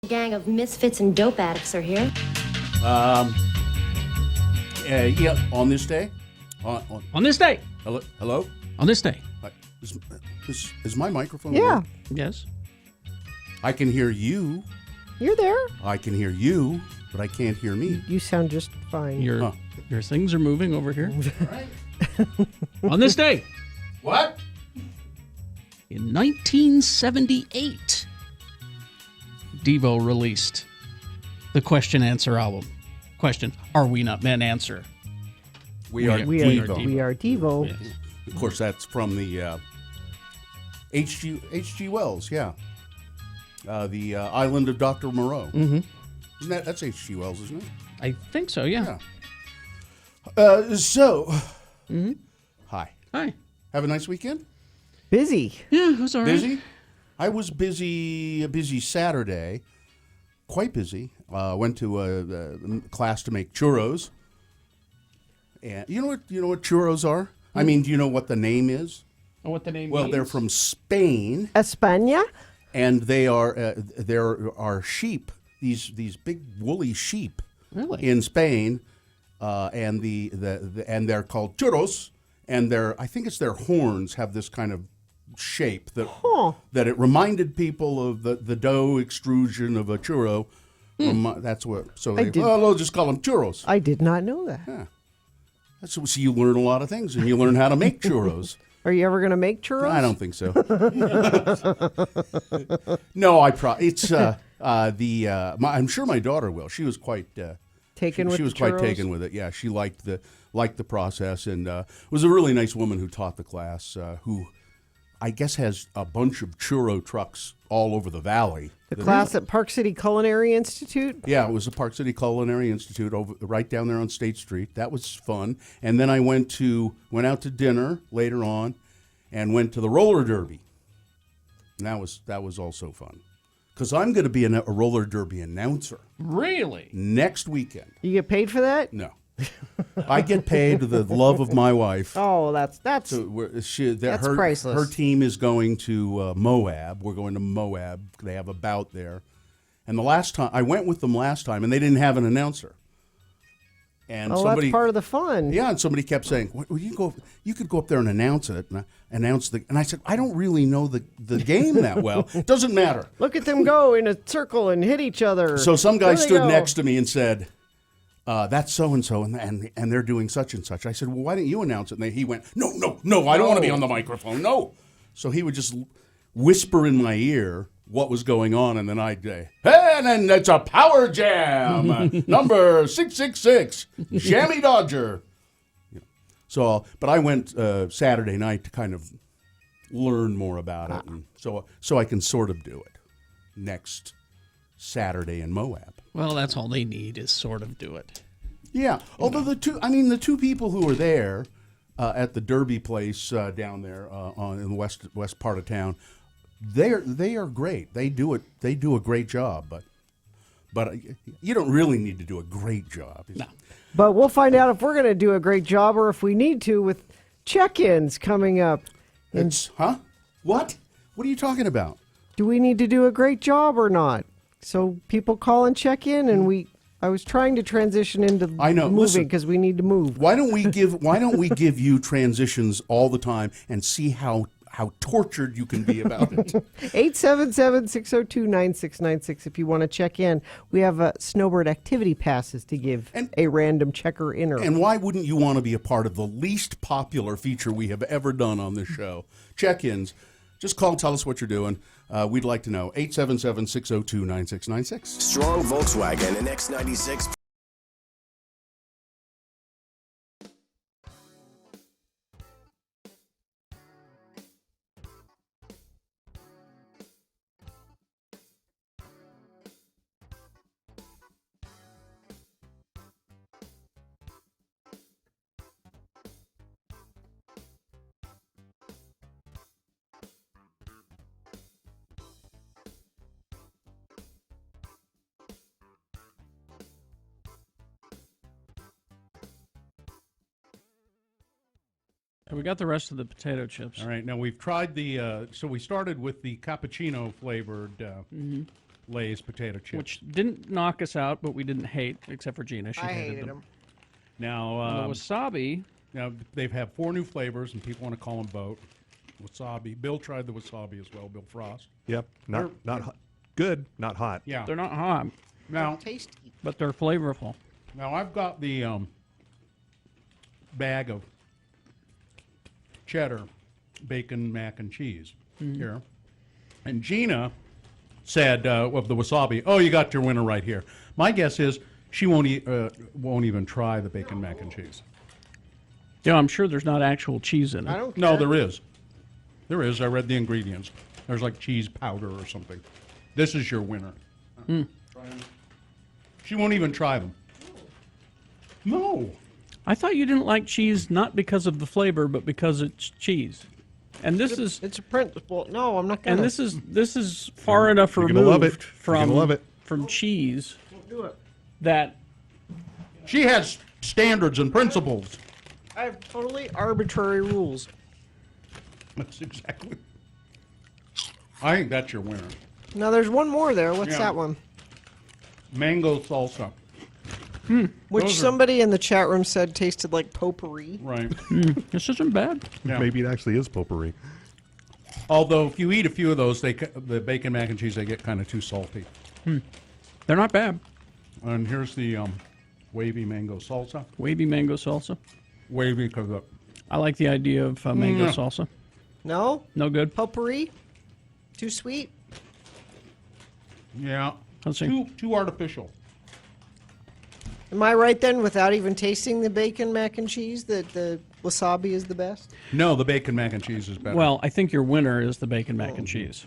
Gang of misfits and dope addicts are here. Yeah, on this day? On this day. Hello? Hello? On this day. Is my microphone Yeah, working? Yes. I can hear you. you're there. I can hear you, but I can't hear me. You sound just fine. Your things are moving over here. All right. On this day, What? in 1978, Devo released the Question Answer album. Question, are we not men? Answer. We are we Devo. are we are Devo. Yes. Of course, that's from the H.G. Wells, yeah. The Island of Dr. Moreau. Mm-hmm. That's H.G. Wells, isn't it? I think so, yeah. Hi. Hi. Have a nice weekend? Busy. Yeah, it was all right. Busy? I was busy, a busy Saturday. Quite busy. Went to a class to make churros. And you know what churros are? I mean, do you know what the name is? Oh, what the name Well, means? they're from Spain, España. and they are there are sheep. These big woolly sheep Really? in Spain, and and they're called churros. And I think it's their horns have this kind of shape that it reminded people of the dough extrusion of a churro. That's what. So they'll just call them churros. I did not know that. So you learn a lot of things, and you learn how to make churros. Are you ever going to make churros? I don't think so. No, it's I'm sure my daughter will. She was quite Taken with she was the quite churros? taken with it. Yeah, she liked the process, and was a really nice woman who taught the class. Who I guess has a bunch of churro trucks all over the valley. The class at Park City Culinary Institute. Yeah, it was the Park City Culinary Institute right down there on State Street. That was fun. And then I went out to dinner later on, and went to the roller derby. And that was also fun, because I'm going to be a roller derby announcer Really? next weekend. You get paid for that? No, I get paid the love of my wife. Oh, that's That's priceless. Her team is going to Moab. We're going to Moab. They have a bout there. And the last time I went with them last time, and they didn't have an announcer. And that's part of the fun. Yeah, and somebody kept saying, well, you could go up there and announce it, and I said, I don't really know the game that well. It doesn't matter. Look at them go in a circle and hit each other. So some guy There they stood go. next to me and said, that's so-and-so, and they're doing such and such. I said, well, why didn't you announce it? And he went, no, I don't want to be on the microphone, no. So he would just whisper in my ear what was going on, and then I'd say, hey, and then it's a power jam, number 666, Jammy Dodger. So, but I went Saturday night to kind of learn more about it, and so I can sort of do it next Saturday in Moab. Well, that's all they need is sort of do it. Yeah, although the two people who were there at the Derby place down there in the west part of town, they are great. They do a great job, but you don't really need to do a great job. No. But we'll find out if we're going to do a great job or if we need to with check-ins coming up. Huh? What? What are you talking about? Do we need to do a great job or not? So people call and check in, and I was trying to transition into moving listen. because we need to move. Why don't we give you transitions all the time and see how tortured you can be about it? 877-602-9696 if you want to check in. We have Snowbird activity passes to give a random checker inner. And why wouldn't you want to be a part of the least popular feature we have ever done on this show? Check-ins. Just call and tell us what you're doing. We'd like to know. 877-602-9696. Strong Volkswagen and X96. We got the rest of the potato chips. All right. Now we've tried so we started with the cappuccino flavored Lay's potato chips. which didn't knock us out, but we didn't hate, except for Gina. She I hated hated them. them. Now, The wasabi, now they've had 4 new flavors, and people want to call them both. Wasabi. Bill tried the wasabi as well. Bill Frost. Yep. Not hot. Good, not hot. Yeah. they're not hot, Now, Tasty. but they're flavorful. now I've got the bag of cheddar bacon mac and cheese here, and Gina said of the wasabi, "Oh, you got your winner right here." My guess is she won't even try the bacon mac and cheese. Yeah, I'm sure there's not actual cheese in it. I don't care. No, there is. There is. I read the ingredients. There's like cheese powder or something. This is your winner. Try 'em. She won't even try them. No. I thought you didn't like cheese not because of the flavor, but because it's cheese. And this is It's a principle. No, I'm not gonna. and this is far enough You're removed gonna love it. You're from gonna love it. from cheese do it. that She has standards and principles. I have totally arbitrary rules. That's exactly. I think that's your winner. Now there's one more there. What's Yeah. that one? Mango salsa. Which Those are- somebody in the chat room said tasted like potpourri. Right. this isn't bad. Yeah. Maybe it actually is potpourri. Although if you eat a few of those, the bacon mac and cheese, they get kind of too salty. They're not bad. And here's the wavy mango salsa. Wavy mango salsa. Wavy because I like the idea of mango salsa. No? No good. Potpourri? Too sweet? yeah, Let's see. too artificial. Am I right then, without even tasting the bacon mac and cheese, that the wasabi is the best? No, the bacon mac and cheese is better. Well, I think your winner is the bacon mac and cheese,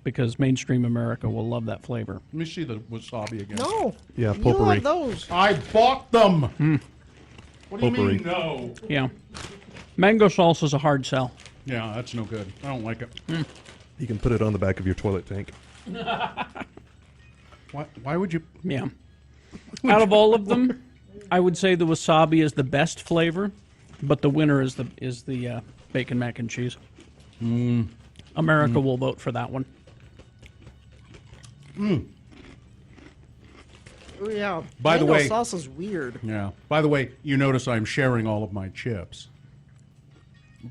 because mainstream America will love that flavor. let me see the wasabi again. No. Yeah, You potpourri. love those. I bought them. What do you Potpourri. mean no? Yeah, mango salsa is a hard sell. Yeah, that's no good. I don't like it. You can put it on the back of your toilet tank. Why would you? Yeah. Out of all of them, I would say the wasabi is the best flavor, but the winner is the bacon mac and cheese. America will vote for that one. Oh, yeah. By the Mango way- salsa's weird. Yeah. By the way, you notice I'm sharing all of my chips.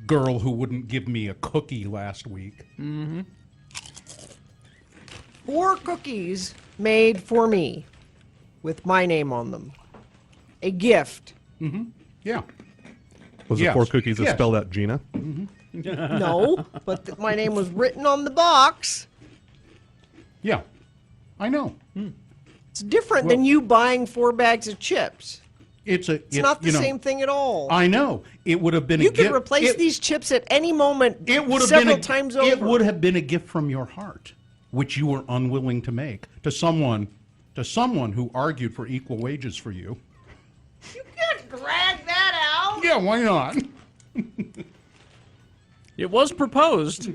Girl who wouldn't give me a cookie last week. 4 cookies made for me with my name on them. A gift. Yeah. Was Yes. it 4 cookies that Yes. spelled out Gina? No, but my name was written on the box. Yeah. I know. It's different than you buying 4 bags of chips. It's It's not the same thing at all. I know. It would have been You a gift. could replace these chips at any moment It would have several been times It over. would have been a gift from your heart, which you were unwilling to make to someone who argued for equal wages for you. You can't drag that out. Yeah, why not? It was proposed.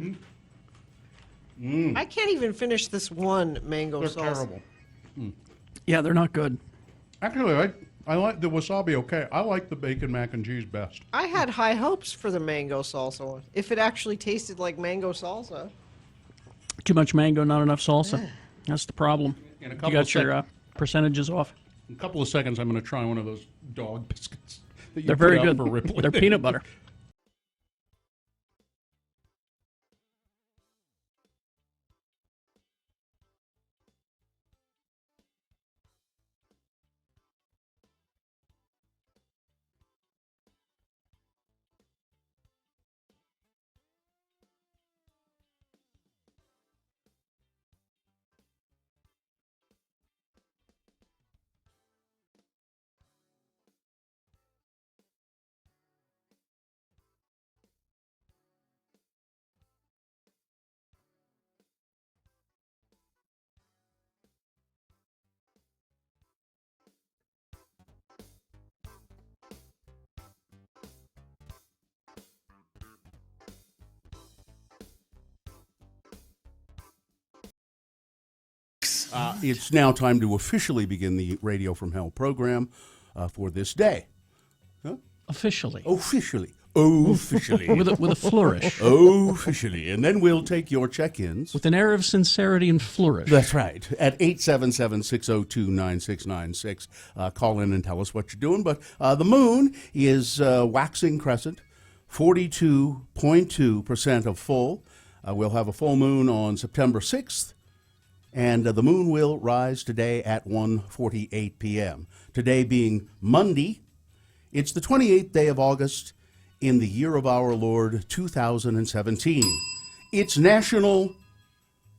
I can't even finish this one mango They're salsa. terrible. Yeah, they're not good. Actually, I like the wasabi okay. I like the bacon mac and cheese best. I had high hopes for the mango salsa one. If it actually tasted like mango salsa. Too much mango, not enough salsa. That's the problem. In a You couple got of your percentages off. In a couple of seconds, I'm going to try one of those dog biscuits. That you They're put very out good. For Ripley. They're peanut butter. It's now time to officially begin the Radio from Hell program for this day. Officially. Officially. Officially. with a flourish, Officially. And then we'll take your check-ins. with an air of sincerity and flourish. That's right. At 877-602-9696. Call in and tell us what you're doing. But the moon is waxing crescent, 42.2% of full. We'll have a full moon on September 6th. And the moon will rise today at 1:48 p.m. Today being Monday. It's the 28th day of August in the year of our Lord 2017. It's National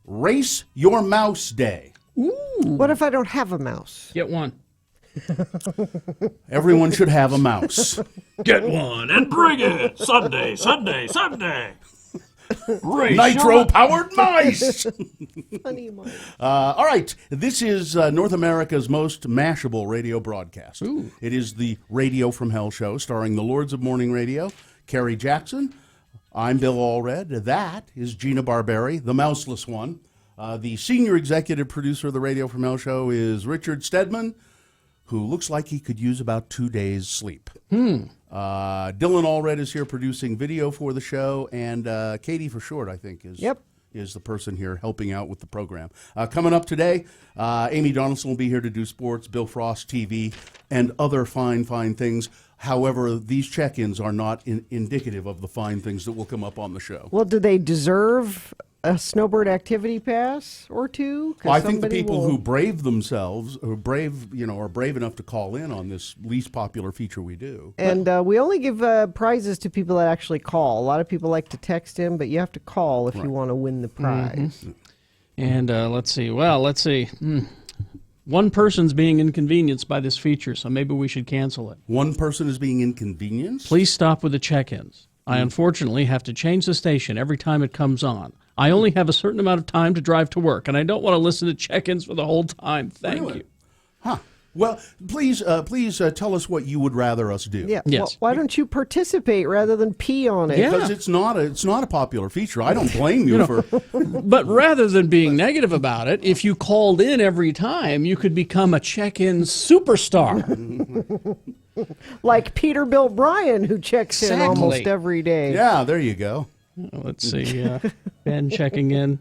Race Your Mouse Day. What if I don't have a mouse? Get one. Everyone should have a mouse. Get one and bring it. Sunday, Sunday, Sunday. Nitro-powered mice! Funny mouse. All right, this is North America's most mashable radio broadcast. Ooh. It is the Radio from Hell show starring the Lords of Morning Radio, Kerry Jackson. I'm Bill Allred. That is Gina Barberi, the mouseless one. The senior executive producer of the Radio from Hell show is Richard Stedman, who looks like he could use about 2 days' sleep. Dylan Allred is here producing video for the show, and Katie for short, I think, is the person here helping out with the program. Coming up today, Amy Donaldson will be here to do sports, Bill Frost TV, and other fine things. However, these check-ins are not indicative of the fine things that will come up on the show. Well, do they deserve a snowbird activity pass or two? 'Cause Well, I think the somebody people will- who brave themselves, are brave enough to call in on this least popular feature we do. And we only give prizes to people that actually call. A lot of people like to text in, but you have to call if you want to win the prize. And let's see. Well, let's see. One person's being inconvenienced by this feature, so maybe we should cancel it. One person is being inconvenienced? Please stop with the check-ins. I unfortunately have to change the station every time it comes on. I only have a certain amount of time to drive to work, and I don't want to listen to check-ins for the whole time. Thank Really? you. Huh. Well, please tell us what you would rather us do. Yeah. Yes. Well, why don't you participate rather than pee on it? Yeah. Because it's not a popular feature. I don't blame you for. But rather than being negative about it, if you called in every time, you could become a check-in superstar. Like Peterbilt Bryan, who checks in Exactly. almost every day. Yeah, there you go. Let's see. Ben checking in.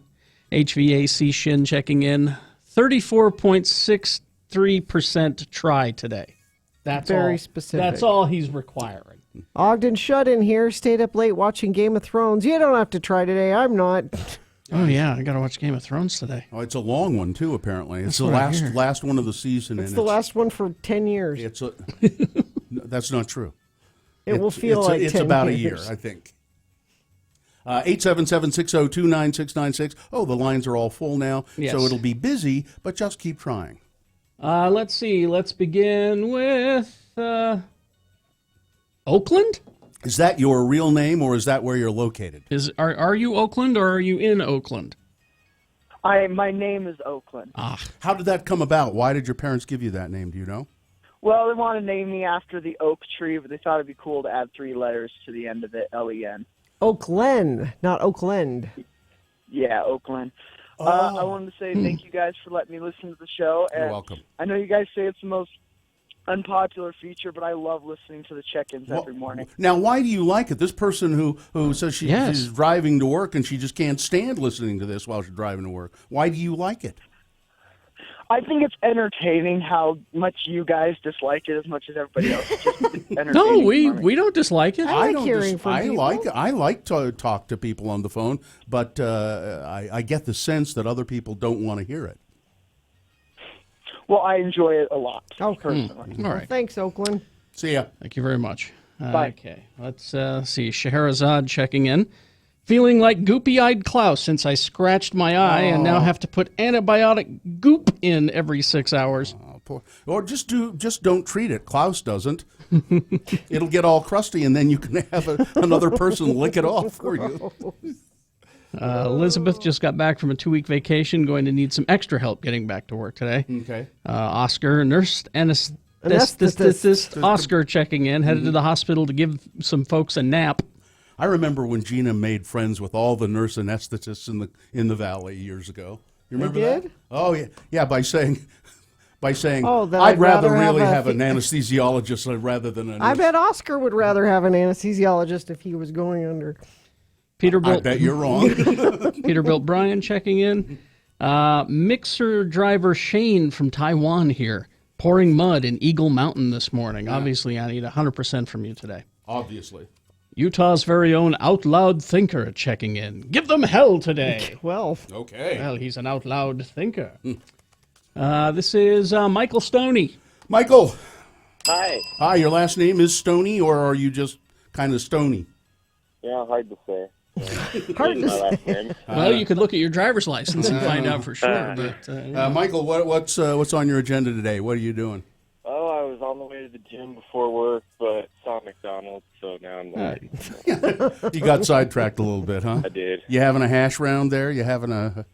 HVAC Shin checking in. 34.63% try today. That's Very all. specific. That's all he's requiring. Ogden shut in here, stayed up late watching Game of Thrones. You don't have to try today. I'm not. Oh yeah, I got to watch Game of Thrones today. Oh, it's a long one too. Apparently, it's the what I hear. last one of the season. It's and the last one for 10 years. It's a, that's not true. It will feel like it's 10 about years. a year, I think. 877-602-9696. Oh, the lines are all full now, Yes. so it'll be busy, but just keep trying. Let's see. Let's begin with Oakland. Is that your real name, or is that where you're located? Are you Oakland or are you in Oakland? My name is Oakland. How did that come about? Why did your parents give you that name? Do you know? Well, they want to name me after the oak tree, but they thought it'd be cool to add 3 letters to the end of it, L-E-N. Oakland, not Oakland. Yeah, Oakland. I wanted to say thank you guys for letting me listen to the show. And You're welcome. I know you guys say it's the most unpopular feature, but I love listening to the check-ins every morning. Now, why do you like it? This person who says Yes. she's driving to work and she just can't stand listening to this while she's driving to work. Why do you like it? I think it's entertaining how much you guys dislike it as much as everybody else. It's just entertaining No, for me. we don't dislike it. I like don't hearing from people. I like to talk to people on the phone, but I get the sense that other people don't want to hear it. Well, I enjoy it a lot, Okay. personally. All right. Thanks, Oakland. See ya. Thank you very much. Bye. Okay, let's see. Scheherazade checking in. Feeling like goopy-eyed Klaus since I scratched my eye and now have to put antibiotic goop in every 6 hours. Oh, poor. Or just don't treat it. Klaus doesn't. It'll get all crusty, and then you can have another person lick it off for you. Elizabeth just got back from a 2-week vacation, going to need some extra help getting back to work today. Okay. Oscar, nurse anesthetist, Oscar checking in, headed to the hospital to give some folks a nap. I remember when Gina made friends with all the nurse anesthetists in the valley years ago. You remember did? that? Oh yeah, yeah. By saying, by saying, Oh, then I'd rather have really a have an anesthesiologist rather than a nurse. I bet Oscar would rather have an anesthesiologist if he was going under. I Peterbilt, bet you're wrong. Peterbilt Brian checking in. Mixer driver Shane from Taiwan here, pouring mud in Eagle Mountain this morning. Obviously, I need 100% from you today. Obviously. Utah's very own Out Loud Thinker checking in. Give them hell today. Well, Okay. Well, he's an out loud thinker. This is Michael Stoney. Michael. Hi. Hi, your last name is Stoney, or are you just kind of stony? Yeah, hard to say. hard to My say. last name. Well, you could look at your driver's license and find out for sure. But Michael, what's on your agenda today? What are you doing? Oh, I was on the way to the gym before work, but saw McDonald's, so now I'm not. You got sidetracked a little bit, huh? I did. You having a hash round there? You having a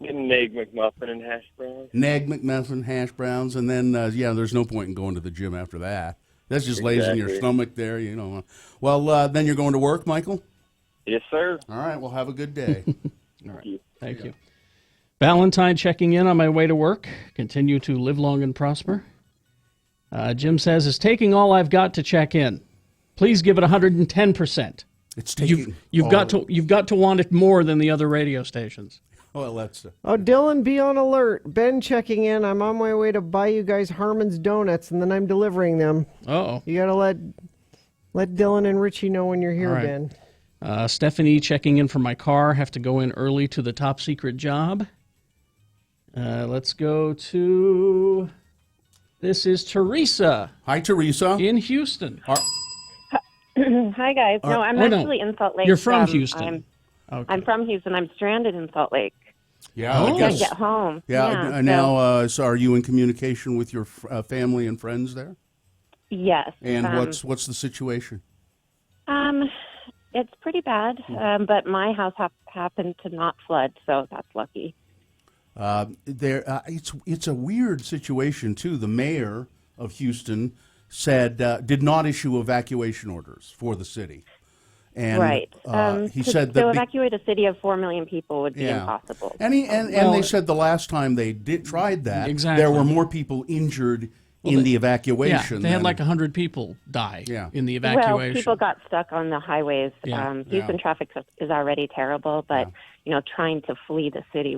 Getting an egg McMuffin and hash browns. Neg McMuffin, hash browns, and then, there's no point in going to the gym after that. That's just lays in your Exactly. stomach there, you know. Well, then you're going to work, Michael? Yes, sir. All right, well, have a good day. thank you. Valentine checking in on my way to work. Continue to live long and prosper. Jim says, it's taking all I've got to check in. Please give it 110%. It's taking... You've got to want it more than the other radio stations. Well, that's... Oh, Dylan, be on alert. Ben checking in. I'm on my way to buy you guys Harmon's donuts, and then I'm delivering them. Uh-oh. You gotta let Dylan and Richie know when you're here, All right. Ben. Stephanie checking in for my car. Have to go in early to the top secret job. Let's go to... This is Teresa Hi, Teresa. in Houston. Hi, guys. No, I'm Oh, no. actually in Salt Lake. You're from Houston. I'm from Houston. I'm stranded in Salt Lake. Yeah, Oh. I Can't guess... get home. Yeah, so- now, so are you in communication with your family and friends there? Yes. And what's the situation? It's pretty bad, but my house happened to not flood, so that's lucky. It's a weird situation too. The mayor of Houston said did not issue evacuation orders for the city, and Right. he To- said to that evacuate a city of 4 million people would be yeah. impossible. And they said the last time they tried that, Exactly. there were more people injured in the evacuation. Yeah, they had than- like 100 people die Yeah. in the Well, evacuation. people got stuck on the highways. Yeah. Houston traffic is already terrible, but trying to flee the city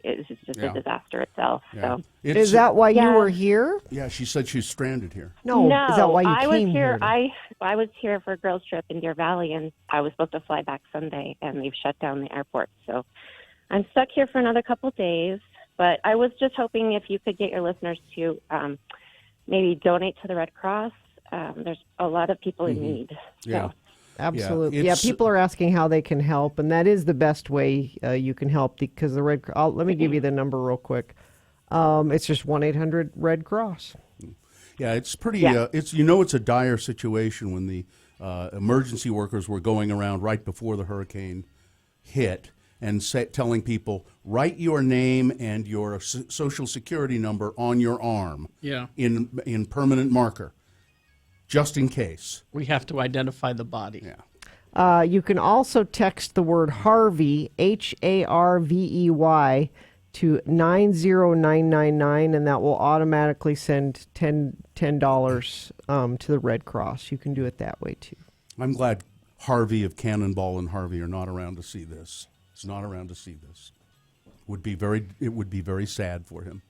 is just Yeah. a disaster itself. Yeah. So. It's- Is that why you Yeah. were here? Yeah, she said she's stranded here. No. Is that why you I came was here. here? I was here for a girls' trip in Deer Valley, and I was supposed to fly back Sunday, and they've shut down the airport. So I'm stuck here for another couple days. But I was just hoping if you could get your listeners to maybe donate to the Red Cross. There's a lot of people in need. So. Yeah. Absolutely. Yeah, Yeah, it's- people are asking how they can help, and that is the best way you can help because the Red Cross. Let me give you the number real quick. It's just 1-800-RED Cross. Yeah, it's pretty. Yeah. It's it's a dire situation when the emergency workers were going around right before the hurricane hit and telling people write your name and your social security number on your arm. Yeah. In permanent marker, just in case. We have to identify the body. Yeah. You can also text the word Harvey, HARVEY, to 90999, and that will automatically send $10 to the Red Cross. You can do it that way too. I'm glad Harvey of Cannonball and Harvey are not around to see this. He's not around to see this. It would be very sad for him.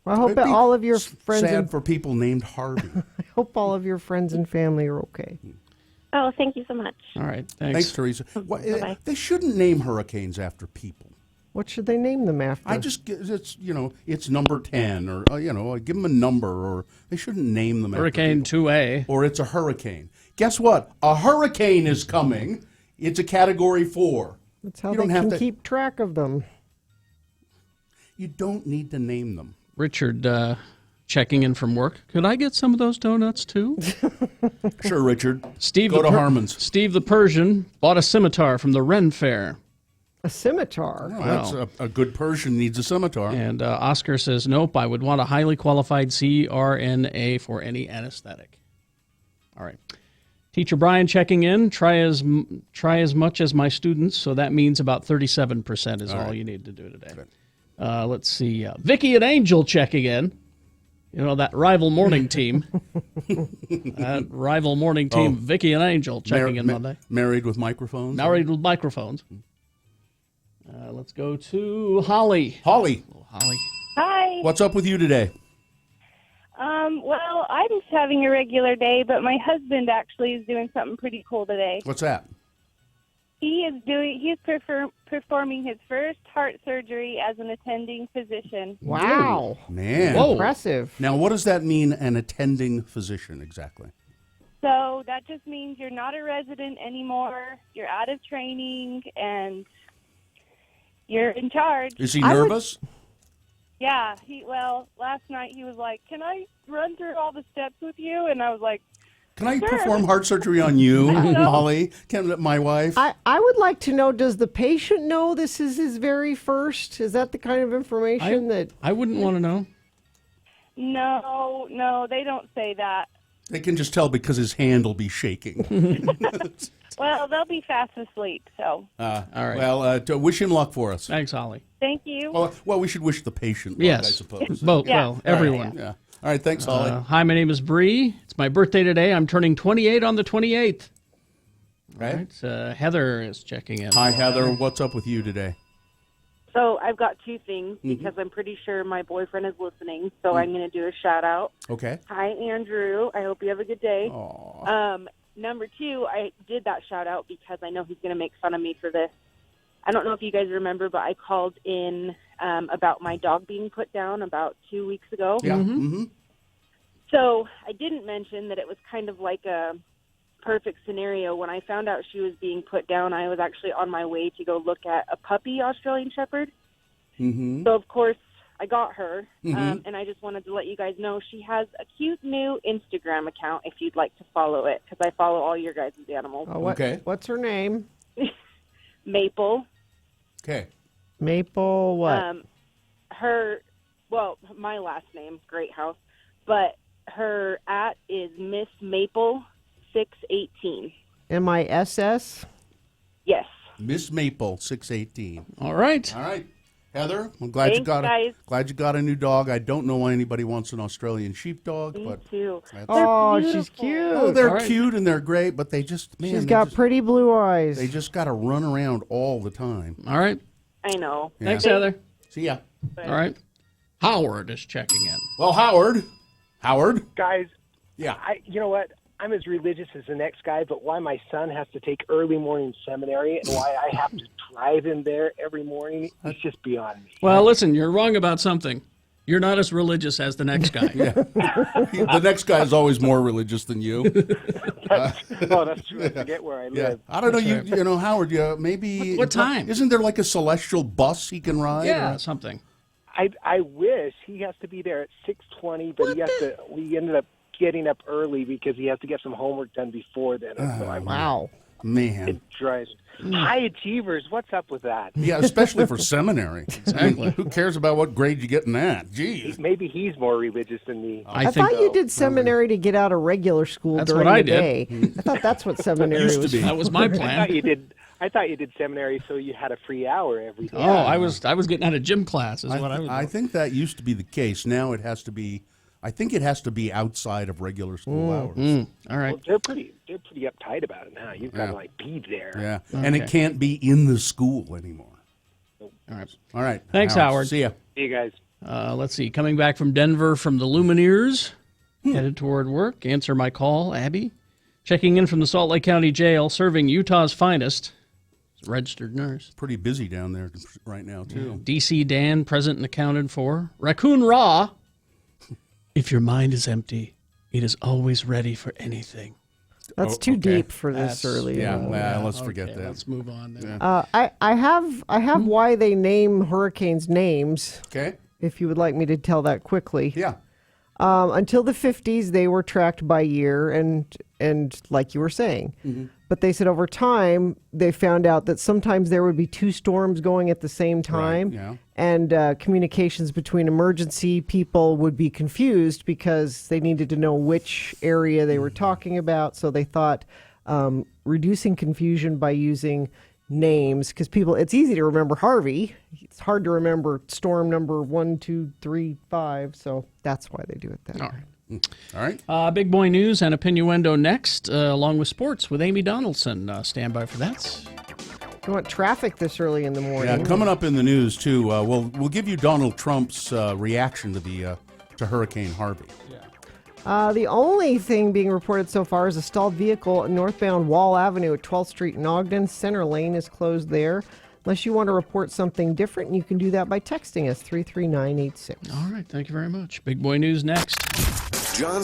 Well, I hope It'd be all of your friends sad and for people named Harvey. I hope all of your friends and family are okay. Oh, thank you so much. All right, thanks. Thanks, Teresa. Bye-bye. They shouldn't name hurricanes after people. What should they name them after? It's number 10 or give them a number, or they shouldn't name them Hurricane after people. 2A. Or it's a hurricane. Guess what? A hurricane is coming. It's a category 4. That's how You they don't have can to- keep track of them. You don't need to name them. Richard checking in from work. Could I get some of those donuts too? Sure, Richard. Steve Go the to Harmon's. Steve the Persian bought a scimitar from the Ren Fair. A scimitar. Oh, that's a good Persian needs a scimitar. And Oscar says, nope, I would want a highly qualified CRNA for any anesthetic. All right. Teacher Brian checking in. Try as much as my students, so that means about 37% is all you need to do today. Let's see. Vicky and Angel checking in. You know, that rival morning team. That rival morning team, Vicky and Angel checking in Monday. Married with microphones? Married with microphones. Let's go to Holly. Holly, Holly. Hi. what's up with you today? Well, I'm just having a regular day, but my husband actually is doing something pretty cool today. What's that? He's performing his first heart surgery as an attending physician. Wow. Man. Whoa. Impressive. Now, what does that mean, an attending physician, exactly? So that just means you're not a resident anymore. You're out of training, and you're in charge. Is he nervous? Yeah. Last night he was like, "Can I run through all the steps with you?" And I was like, Can I Sure. perform heart surgery on you, Holly? Can my wife? I would like to know, does the patient know this is his very first? Is that the kind of information that... I wouldn't want to know. No, they don't say that. They can just tell because his hand will be shaking. Well, they'll be fast asleep, so All right. Well, wish him luck for us. Thanks, Holly. thank you. Well, we should wish the patient luck, Yes. I suppose. Both. Yeah. Well, everyone. Yeah. All right, thanks, Holly. Hi, my name is Bree. It's my birthday today. I'm turning 28 on the 28th. Right? Heather is checking in. Hi, Heather. What's up with you today? So I've got two things because I'm pretty sure my boyfriend is listening. So I'm going to do a shout out. Okay. Hi, Andrew. I hope you have a good day. Aw. Number two, I did that shout out because I know he's going to make fun of me for this. I don't know if you guys remember, but I called in about my dog being put down about 2 weeks ago. Yeah. Mm-hmm. So I didn't mention that it was kind of like a perfect scenario. When I found out she was being put down, I was actually on my way to go look at a puppy Australian Shepherd. Mm-hmm. So, of course, I got her, and I just wanted to let you guys know she has a cute new Instagram account if you'd like to follow it, because I follow all your guys' animals. Oh, Okay. What's her name? Maple. Okay. Maple what? My last name, Great House, but her @ is Miss Maple 618. MISS? Yes. Miss Maple, 618. All right. All right. Heather, I'm glad you Thanks, guys. got a new dog. I don't know why anybody wants an Australian sheepdog, Me but too. Oh, They're she's beautiful. cute. oh, they're All right. cute and they're great, but they just She's got pretty blue eyes. they just got to run around all the time. All right. I know. Yeah. Thanks, Heather. See ya. All right. Howard is checking in. Well, Howard, Guys, yeah. you know what? I'm as religious as the next guy, but why my son has to take early morning seminary and why I have to drive him there every morning, it's just beyond me. Well, listen, you're wrong about something. You're not as religious as the next guy. The next guy is always more religious than you. That's true. I forget where I Yeah, live. I don't know. You know, Howard. Maybe What time? Isn't there like a celestial bus he can ride? Yeah, or- something. I wish he has to be there at 6:20, but we ended up getting up early because he has to get some homework done before then. And so Wow. Man. it drives. High achievers, what's up with that? Yeah, especially for seminary. Exactly. Who cares about what grade you get in that? Jeez. Maybe he's more religious than me. I thought you did seminary to get out of regular school That's during what I the did. day. I thought that's what seminary Used to was. be. That was my I thought plan. I thought you did seminary so you had a free hour every day. Oh, I was getting out of gym class is what I was I doing. think that used to be the case. Now it has to be. I think it has to be outside of regular school hours. All right. Well, they're pretty uptight about it now. You've got to like be there. Yeah, and it can't be in the school anymore. All right. All right. Thanks, Howard. See ya. See you guys. Let's see. Coming back from Denver from the Lumineers, headed toward work. Answer my call, Abby. Checking in from the Salt Lake County Jail, serving Utah's finest. Registered nurse. Pretty busy down there right now too. DC Dan, present and accounted for. Raccoon Raw. If your mind is empty, it is always ready for anything. That's too deep for this early. Yeah, let's forget that. Let's move on then. I have why they name hurricanes names. Okay. If you would like me to tell that quickly. Yeah. Until the 50s, they were tracked by year, and like you were saying. But they said over time, they found out that sometimes there would be two storms going at the same time. yeah. And communications between emergency people would be confused because they needed to know which area they were talking about. So they thought reducing confusion by using names because it's easy to remember Harvey. It's hard to remember storm number 1, 2, 3, 5. So that's why they do it that way. All right. Big boy news and Opinioendo next, along with sports with Amy Donaldson. Stand by for that. You want traffic this early in the morning? Yeah, coming up in the news too. We'll give you Donald Trump's reaction to Hurricane Harvey. The only thing being reported so far is a stalled vehicle northbound Wall Avenue at 12th Street in Ogden. Center lane is closed there. Unless you want to report something different, you can do that by texting us 33986. All right, thank you very much. Big boy news next. John.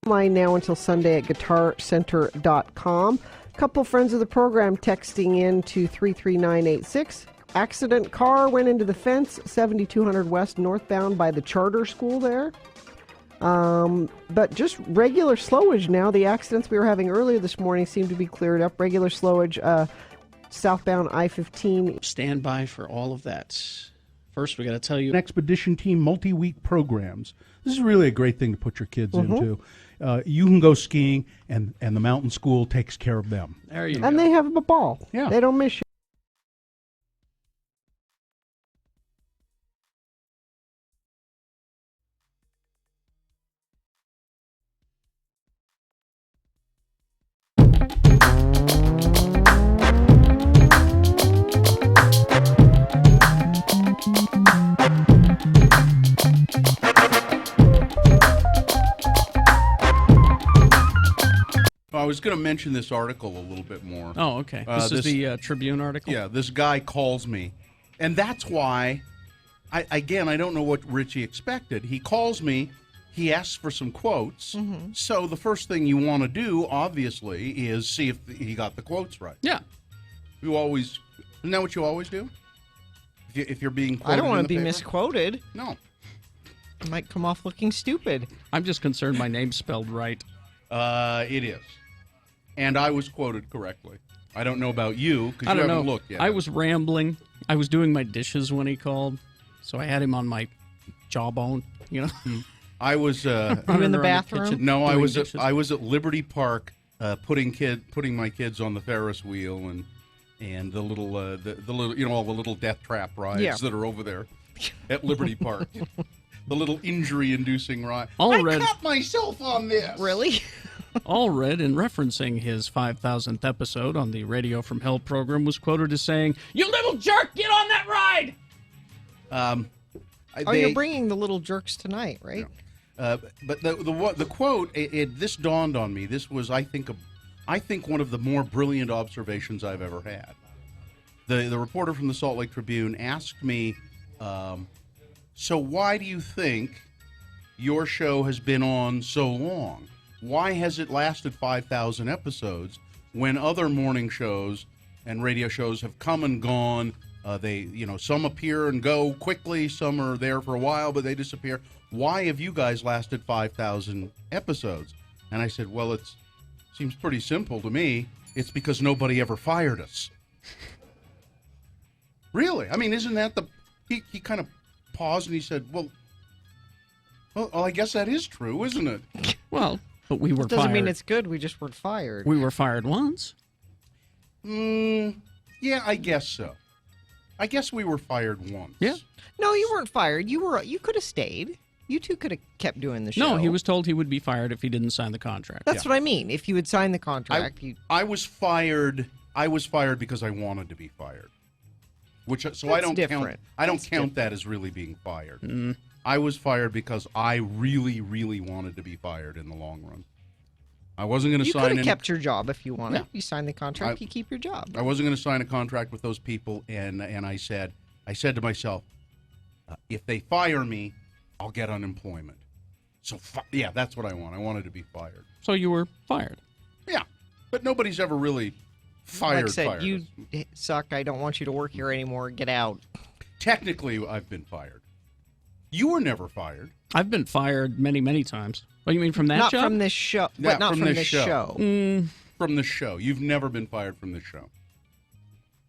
Line now until Sunday at guitarcenter.com. Couple friends of the program texting in to 33986. Accident car went into the fence, 7200 West northbound by the charter school there. But just regular slowage now. The accidents we were having earlier this morning seem to be cleared up. Regular slowage, southbound I-15. Stand by for all of that. First, we got to tell you. Expedition team multi-week programs. This is really a great thing to put your kids into. You can go skiing, and the mountain school takes care of them. There you go. And they have a ball. Yeah. They don't miss you. I was going to mention this article a little bit more. Oh, okay. This is the Tribune article? Yeah, this guy calls me. And that's why, I don't know what Richie expected. He calls me. He asks for some quotes. Mm-hmm. So the first thing you want to do, obviously, is see if he got the quotes right. Yeah. Isn't that what you always do? If you're being quoted I don't want in to the be paper? misquoted. No. I might come off looking stupid. I'm just concerned my name's spelled right. It is. And I was quoted correctly. I don't know about you, because I you don't haven't know. looked yet. I was rambling. I was doing my dishes when he called, so I had him on my jawbone, you know. I was You in the bathroom? No, I doing was dishes. at Liberty Park, putting my kids on the Ferris wheel and the little the all the little death trap rides that are over there at Liberty Park. The little injury-inducing ride. I cut myself on this. Really? Allred, in referencing his 5,000th episode on the Radio from Hell program, was quoted as saying, "You little jerk, get on that ride!" You're bringing the little jerks tonight, right? But the quote, this dawned on me. This was, I think, one of the more brilliant observations I've ever had. The reporter from the Salt Lake Tribune asked me, so why do you think your show has been on so long? Why has it lasted 5,000 episodes when other morning shows and radio shows have come and gone? Some appear and go quickly, some are there for a while, but they disappear. Why have you guys lasted 5,000 episodes? And I said, well, it seems pretty simple to me. It's because nobody ever fired us. Really? I mean, isn't that he kind of paused and he said, well, I guess that is true, isn't it? Well, but we were Doesn't fired. mean it's good. We just weren't fired. We were fired once. Yeah, I guess so. I guess we were fired once. Yeah. No, you weren't fired. You could have stayed. You two could have kept doing the show. No, he was told he would be fired if he didn't sign the contract. That's what I mean. If you had signed the contract, I was fired. I was fired because I wanted to be fired. I don't different. count that as really being fired. I was fired because I really, really wanted to be fired in the long run. I wasn't going to sign. You could have kept your job if you wanted. Yeah. You signed the contract. You keep your job. I wasn't going to sign a contract with those people, and I said to myself, if they fire me, I'll get unemployment. So that's what I want. I wanted to be fired. So you were fired. Yeah, but nobody's ever really fired. Like I said, fired you us. suck. I don't want you to work here anymore. Get out. Technically, I've been fired. You were never fired. I've been fired many, many times. What, you mean from that Not job? from this show. Yeah, But not from from this this show. show. from the show. You've never been fired from this show.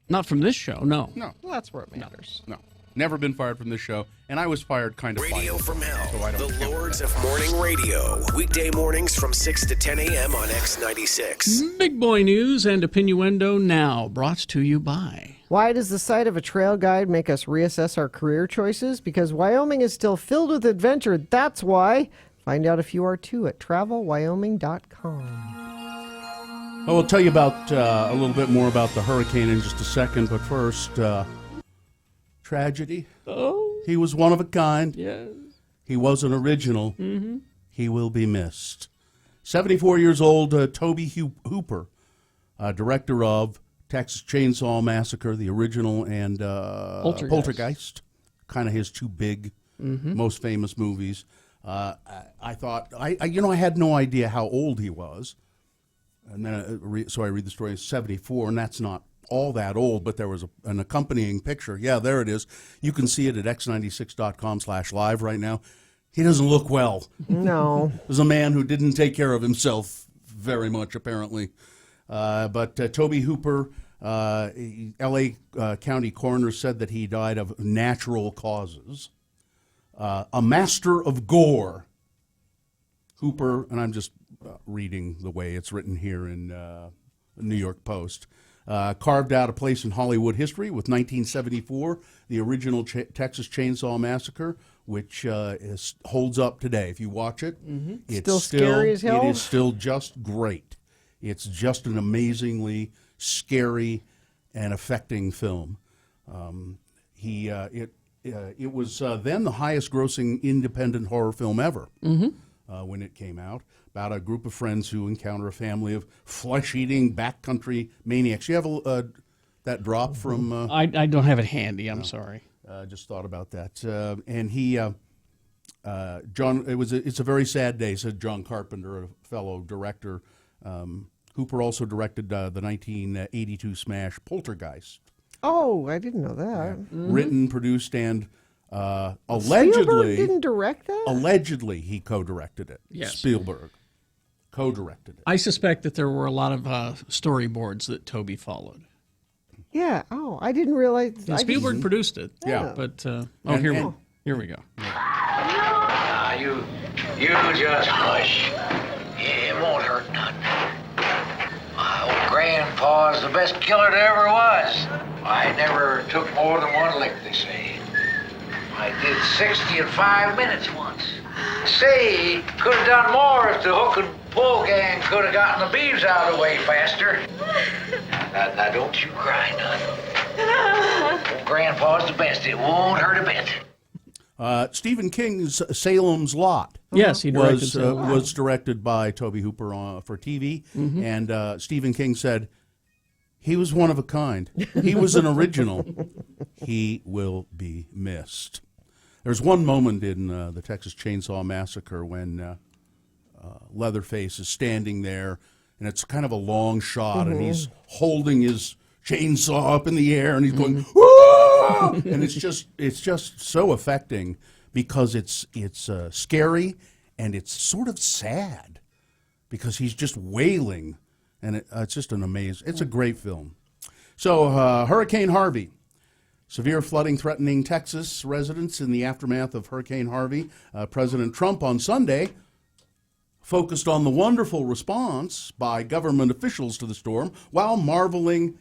Not from this show, no. No. Well, that's where it matters. No. Never been fired from this show, and I was fired kind of Radio finally, from Hell, so I don't the count Lords that. of Morning Radio. Weekday mornings from 6 to 10 a.m. on X96. Big boy news and Opinioendo now, brought to you by... Why does the sight of a trail guide make us reassess our career choices? Because Wyoming is still filled with adventure. That's why. Find out if you are too at travelwyoming.com. I will tell you about a little bit more about the hurricane in just a second, but first, tragedy. Oh. He was one of a kind. Yes. He was an original. Mm-hmm. He will be missed. 74 years old, Toby Hooper, director of Texas Chainsaw Massacre, the original, and Poltergeist. Kind of his two big, most famous movies. I thought, I had no idea how old he was. And then, so I read the story, he's 74, and that's not all that old, but there was an accompanying picture. Yeah, there it is. You can see it at x96.com/live right now. He doesn't look well. No. There's a man who didn't take care of himself very much, apparently. But Toby Hooper, L.A. County coroner said that he died of natural causes. A master of gore. Hooper, and I'm just reading the way it's written here in the New York Post, carved out a place in Hollywood history with 1974, the original Texas Chainsaw Massacre, which holds up today. If you watch it, it's Still scary as hell? It is still just great. It's just an amazingly scary and affecting film. It was then the highest-grossing independent horror film ever. When it came out, about a group of friends who encounter a family of flesh-eating backcountry maniacs. You have that drop from... I don't have it handy, I'm sorry. Just thought about that. And he, John, it's a very sad day, said John Carpenter, a fellow director. Hooper also directed the 1982 smash Poltergeist. Oh, I didn't know that. Written, produced, and... Spielberg allegedly didn't direct that? Allegedly, he co-directed it. Yes. Spielberg co-directed it. I suspect that there were a lot of storyboards that Toby followed. Yeah. Oh, I didn't realize. And Spielberg produced it. Yeah. But here we go. You just hush. It won't hurt none. My old grandpa's the best killer there ever was. I never took more than one lick, they say. I did 60 in 5 minutes once. Say, could have done more if the hook and pull gang could have gotten the beeves out of the way faster. Now don't you cry none. Old Grandpa's the best. It won't hurt a bit. Stephen King's Salem's Lot. Yes, he directed Salem's Lot. Was directed by Toby Hooper for TV, and Stephen King said he was one of a kind. He was an original. He will be missed. There's one moment in the Texas Chainsaw Massacre when Leatherface is standing there, and it's kind of a long shot, and he's holding his chainsaw up in the air, and he's going, "Whoa!" And it's just so affecting because it's scary and it's sort of sad because he's just wailing, and it's just it's a great film. So Hurricane Harvey. Severe flooding threatening Texas residents in the aftermath of Hurricane Harvey. President Trump on Sunday focused on the wonderful response by government officials to the storm while marveling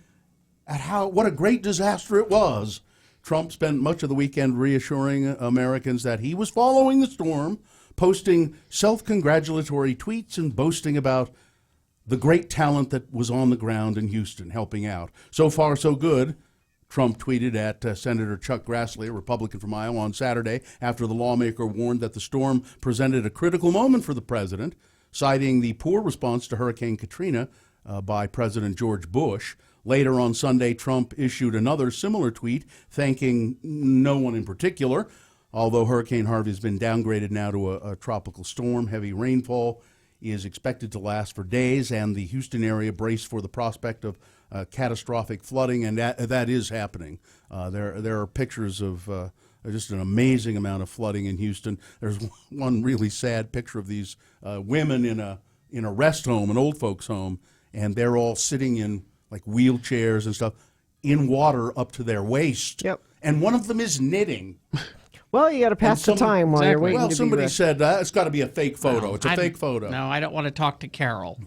at what a great disaster it was. Trump spent much of the weekend reassuring Americans that he was following the storm, posting self-congratulatory tweets and boasting about the great talent that was on the ground in Houston helping out. So far, so good. Trump tweeted at Senator Chuck Grassley, a Republican from Iowa, on Saturday after the lawmaker warned that the storm presented a critical moment for the president, citing the poor response to Hurricane Katrina by President George Bush. Later on Sunday, Trump issued another similar tweet, thanking no one in particular. Although Hurricane Harvey has been downgraded now to a tropical storm, heavy rainfall is expected to last for days, and the Houston area braced for the prospect of catastrophic flooding, and that is happening. There are pictures of just an amazing amount of flooding in Houston. There's one really sad picture of these women in a rest home, an old folks home, and they're all sitting in like wheelchairs and stuff in water up to their waist. Yep. And one of them is knitting. Well, you got to pass the time while you're waiting Well, to be somebody rescued. said it's got to be a fake photo. It's a fake photo. No, I don't want to talk to Carol.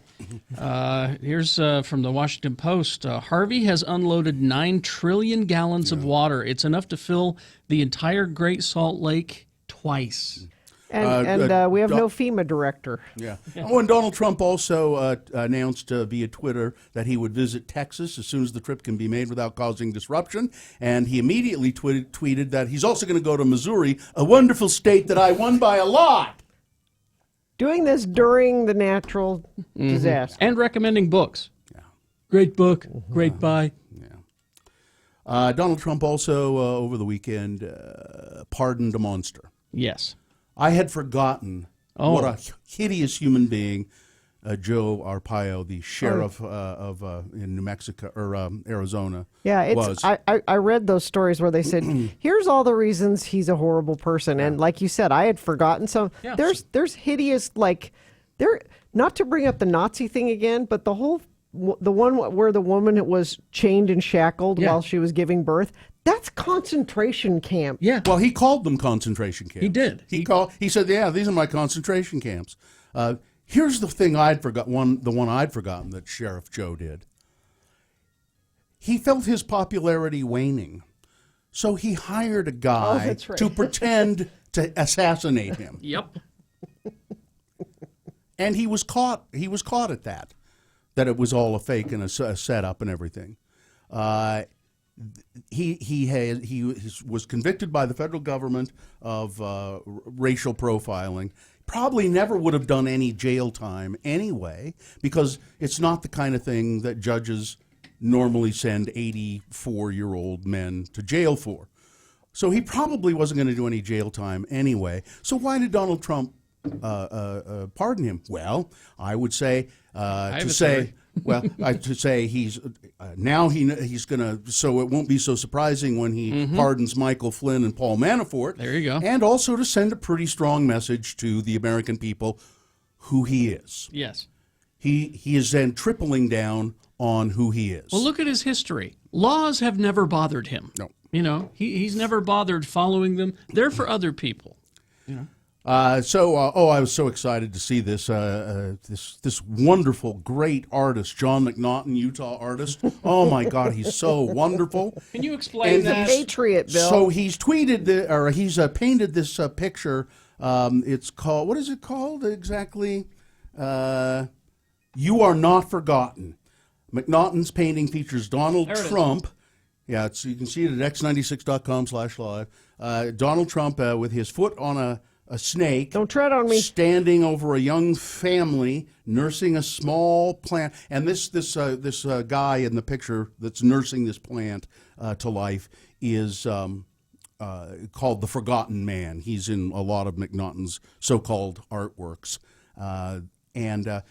Here's from the Washington Post. Harvey has unloaded 9 trillion gallons of water. It's enough to fill the entire Great Salt Lake twice. And we have no FEMA director. Yeah. Oh, and Donald Trump also announced via Twitter that he would visit Texas as soon as the trip can be made without causing disruption. And he immediately tweeted that he's also going to go to Missouri, a wonderful state that I won by a lot. Doing this during the natural disaster. And recommending books. Yeah. Great book. Great buy. Donald Trump also, over the weekend, pardoned a monster. Yes. I had forgotten what a hideous human being Joe Arpaio, the sheriff in New Mexico or Arizona, was. I read those stories where they said, "Here's all the reasons he's a horrible person," and like you said, I had forgotten. So there's hideous not to bring up the Nazi thing again, but the one where the woman was chained and shackled while she was giving birth. That's concentration camp. Yeah. Well, he called them concentration camps. He did. He said, "Yeah, these are my concentration camps." Here's the thing the one I'd forgotten that Sheriff Joe did. He felt his popularity waning, so he hired a guy to pretend to assassinate him. Yep. And he was caught. He was caught at that it was all a fake and a setup and everything. He was convicted by the federal government of racial profiling. Probably never would have done any jail time anyway, because it's not the kind of thing that judges normally send 84-year-old men to jail for. So he probably wasn't going to do any jail time anyway. So why did Donald Trump pardon him? Well, I would say he's now he's going to, so it won't be so surprising when he pardons Michael Flynn and Paul Manafort. There you go. And also to send a pretty strong message to the American people who he is. Yes. He is then tripling down on who he is. Well, look at his history. Laws have never bothered him. No. You know, he's never bothered following them. They're for other people. You know. I was so excited to see this this wonderful, great artist, John McNaughton, Utah artist. Oh my God, he's so wonderful. Can you explain that? He's a patriot, Bill. So he's tweeted he's painted this picture. It's called, what is it called exactly? You Are Not Forgotten. McNaughton's painting features Donald Trump. Yeah, you can see it at x96.com/live. Donald Trump with his foot on a snake. Don't tread on me. Standing over a young family nursing a small plant, and this guy in the picture that's nursing this plant to life is called the Forgotten Man. He's in a lot of McNaughton's so-called artworks, and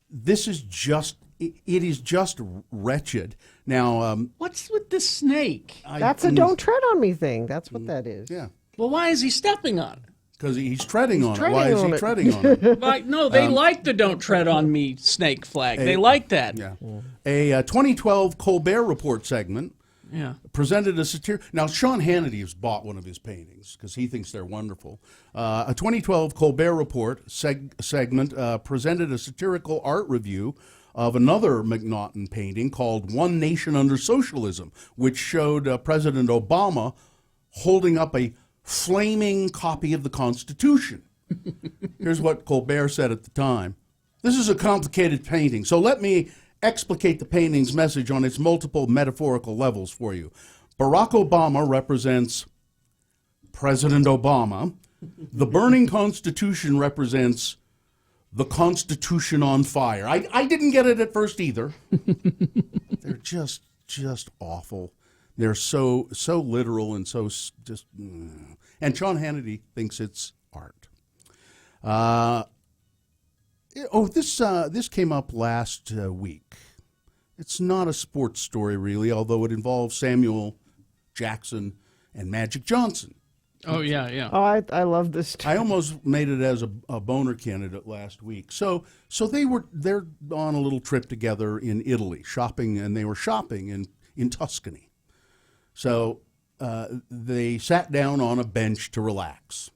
this is just. It is just wretched. Now, what's with the snake? That's a "don't tread on me" thing. That's what that is. Yeah. Well, why is he stepping on it? Because he's treading on it. Why is he treading on it? No, they like the "don't tread on me" snake flag. They like that. Yeah. A 2012 Colbert Report segment presented a satire. Now, Sean Hannity has bought one of his paintings because he thinks they're wonderful. A 2012 Colbert Report segment presented a satirical art review of another McNaughton painting called One Nation Under Socialism, which showed President Obama holding up a flaming copy of the Constitution. Here's what Colbert said at the time. This is a complicated painting, so let me explicate the painting's message on its multiple metaphorical levels for you. Barack Obama represents President Obama. The burning Constitution represents the Constitution on fire. I didn't get it at first either. They're just awful. They're so literal and so just. And Sean Hannity thinks it's art. This came up last week. It's not a sports story really, although it involves Samuel Jackson and Magic Johnson. Oh, yeah. Oh, I love this. I almost made it as a boner candidate last week. So they're on a little trip together in Italy, shopping, and they were shopping in Tuscany. So they sat down on a bench to relax,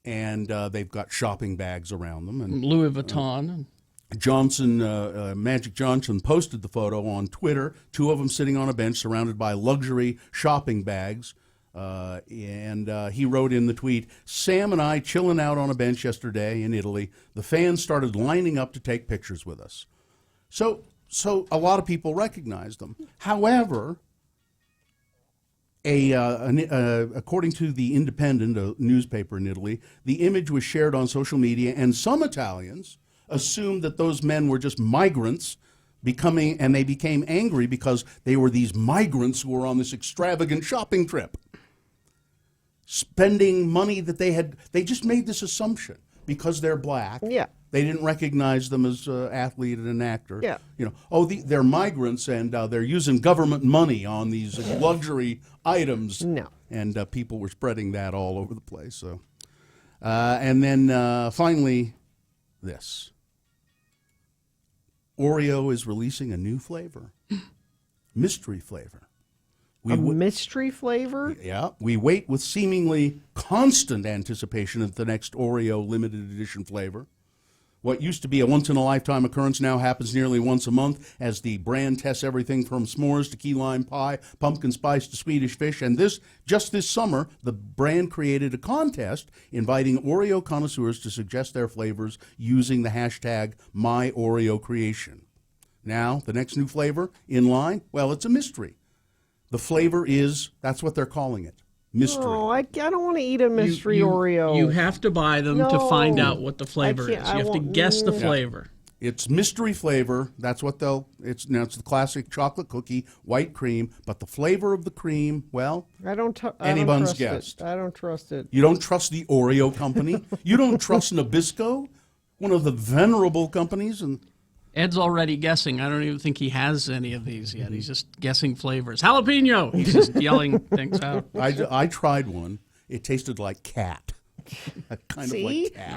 and they've got shopping bags around them. And Louis Vuitton. Magic Johnson posted the photo on Twitter, two of them sitting on a bench surrounded by luxury shopping bags. And he wrote in the tweet, "Sam and I chilling out on a bench yesterday in Italy. The fans started lining up to take pictures with us." So a lot of people recognized them. However, according to the Independent, a newspaper in Italy, the image was shared on social media, and some Italians assumed that those men were just migrants and they became angry because they were these migrants who were on this extravagant shopping trip, spending money that they just made this assumption because they're black. Yeah. They didn't recognize them as an athlete and an actor. Yeah. They're migrants and they're using government money on these luxury items. No. And people were spreading that all over the place. So, and then finally, this. Oreo is releasing a new flavor, mystery flavor. Mystery flavor? Yeah. We wait with seemingly constant anticipation of the next Oreo limited edition flavor. What used to be a once-in-a-lifetime occurrence now happens nearly once a month as the brand tests everything from s'mores to key lime pie, pumpkin spice to Swedish fish. And just this summer, the brand created a contest inviting Oreo connoisseurs to suggest their flavors using the hashtag #MyOreoCreation. Now, the next new flavor in line, well, it's a mystery. The flavor that's what they're calling it. Mystery. Oh, I don't want to eat a mystery Oreo. You have to buy them to find out what the flavor is. You have to guess the flavor. It's mystery flavor. That's what it's the classic chocolate cookie, white cream, but the flavor of the cream, well, anyone's guessed. I don't trust it. You don't trust the Oreo company? You don't trust Nabisco, one of the venerable companies? And Ed's already guessing. I don't even think he has any of these yet. He's just guessing flavors. Jalapeno! He's just yelling things out. I tried one. It tasted like cat. Kind of like cat.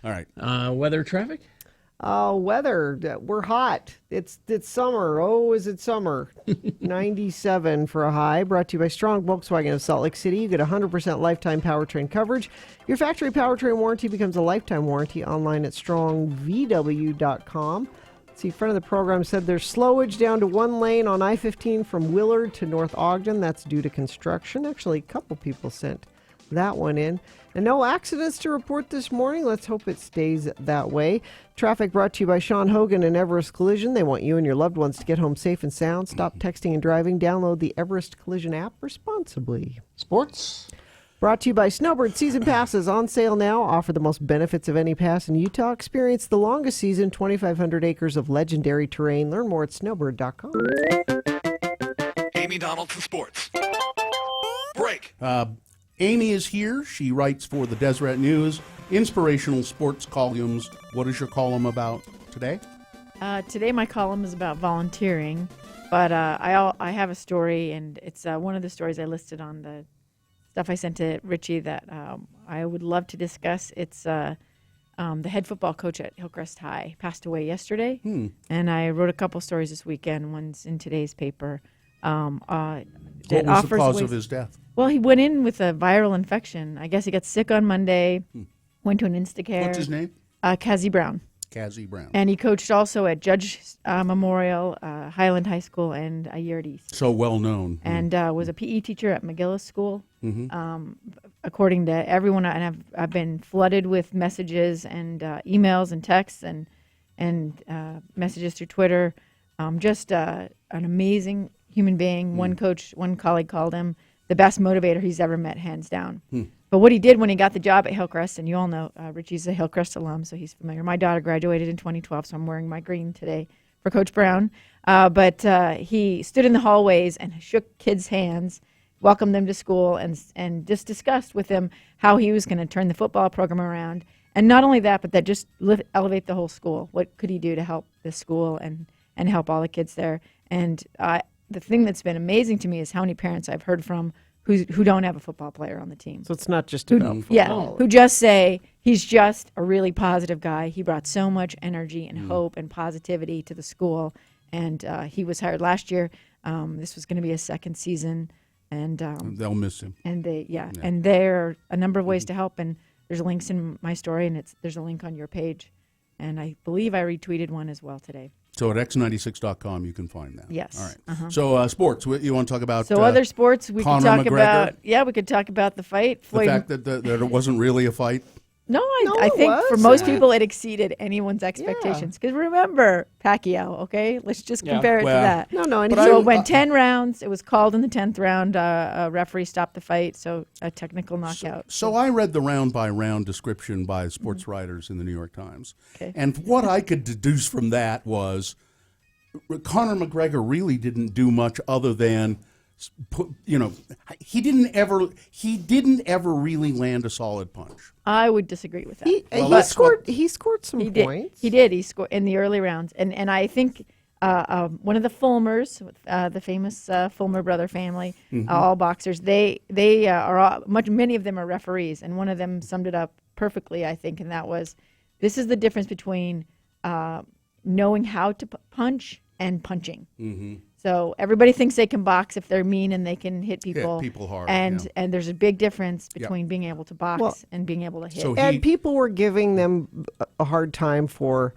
All right. All right. Weather, traffic? Weather. We're hot. It's summer. Oh, is it summer? 97 for a high. Brought to you by Strong Volkswagen of Salt Lake City. You get 100% lifetime powertrain coverage. Your factory powertrain warranty becomes a lifetime warranty online at strongvw.com. See, friend of the program said there's slowage down to one lane on I-15 from Willard to North Ogden. That's due to construction. Actually, a couple people sent that one in. And no accidents to report this morning. Let's hope it stays that way. Traffic brought to you by Sean Hogan and Everest Collision. They want you and your loved ones to get home safe and sound. Stop texting and driving. Download the Everest Collision app responsibly. Sports. Brought to you by Snowbird. Season passes on sale now. Offer the most benefits of any pass in Utah. Experience the longest season, 2,500 acres of legendary terrain. Learn more at snowbird.com. Amy Donaldson Sports. Break. Amy is here. She writes for the Deseret News, inspirational sports columns. What is your column about today? Today my column is about volunteering, but I have a story, and it's one of the stories I listed on the stuff I sent to Richie that I would love to discuss. It's the head football coach at Hillcrest High passed away yesterday, and I wrote a couple stories this weekend. One's in today's paper. What was the cause of his death? Well, he went in with a viral infection. I guess he got sick on Monday, went to an Instacare. What's his name? Kazi Brown. Kazi Brown. And he coached also at Judge Memorial, Highland High School, and Yard East. So well known. And was a PE teacher at McGillis School. According to everyone, and I've been flooded with messages and emails and texts and messages through Twitter. Just an amazing human being. One colleague called him the best motivator he's ever met, hands down. But what he did when he got the job at Hillcrest, and you all know Richie's a Hillcrest alum, so he's familiar. My daughter graduated in 2012, so I'm wearing my green today for Coach Brown. But he stood in the hallways and shook kids' hands, welcomed them to school, and just discussed with them how he was going to turn the football program around. And not only that, but that just elevate the whole school. What could he do to help the school and help all the kids there? And the thing that's been amazing to me is how many parents I've heard from who don't have a football player on the team. So it's not just Who- about football. Yeah, who just say he's just a really positive guy. He brought so much energy and hope and positivity to the school, and he was hired last year. This was going to be his second season, and They'll miss him. and and there are a number of ways to help, and there's links in my story, and there's a link on your page, and I believe I retweeted one as well today. So at x96.com you can find that. Yes. All right. Uh-huh. So sports. You want to talk about? So other sports we Conor could talk McGregor? about. Yeah, we could talk about the fight. The Floyd. fact that it wasn't really a fight. No, No, I it think for was. most people it exceeded anyone's expectations. Because remember Pacquiao, okay? Let's just compare it Well, to that. No, and So it went 10 rounds. It was called in the 10th round. A referee stopped the fight, so a technical knockout. So I read the round-by-round description by sports writers in the New York Times. Okay. And what I could deduce from that was Conor McGregor really didn't do much other than he didn't ever really land a solid punch. I would disagree with that. He scored some points. He did. He scored in the early rounds. And I think one of the Fulmers, the famous Fulmer brother family, all boxers, they are all, many of them are referees. And one of them summed it up perfectly, I think, and that was, this is the difference between knowing how to punch and punching. Mm-hmm. So everybody thinks they can box if they're mean and they can hit people. Hit people hard, And yeah. and there's a big difference Yep. between being able to box Well, and being able to hit. So And people were giving them a hard time for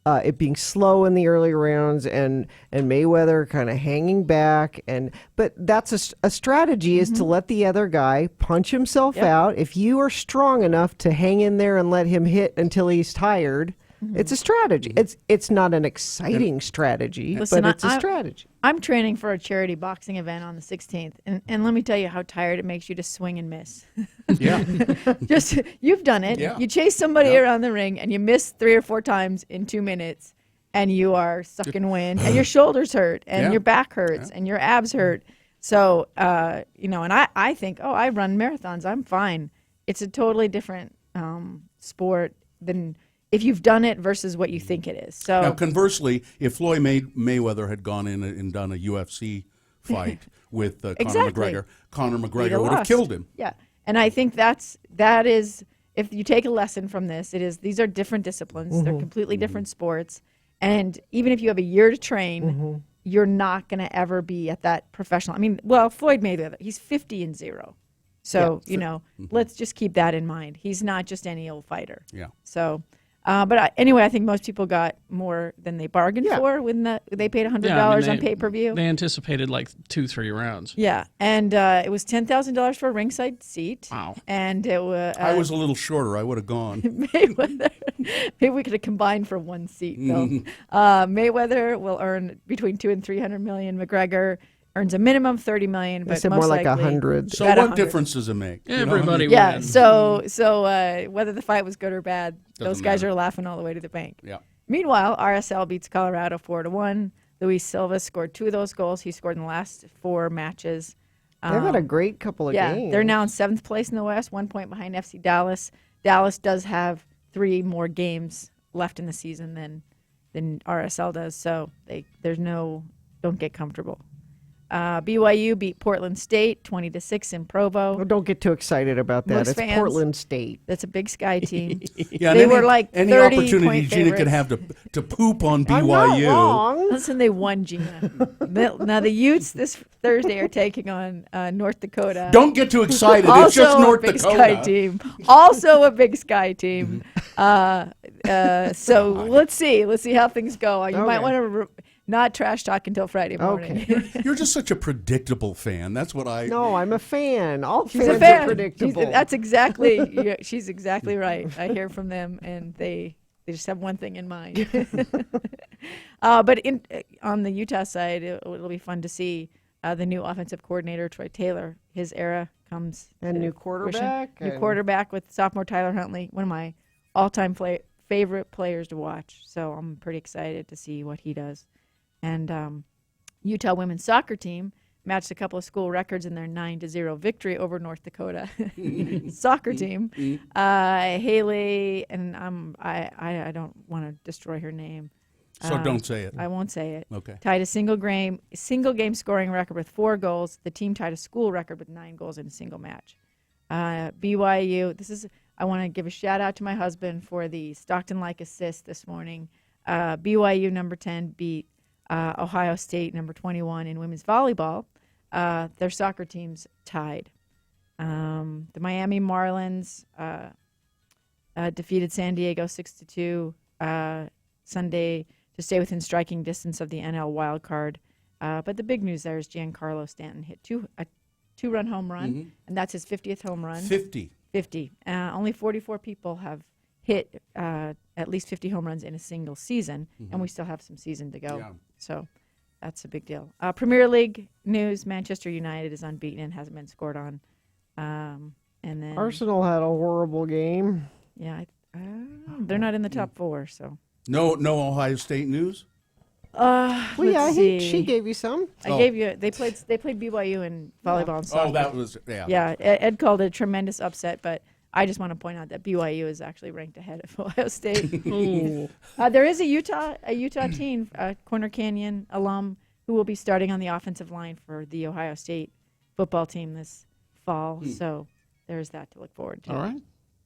it being slow in the early rounds and Mayweather kind of hanging back. But that's a strategy is to let the other guy punch himself Yep. out. If you are strong enough to hang in there and let him hit until he's tired, it's a strategy. It's not an exciting strategy, Listen, but it's a I- strategy. I'm training for a charity boxing event on the 16th, and let me tell you how tired it makes you to swing and miss. Yeah. Just you've done it. Yeah. You chase somebody Yep. around the ring and you miss 3 or 4 times in 2 minutes, and you are sucking wind, and your shoulders hurt, and Yeah. your back hurts, and your abs hurt. So and I think, I run marathons. I'm fine. It's a totally different sport than if you've done it versus what you think it is. So Now, conversely, if Floyd Mayweather had gone in and done a UFC fight with Conor Exactly. McGregor, Conor He'd McGregor would have lost. killed him. Yeah, and I think that is if you take a lesson from this, it is these are different disciplines. They're completely different sports, and even if you have a year to train, you're not going to ever be at that professional. I mean, well, Floyd Mayweather, he's 50-0, so let's just keep that in mind. He's not just any old fighter. Yeah. So. Anyway, I think most people got more than they bargained for when they paid $100 on pay-per-view. They anticipated like 2-3 rounds. Yeah, and it was $10,000 for a ringside seat. Wow. And it was. I was a little shorter. I would have gone. Mayweather. Maybe we could have combined for one seat, though. Mayweather will earn between $200 and $300 million. McGregor earns a minimum $30 million, They but said most more like likely 100. So about what 100. difference does it make? You know what I Everybody mean? Yeah. wins. So whether the fight was good or bad, those Doesn't guys matter. are laughing all the way to the bank. Yeah. Meanwhile, RSL beats Colorado 4-1. Luis Silva scored 2 of those goals. He scored in the last 4 matches. They've had a great couple of games. They're now in 7th place in the West, 1 point behind FC Dallas. Dallas does have 3 more games left in the season than RSL does, so don't get comfortable. BYU beat Portland State 20-6 in Provo. Oh, don't get too excited about that. Most It's fans- Portland State. That's a Big Sky team. Yeah, They and were like any 30 opportunity point Gina could favorites. have to poop on I'm not BYU. wrong. Listen, they won, Gina. Now the Utes this Thursday are taking on North Dakota. Don't get too excited. Also It's just North a Big Dakota. Sky team. Also a Big Sky team. So let's see how things go. You might Okay. want to not trash talk until Friday morning. Okay. You're just such a predictable fan. That's what I. No, I'm a fan. All She's fans a fan. are predictable. That's exactly. She's exactly right. I hear from them, and they just have one thing in mind. But on the Utah side, it'll be fun to see the new offensive coordinator Troy Taylor. His era comes. And to new fruition. quarterback. New and- quarterback with sophomore Tyler Huntley, one of my all-time favorite players to watch. So I'm pretty excited to see what he does. And Utah women's soccer team matched a couple of school records in their 9-0 victory over North Dakota soccer team. Haley, and I don't want to destroy her name. So don't say it. I won't say it. Okay. Tied a single game scoring record with 4 goals. The team tied a school record with 9 goals in a single match. BYU. I want to give a shout out to my husband for the Stockton-like assist this morning. BYU number 10 beat Ohio State number 21 in women's volleyball. Their soccer teams tied. The Miami Marlins defeated San Diego 6-2 Sunday to stay within striking distance of the NL wild card. But the big news there is Giancarlo Stanton hit a 2-run home run, and that's his 50th home run. 50. Only 44 people have hit at least 50 home runs in a single season, and we still have some season to go. Yeah. So that's a big deal. Premier League news, Manchester United is unbeaten and hasn't been scored on. And then Arsenal had a horrible game. Yeah, they're not in the top 4, so. No Ohio State news? Well, yeah, I let's think see. she gave you some. I gave you. They played BYU in volleyball and soccer. Oh, that was yeah. Yeah, Ed called it a tremendous upset, but I just want to point out that BYU is actually ranked ahead of Ohio State. There is a Utah teen, Corner Canyon alum, who will be starting on the offensive line for the Ohio State football team this fall. So there's that to look forward to. All right.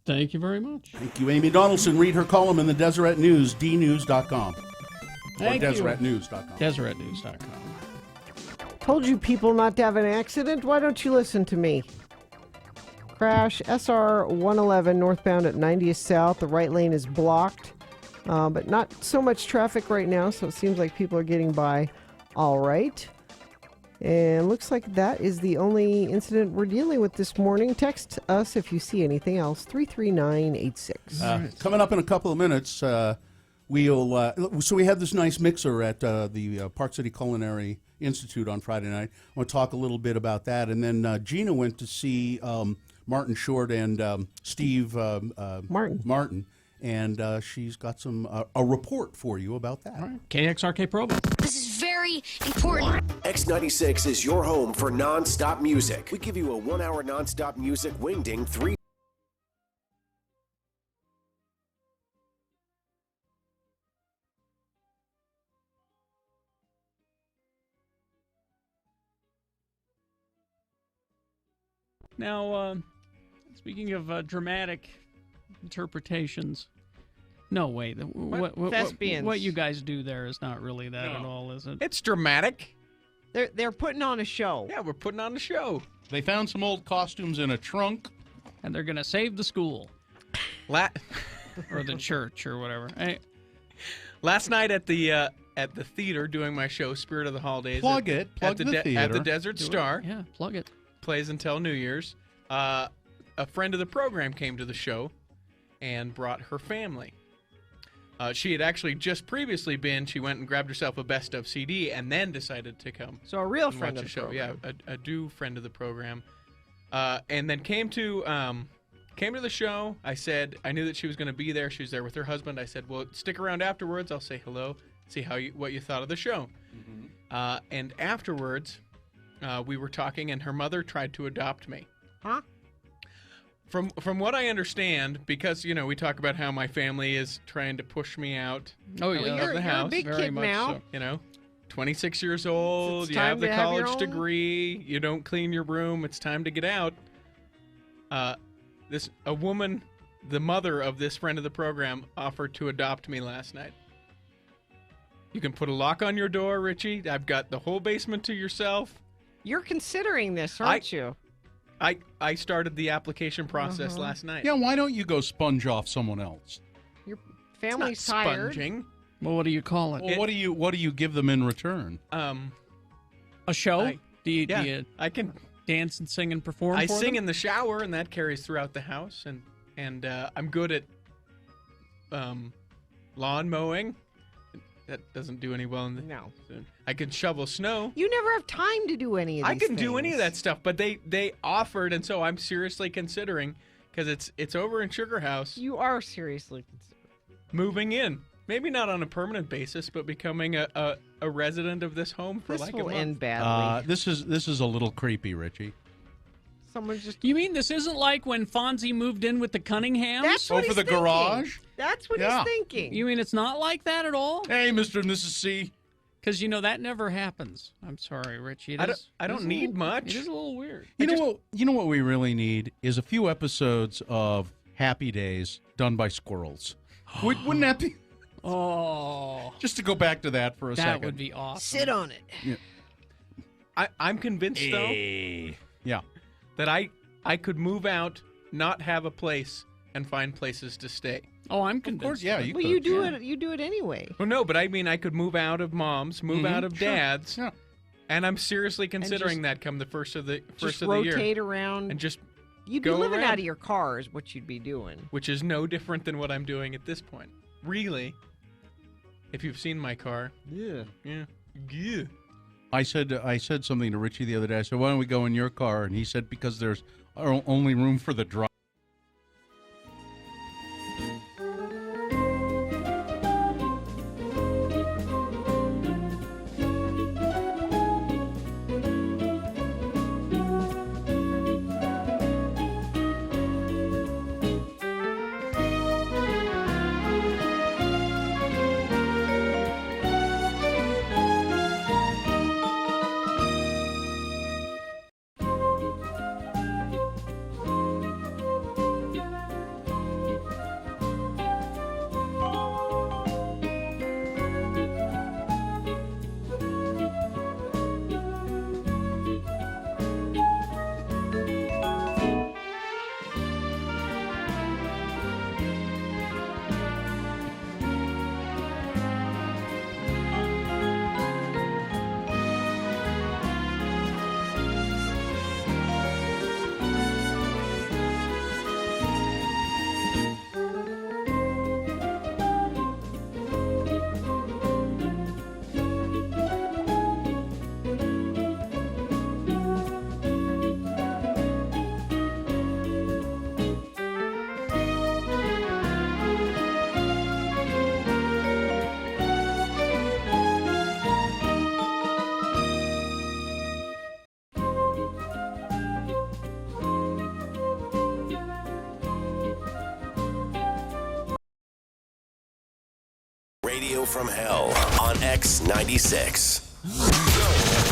Thank you very much. Thank you, Amy Donaldson. Read her column in the Deseret News, dnews.com. Thank you. DeseretNews.com. DeseretNews.com. Told you people not to have an accident. Why don't you listen to me? Crash SR 111 northbound at 90th South. The right lane is blocked, but not so much traffic right now, so it seems like people are getting by all right. And looks like that is the only incident we're dealing with this morning. Text us if you see anything else, 33986. Coming up in a couple of minutes, so we had this nice mixer at the Park City Culinary Institute on Friday night. I want to talk a little bit about that. And then Gina went to see Martin Short and Steve Martin. And she's got a report for you about that. All right. KXRK Provo. This is very important. X96 is your home for non-stop music. We give you a 1-hour non-stop music wingding 3. Now, speaking of dramatic interpretations, no way. Thespians. What you guys do there is not really that at all, is it? It's dramatic. They're putting on a show. Yeah, we're putting on a show. They found some old costumes in a trunk. And they're going to save the school. Or the church or whatever. Hey. Last night at the theater doing my show, Spirit of the Holidays. Plug the theater. At the Desert Star. Yeah, plug it. Plays until New Year's. A friend of the program came to the show and brought her family. She had actually just previously she went and grabbed herself a best of CD and then decided to come. So a real and friend watch of the show. program. Yeah, a due friend of the program. And then came to the show. I said I knew that she was going to be there. She was there with her husband. I said, "Well, stick around afterwards. I'll say hello, see what you thought of the show." Mm-hmm. And afterwards, we were talking, and her mother tried to adopt me. Huh? From what I understand, because we talk about how my family is trying to push me out of the you're house. a big very kid much now. so. 26 years old, It's you have time the to have your college own- degree, you don't clean your room, it's time to get out. A woman, the mother of this friend of the program, offered to adopt me last night. You can put a lock on your door, Richie. I've got the whole basement to yourself. You're considering this, aren't you? I started the application process last night. Yeah, why don't you go sponge off someone else? Your It's family's not tired. sponging. Well, what do you call it? Well, what do you give them in return? A show? Do you I can dance and sing and perform I for sing them? in the shower, and that carries throughout the house, and I'm good at lawn mowing. That doesn't do any well in the No. I can shovel snow. You never have time to do any of these I can do any of things. that stuff, but they offered, and so I'm seriously considering, because it's over in Sugar House, You are seriously considering. moving in. Maybe not on a permanent basis, but becoming a resident of this home for This like a will month. end badly. This is a little creepy, Richie. Someone just You mean this isn't like when Fonzie moved in with the Cunninghams? That's what for he's the thinking. garage? That's what Yeah. he's thinking. You mean it's not like that at all? Hey, Mr. and Mrs. C. Because, that never happens. I'm sorry, Richie. I don't need much. It is a little weird. You know what we really need is a few episodes of Happy Days done by squirrels. Wouldn't that be? Oh. Just to go back to that for a second. That would be awesome. Sit on it. Yeah. I'm convinced, though, Yeah. that I could move out, not have a place, and find places to stay. Oh, I'm convinced. Of course, yeah. Well, you do it. You do it anyway. Well, no, but I mean, I could move out of mom's, move out of dad's, and I'm seriously considering that come the first of the Just year. rotate around. And just You'd be go living around. out of your car is what you'd be doing. Which is no different than what I'm doing at this point. Really. If you've seen my car. Yeah. Yeah. I said something to Richie the other day. I said, why don't we go in your car? And he said, because there's only room for the drive. Radio from Hell on X96.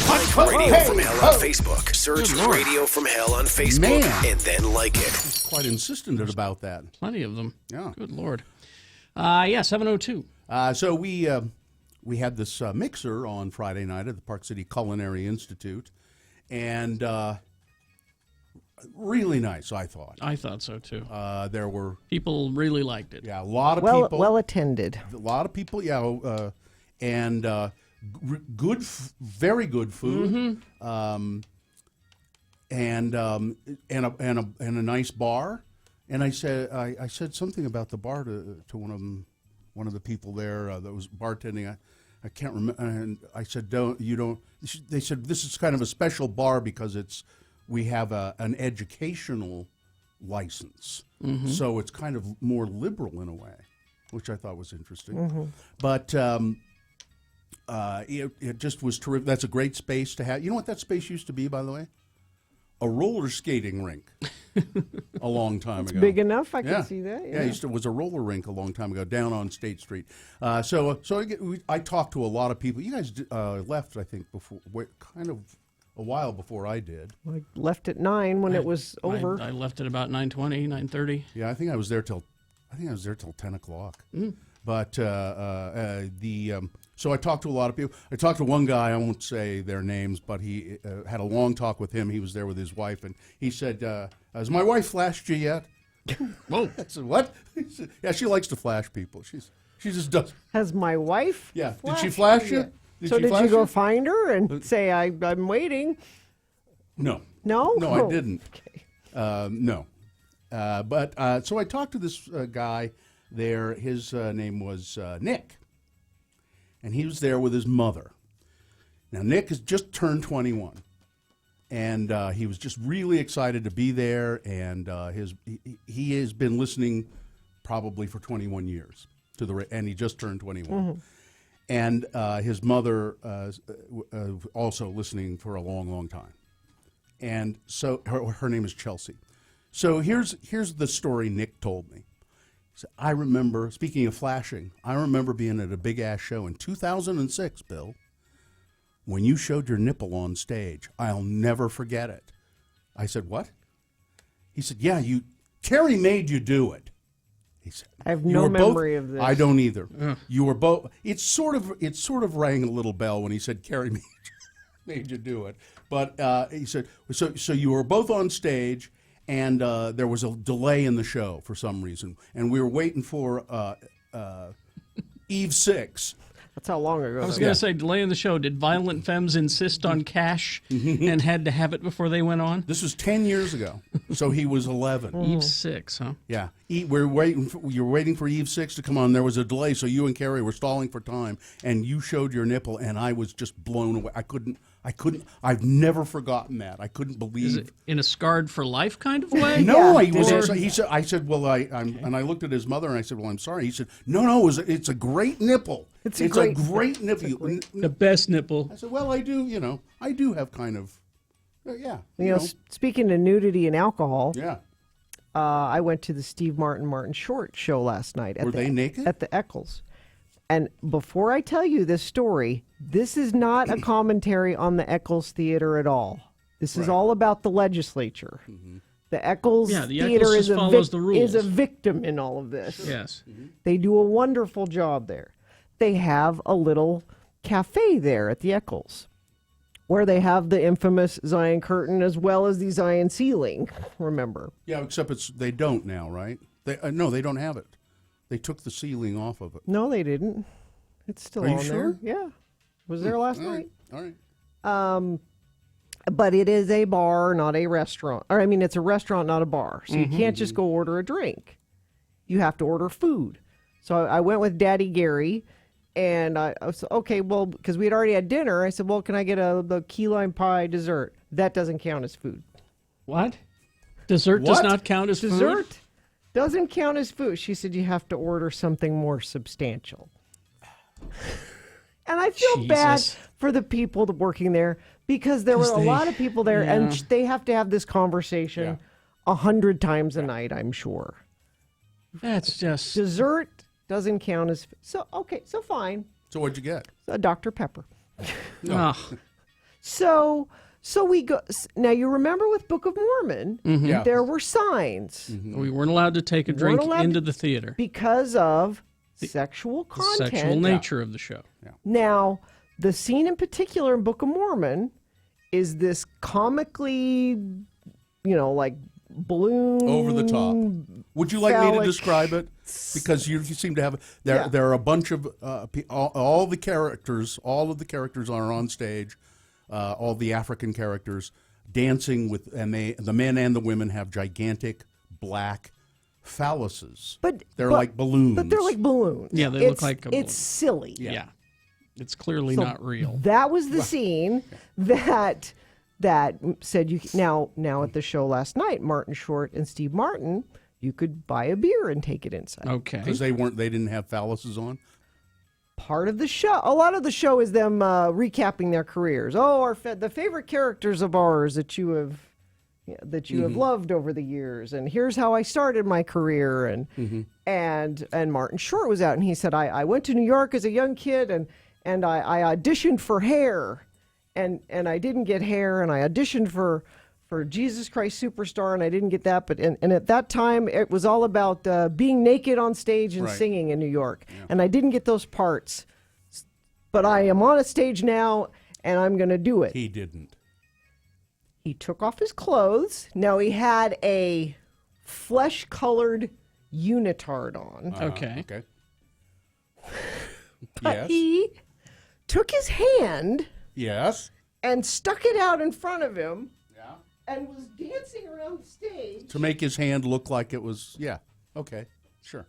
Like Radio from Hell on Facebook. Search Radio from Hell on Facebook and then like it. Quite insistent about that. Plenty of them. Yeah. Good Lord. 702. So we had this mixer on Friday night at the Park City Culinary Institute, and really nice, I thought. I thought so, too. There were... People really liked it. Yeah, a lot of people. Well attended. A lot of people, yeah, and good, very good food, and a nice bar. And I said something about the bar to one of the people there that was bartending. I can't remember. And I said, They said this is kind of a special bar because we have an educational license, so it's kind of more liberal in a way, which I thought was interesting. But it just was terrific. That's a great space to have. You know what that space used to be, by the way? A roller skating rink a long time ago. Big enough, I can see that. Yeah, it was a roller rink a long time ago down on State Street. So I talked to a lot of people. You guys left, I think, before kind of a while before I did. I left at 9 when it was over. I left at about 9:20, 9:30. Yeah, I think I was there till 10 o'clock. But so I talked to a lot of people. I talked to one guy. I won't say their names, but he had a long talk with him. He was there with his wife, and he said, "Has my wife flashed you yet?" Whoa! I said, "What?" He said, "Yeah, she likes to flash people. She just does." Has my wife? Yeah. Did she flash you? Did you go find her and say, I'm waiting? No. No? No, I didn't. Okay. No. But so I talked to this guy there. His name was Nick. And he was there with his mother. Now, Nick has just turned 21. And he was just really excited to be there. And he has been listening probably for 21 years and he just turned 21. And his mother also listening for a long, long time. And so her name is Chelsea. So here's the story Nick told me. So I remember, speaking of flashing, I remember being at a big-ass show in 2006, Bill, when you showed your nipple on stage. I'll never forget it. I said, what? He said, yeah, Carrie made you do it. He said, I have "You no were both-" memory of this. I don't either. You were both. It sort of rang a little bell when he said, Carrie made you do it. But he said, so you were both on stage, and there was a delay in the show for some reason, and we were waiting for Eve 6. That's how long ago. I was going to say, delay in the show. Did Violent Femmes insist on cash and had to have it before they went on? This was 10 years ago, so he was 11. Eve 6, huh? Yeah, you're waiting for Eve 6 to come on. There was a delay, so you and Carrie were stalling for time, and you showed your nipple, and I was just blown away. I've never forgotten that. I couldn't believe. Is it in a scarred for life kind of way? No, Yeah, he said. I said, well, and I looked at his mother and I said, well, I'm sorry. He said, no, it's a great nipple. It's a great nipple. The best nipple. I said, well, I do have kind of, yeah. You know, speaking of nudity and alcohol, yeah. I went to the Steve Martin Short show last night. Were they naked? At the Eccles. And before I tell you this story, this is not a commentary on the Eccles Theater at all. This is all about the legislature. Mm-hmm. The Eccles the Theater Eccles is just follows the rules. is a victim in all of this. Yes. They do a wonderful job there. They have a little cafe there at the Eccles where they have the infamous Zion curtain as well as the Zion ceiling, remember? Yeah, except they don't now, right? No, they don't have it. They took the ceiling off of it. No, they didn't. It's still Are you on sure? there. Yeah. Was there last All night. right. All right. But it is a bar, not a restaurant. Or, I mean, it's a restaurant, not a bar. So you can't just go order a drink. You have to order food. So I went with Daddy Gary, and I was, okay, well, because we had already had dinner, I said, well, can I get the key lime pie dessert? That doesn't count as food. What? Dessert does not count as Dessert food? doesn't count as food. She said you have to order something more substantial. And I feel bad for the people working there because there were a lot of people there, and they have to have this conversation 100 times a night, I'm sure. That's just... Dessert doesn't count as... So fine. So what'd you get? A Dr. Pepper. Oh. So we go... Now, you remember with Book of Mormon, Yeah. there were signs. We weren't allowed to take a drink into the theater. Because of sexual content. The sexual nature of the show. Yeah. Now, the scene in particular in Book of Mormon is this comically, like balloon. Over the top. Would you like me to phallic- describe it? Because you seem to have there are a bunch of all of the characters are on stage, all the African characters dancing with, and the men and the women have gigantic black phalluses. But they're like balloons. But they're like balloons. Yeah, they look like a balloon. It's silly. Yeah. It's clearly So not real. That was the scene that said you now at the show last night, Martin Short and Steve Martin, you could buy a beer and take it inside. Okay. Because they didn't have phalluses on. Part of the show, a lot of the show is them recapping their careers. Oh, the favorite characters of ours that you have loved over the years, and here's how I started my career, and Martin Short was out, and he said, I went to New York as a young kid, and I auditioned for Hair, and I didn't get Hair, and I auditioned for Jesus Christ Superstar, and I didn't get that, but and at that time it was all about being naked on stage and singing in New York, and I didn't get those parts, but I am on a stage now, and I'm going to do it. He didn't. He took off his clothes. Now he had a flesh-colored unitard on. Okay. Okay. But Yes. he took his hand Yes. and stuck it out in front of him and was dancing around the stage. To make his hand look like it was. Yeah. Okay. Sure.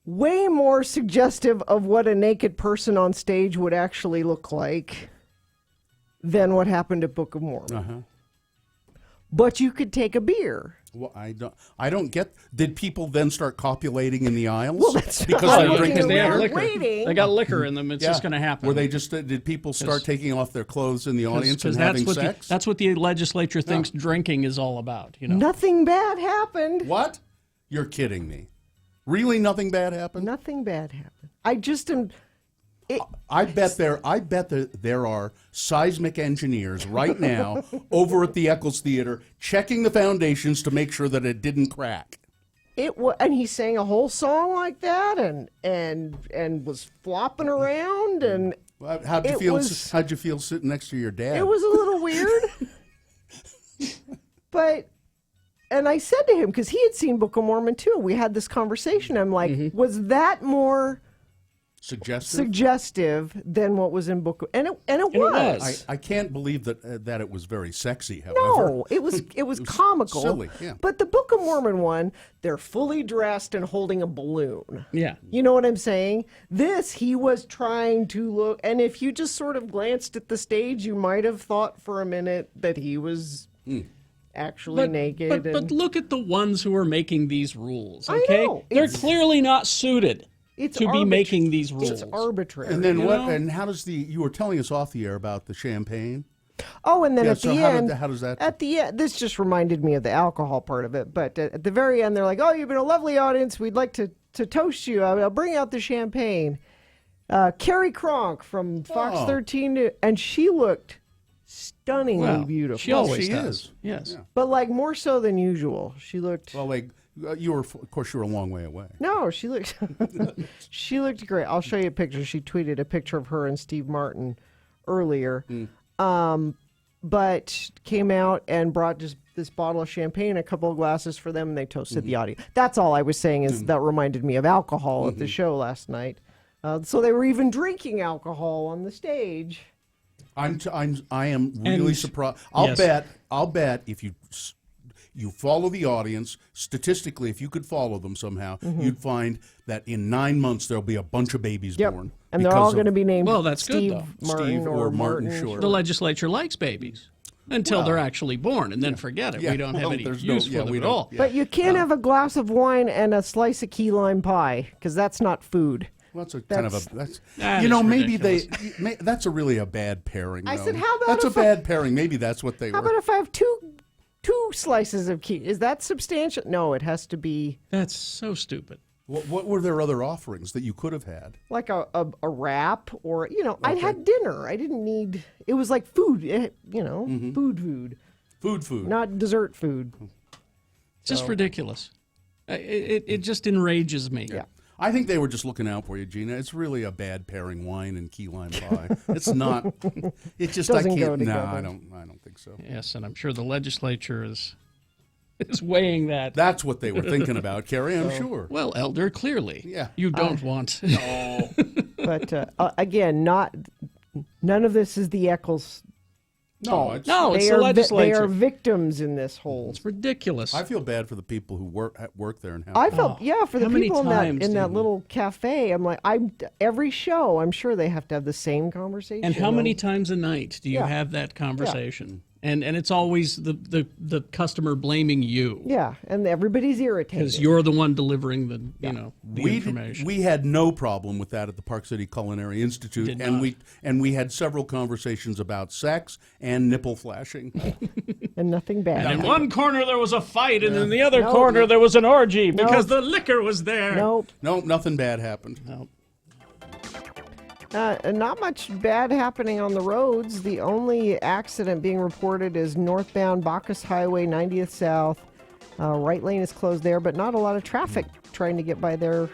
Way more suggestive of what a naked person on stage would actually look like than what happened at Book of Mormon. Uh-huh. But you could take a beer. Well, I don't get. Did people then start copulating in the aisles? Well, that's because I'm they're looking drinking they have around liquor. waiting. They got liquor in them. It's just going to happen. Were they just? Did people start taking off their clothes in the audience and that's having what sex? that's what the legislature thinks drinking is all about. You know. Nothing bad happened. What? You're kidding me? Really, nothing bad happened? Nothing bad happened. I just am. I bet there are seismic engineers right now over at the Eccles Theater checking the foundations to make sure that it didn't crack. And he sang a whole song like that, and was flopping around, and How'd you feel? How'd you feel sitting next to your dad? it was a little weird. And I said to him, because he had seen Book of Mormon too, we had this conversation. I'm like, was that more suggestive than what was in Book of, and it was. I can't believe that it was very sexy. However, No, it was comical. Silly, yeah. But the Book of Mormon one, they're fully dressed and holding a balloon. Yeah. You know what I'm saying? This, he was trying to look, and if you just sort of glanced at the stage, you might have thought for a minute that he was actually naked. But look at the ones who are making these rules. I Okay, know. they're It's- clearly not suited to be making these rules. It's arbitrary. And then You what? know? And how does you were telling us off the air about the champagne? Oh, and then Yeah, at so the how end, how does that? at the end, this just reminded me of the alcohol part of it. But at the very end, they're like, "Oh, you've been a lovely audience. We'd like to toast you. I'll bring out the champagne." Carrie Cronk from Fox Oh. 13, and she looked stunningly Well, beautiful. she always she does. is. Yes. But like more so than usual. She looked. Well, like you were, of course, you were a long way away. No, she looked. She looked great. I'll show you a picture. She tweeted a picture of her and Steve Martin earlier. But came out and brought just this bottle of champagne, a couple of glasses for them, and they toasted the audience. That's all I was saying is that reminded me of alcohol at the show last night. So they were even drinking alcohol on the stage. I am really And- surprised. Yes. I'll bet if you follow the audience statistically, if you could follow them somehow, you'd find that in 9 months there'll be a bunch of babies born. And they're all going to be named Well, that's good, Steve though. Martin Steve or Martin Short. The legislature likes babies until Well, they're actually born, and then forget it. Yeah, we don't have well, any there's use no- yeah, for them we at don't- all. yeah. But you can't have a glass of wine and a slice of key lime pie because that's not food. Well, that's a kind of That's- a That you is know maybe ridiculous. that's a really a bad pairing. I though. said, how about that's a if I- bad pairing? Maybe that's what they How were. about if I have two slices of key? Is that substantial? No, it has to be That's so stupid. What were their other offerings that you could have had? like a wrap or, I had dinner. I didn't need, it was like food, food, Food. not dessert food. Just ridiculous. It just enrages me. Yeah. I think they were just looking out for you, Gina. It's really a bad pairing, wine and key lime pie. It's not. It just Doesn't I go can't. No, together. I don't think so. Yes, and I'm sure the legislature is weighing that. That's what they were thinking about, Carrie. I'm sure. Well, Elder, clearly, Yeah. you don't want. But again, none of this is the Eccles. No, it's, No, it's They the are legislature. victims in this whole. It's ridiculous. I feel bad for the people who work there and have. I felt for the how many people in times that do you- little cafe. I'm like, every show. I'm sure they have to have the same conversation. And how many times a night do you Yeah. have that conversation? And it's always the customer blaming you Yeah, and everybody's irritated. because you're the one delivering the information. We had no problem with that at the Park City Culinary Institute, Did and not. we had several conversations about sex and nipple flashing. and nothing bad. And in one corner there was a fight, and in the other Nope. corner there was an orgy because the liquor was there. Nope. No, nothing bad happened. Nope. Not much bad happening on the roads. The only accident being reported is northbound Bacchus Highway, 90th South. Right lane is closed there, but not a lot of traffic trying to get by there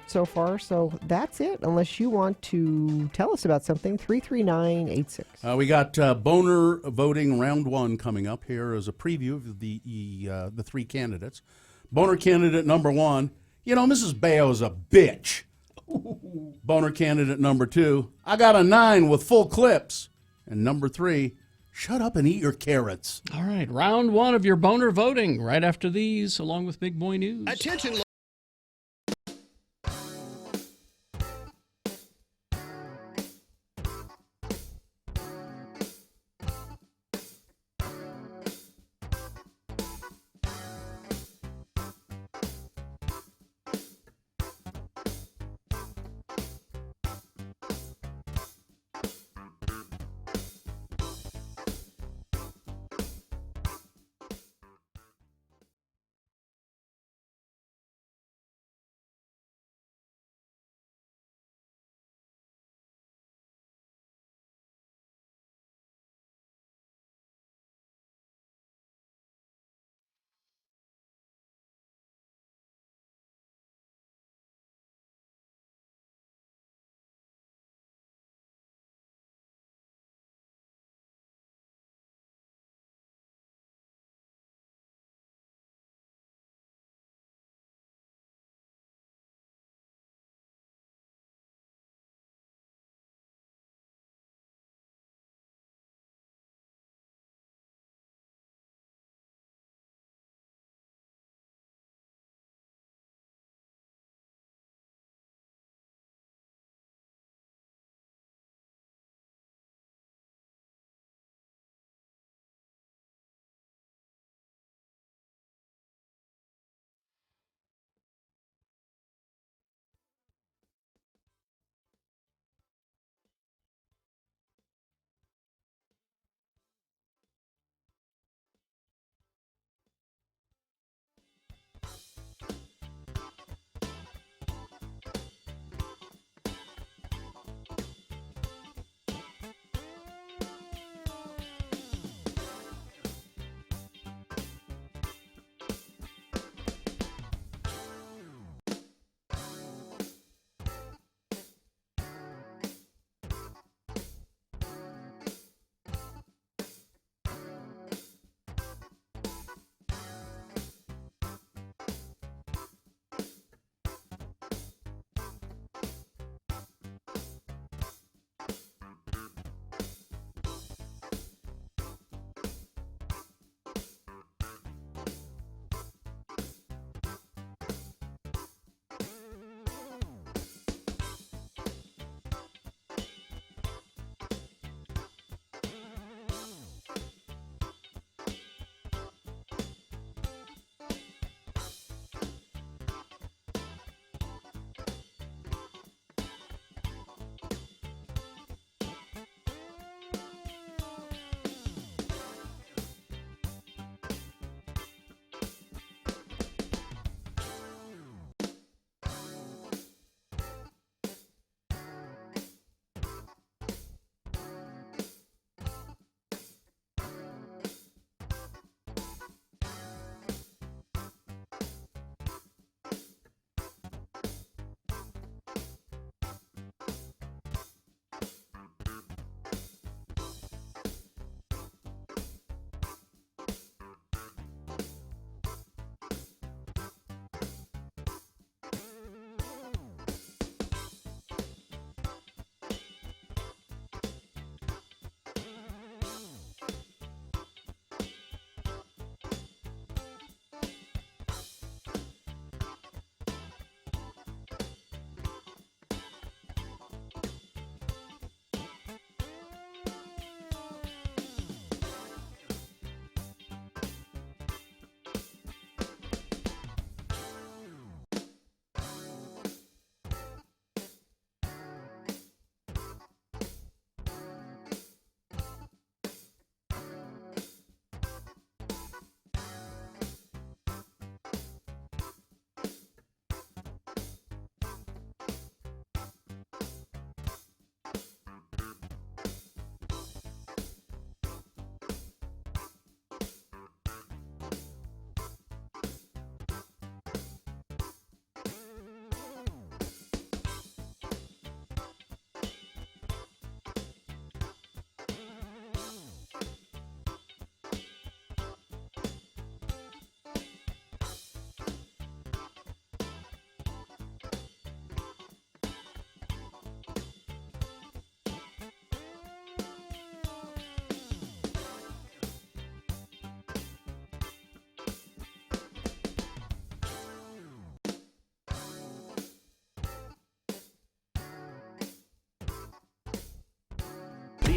so far. So that's it, unless you want to tell us about something. 33986. We got boner voting round 1 coming up. Here is a preview of the 3 candidates. Boner candidate number 1, Mrs. Bayo's a bitch. Boner candidate number 2, I got a 9 with full clips. And number 3, shut up and eat your carrots. All right, round 1 of your boner voting right after these, along with Big Boy News. Attention.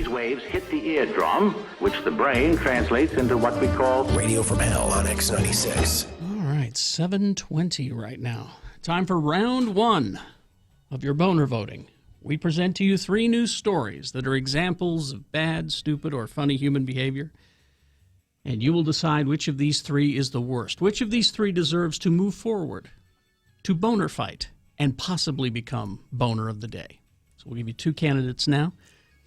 These waves hit the eardrum, which the brain translates into what we call Radio from Hell on X96. All right, 7:20 right now. Time for round one of your boner voting. We present to you 3 news stories that are examples of bad, stupid, or funny human behavior. And you will decide which of these 3 is the worst. Which of these 3 deserves to move forward, to boner fight, and possibly become boner of the day. So we'll give you 2 candidates now.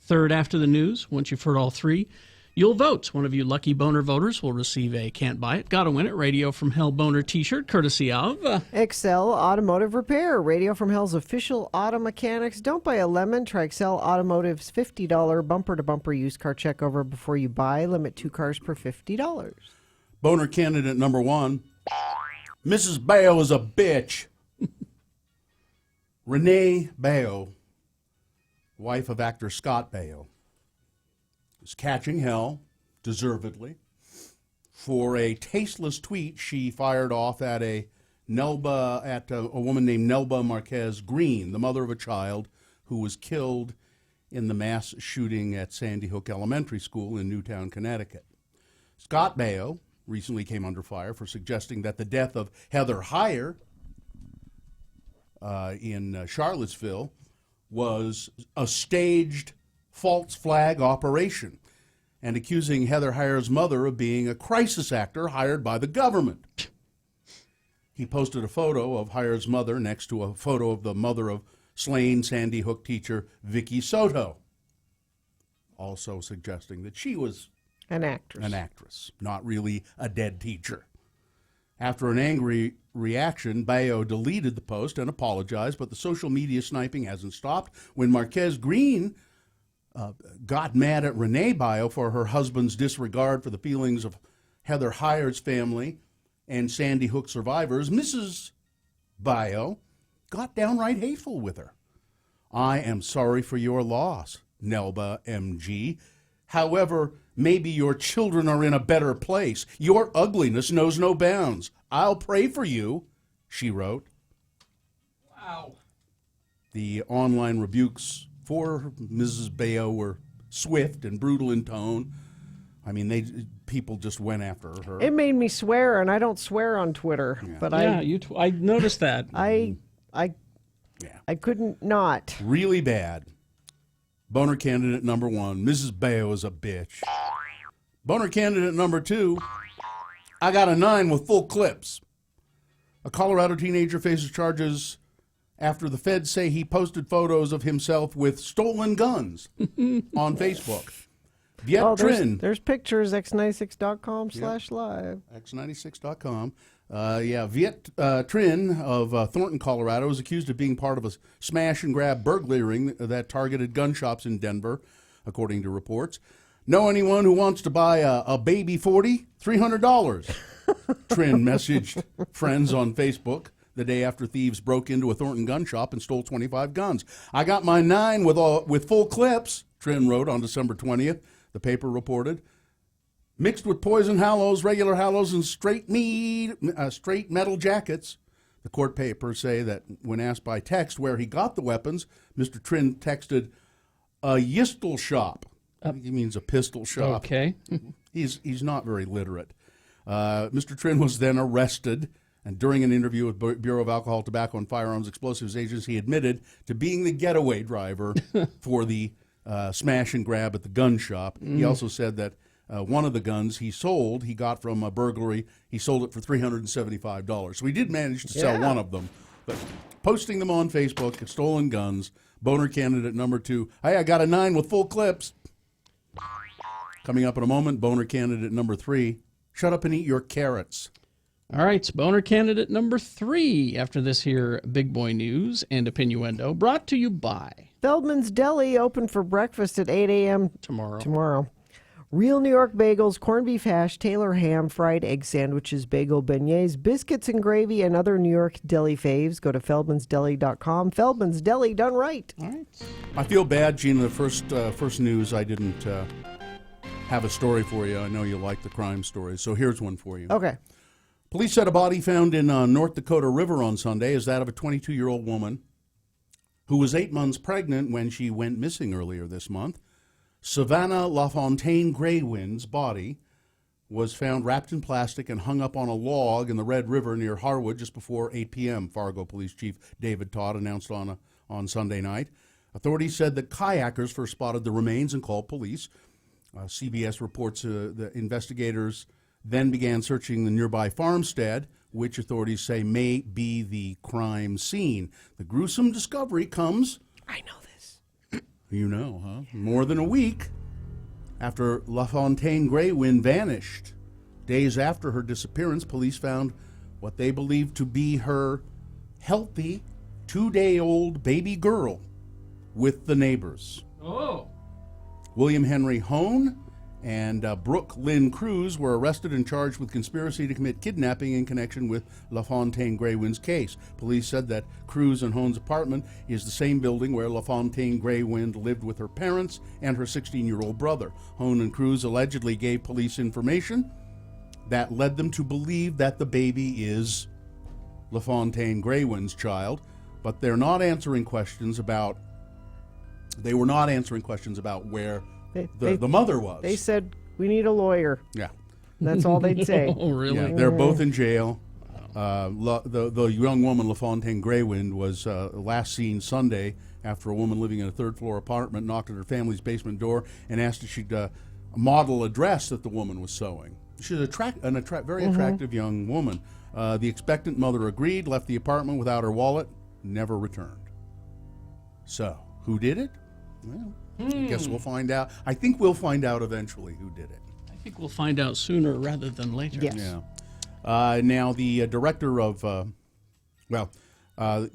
Third after the news. Once you've heard all 3, you'll vote. One of you lucky boner voters will receive a Can't Buy It, Gotta Win It Radio from Hell boner t-shirt, courtesy of Excel Automotive Repair, Radio from Hell's official auto mechanics. Don't buy a lemon. Try Excel Automotive's $50 bumper-to-bumper used car checkover before you buy. Limit 2 cars per $50. Boner candidate number 1. Mrs. Baio is a bitch. Renee Baio, wife of actor Scott Baio, is catching hell, deservedly, for a tasteless tweet she fired off at a woman named Nelba Marquez Green, the mother of a child who was killed in the mass shooting at Sandy Hook Elementary School in Newtown, Connecticut. Scott Baio recently came under fire for suggesting that the death of Heather Heyer in Charlottesville was a staged false flag operation, and accusing Heather Heyer's mother of being a crisis actor hired by the government. He posted a photo of Heyer's mother next to a photo of the mother of slain Sandy Hook teacher Vicky Soto, also suggesting that she was an actress, not really a dead teacher. After an angry reaction, Baio deleted the post and apologized, but the social media sniping hasn't stopped. When Marquez Green got mad at Renee Baio for her husband's disregard for the feelings of Heather Heyer's family and Sandy Hook survivors, Mrs. Baio got downright hateful with her. I am sorry for your loss, Nelba MG. However, maybe your children are in a better place. Your ugliness knows no bounds. I'll pray for you, she wrote. Wow. The online rebukes for Mrs. Baio were swift and brutal in tone. I mean, people just went after her. It made me swear, and I don't swear on Twitter. Yeah. But I noticed that. I couldn't not. Really bad. Boner candidate number 1, Mrs. Baio is a bitch. Boner candidate number 2, I got a 9 with full clips. A Colorado teenager faces charges after the feds say he posted photos of himself with stolen guns on Facebook. Viet Trin. There's pictures, x96.com/live. X96.com. Viet Trin of Thornton, Colorado, is accused of being part of a smash-and-grab burglary that targeted gun shops in Denver, according to reports. Know anyone who wants to buy a baby 40? $300. Trin messaged friends on Facebook the day after thieves broke into a Thornton gun shop and stole 25 guns. I got my 9 with full clips, Trin wrote on December 20th, the paper reported. Mixed with poison hallows, regular hallows, and straight metal jackets. The court papers say that when asked by text where he got the weapons, Mr. Trin texted, a yistle shop. He means a pistol shop. Okay. He's not very literate. Mr. Trin was then arrested, and during an interview with Bureau of Alcohol, Tobacco, and Firearms Explosives Agents, he admitted to being the getaway driver for the smash and grab at the gun shop. He also said that one of the guns he got from a burglary. He sold it for $375. So he did manage to sell one of them. But posting them on Facebook, stolen guns, boner candidate number 2. Hey, I got a 9 with full clips. Coming up in a moment, boner candidate number 3. Shut up and eat your carrots. All right, boner candidate number 3 after this here big boy news and opinioendo, brought to you by Feldman's Deli, open for breakfast at 8 a.m. tomorrow. Real New York bagels, corned beef hash, Taylor ham, fried egg sandwiches, bagel beignets, biscuits and gravy, and other New York deli faves. Go to feldmansdeli.com. Feldman's Deli, done right. All right. I feel bad, Gina. The first news, I didn't have a story for you. I know you like the crime stories, so here's one for you. Okay. Police said a body found in North Dakota River on Sunday is that of a 22-year-old woman who was 8 months pregnant when she went missing earlier this month. Savannah LaFontaine Graywind's body was found wrapped in plastic and hung up on a log in the Red River near Harwood just before 8 p.m., Fargo Police Chief David Todd announced on Sunday night. Authorities said that kayakers first spotted the remains and called police. CBS reports the investigators then began searching the nearby farmstead, which authorities say may be the crime scene. The gruesome discovery comes... I know this. You know, huh? More than a week after LaFontaine Graywind vanished. Days after her disappearance, police found what they believed to be her healthy 2-day-old baby girl with the neighbors. Oh. William Henry Hone and Brooke Lynn Cruz were arrested and charged with conspiracy to commit kidnapping in connection with LaFontaine Graywind's case. Police said that Cruz and Hone's apartment is the same building where LaFontaine Graywind lived with her parents and her 16-year-old brother. Hone and Cruz allegedly gave police information that led them to believe that the baby is LaFontaine Graywind's child, but they were not answering questions about where the mother was. They said, we need a lawyer. Yeah. That's all they'd say. Oh, really? Yeah, they're both in jail. The young woman, LaFontaine Graywind, was last seen Sunday after a woman living in a third-floor apartment knocked at her family's basement door and asked if she'd model a dress that the woman was sewing. She's very attractive young woman. The expectant mother agreed, left the apartment without her wallet, never returned. So, who did it? Well, I guess we'll find out. I think we'll find out eventually who did it. I think we'll find out sooner rather than later. Yes. Yeah. Now, the director of, the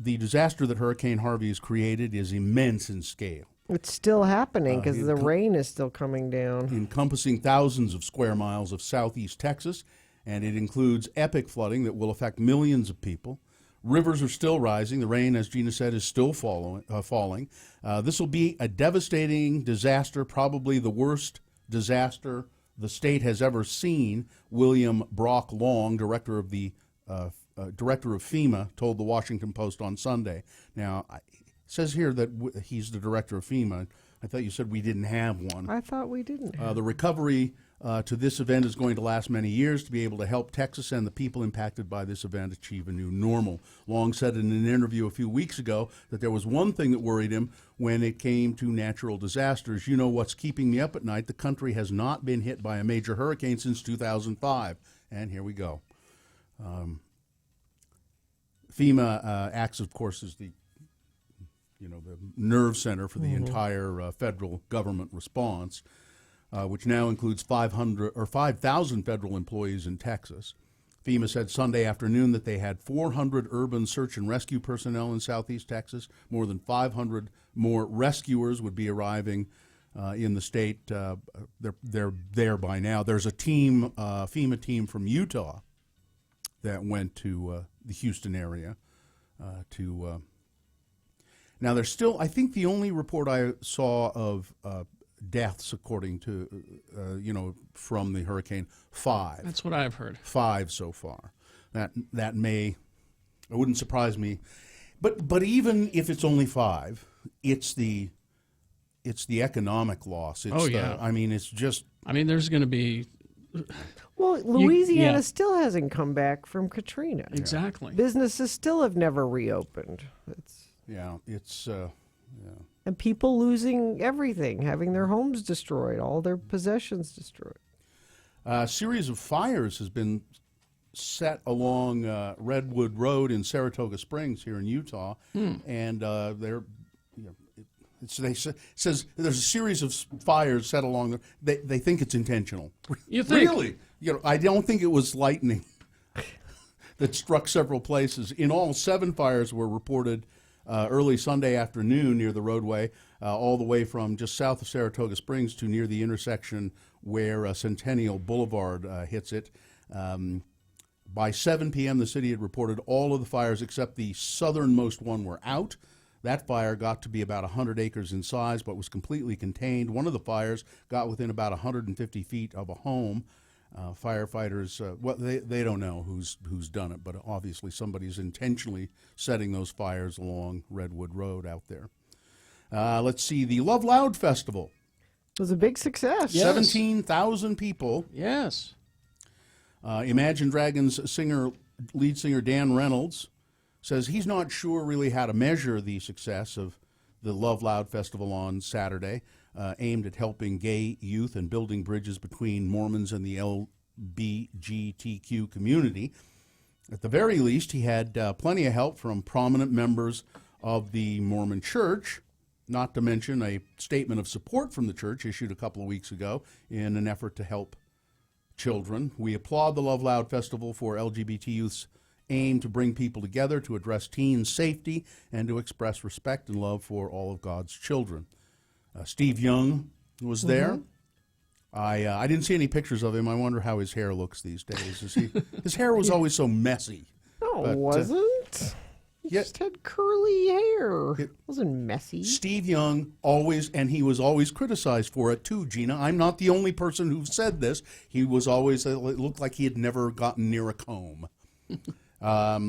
disaster that Hurricane Harvey has created is immense in scale. It's still happening because the rain is still coming down. Encompassing thousands of square miles of southeast Texas, and it includes epic flooding that will affect millions of people. Rivers are still rising. The rain, as Gina said, is still falling. This will be a devastating disaster, probably the worst disaster the state has ever seen. William Brock Long, director of FEMA, told the Washington Post on Sunday. Now, it says here that he's the director of FEMA. I thought you said we didn't have one. I thought we didn't have The recovery to this event is going to last many years to be able to help Texas and the people impacted by this event achieve a new normal. Long said in an interview a few weeks ago that there was one thing that worried him when it came to natural disasters. You know what's keeping me up at night? The country has not been hit by a major hurricane since 2005. And here we go. FEMA acts, of course, as the nerve center for the entire federal government response, which now includes 5,000 federal employees in Texas. FEMA said Sunday afternoon that they had 400 urban search and rescue personnel in southeast Texas. More than 500 more rescuers would be arriving in the state. They're there by now. There's a team, FEMA team from Utah, that went to the Houston area Now, there's still, I think the only report I saw of deaths, according to, from the hurricane, 5. That's what I've heard. 5 so far. That may, it wouldn't surprise me. But even if it's only 5, it's the economic loss. It's it's just. I mean, there's going to be. Well, Louisiana still hasn't come back from Katrina. Exactly. Businesses still have never reopened. And people losing everything, having their homes destroyed, all their possessions destroyed. A series of fires has been set along Redwood Road in Saratoga Springs here in Utah, and it says there's a series of fires set along there. They think it's intentional. You think? Really? I don't think it was lightning that struck several places. In all, 7 fires were reported early Sunday afternoon near the roadway, all the way from just south of Saratoga Springs to near the intersection where Centennial Boulevard hits it. By 7 p.m., the city had reported all of the fires except the southernmost one were out. That fire got to be about 100 acres in size, but was completely contained. One of the fires got within about 150 feet of a home. Firefighters, they don't know who's done it, but obviously somebody's intentionally setting those fires along Redwood Road out there. Let's see, the Love Loud Festival It was a big success. 17,000 people. Yes. Imagine Dragons lead singer Dan Reynolds says he's not sure really how to measure the success of the Love Loud Festival on Saturday, aimed at helping gay youth and building bridges between Mormons and the LGBTQ community. At the very least, he had plenty of help from prominent members of the Mormon Church, not to mention a statement of support from the church issued a couple of weeks ago in an effort to help children. We applaud the Love Loud Festival for LGBT youth's aim to bring people together, to address teens' safety, and to express respect and love for all of God's children. Steve Young was there. I didn't see any pictures of him. I wonder how his hair looks these days. His hair was always so messy. No, it wasn't. He just had curly hair. It wasn't messy. Steve Young he was always criticized for it too, Gina. I'm not the only person who said this. He was always, it looked like he had never gotten near a comb. Now,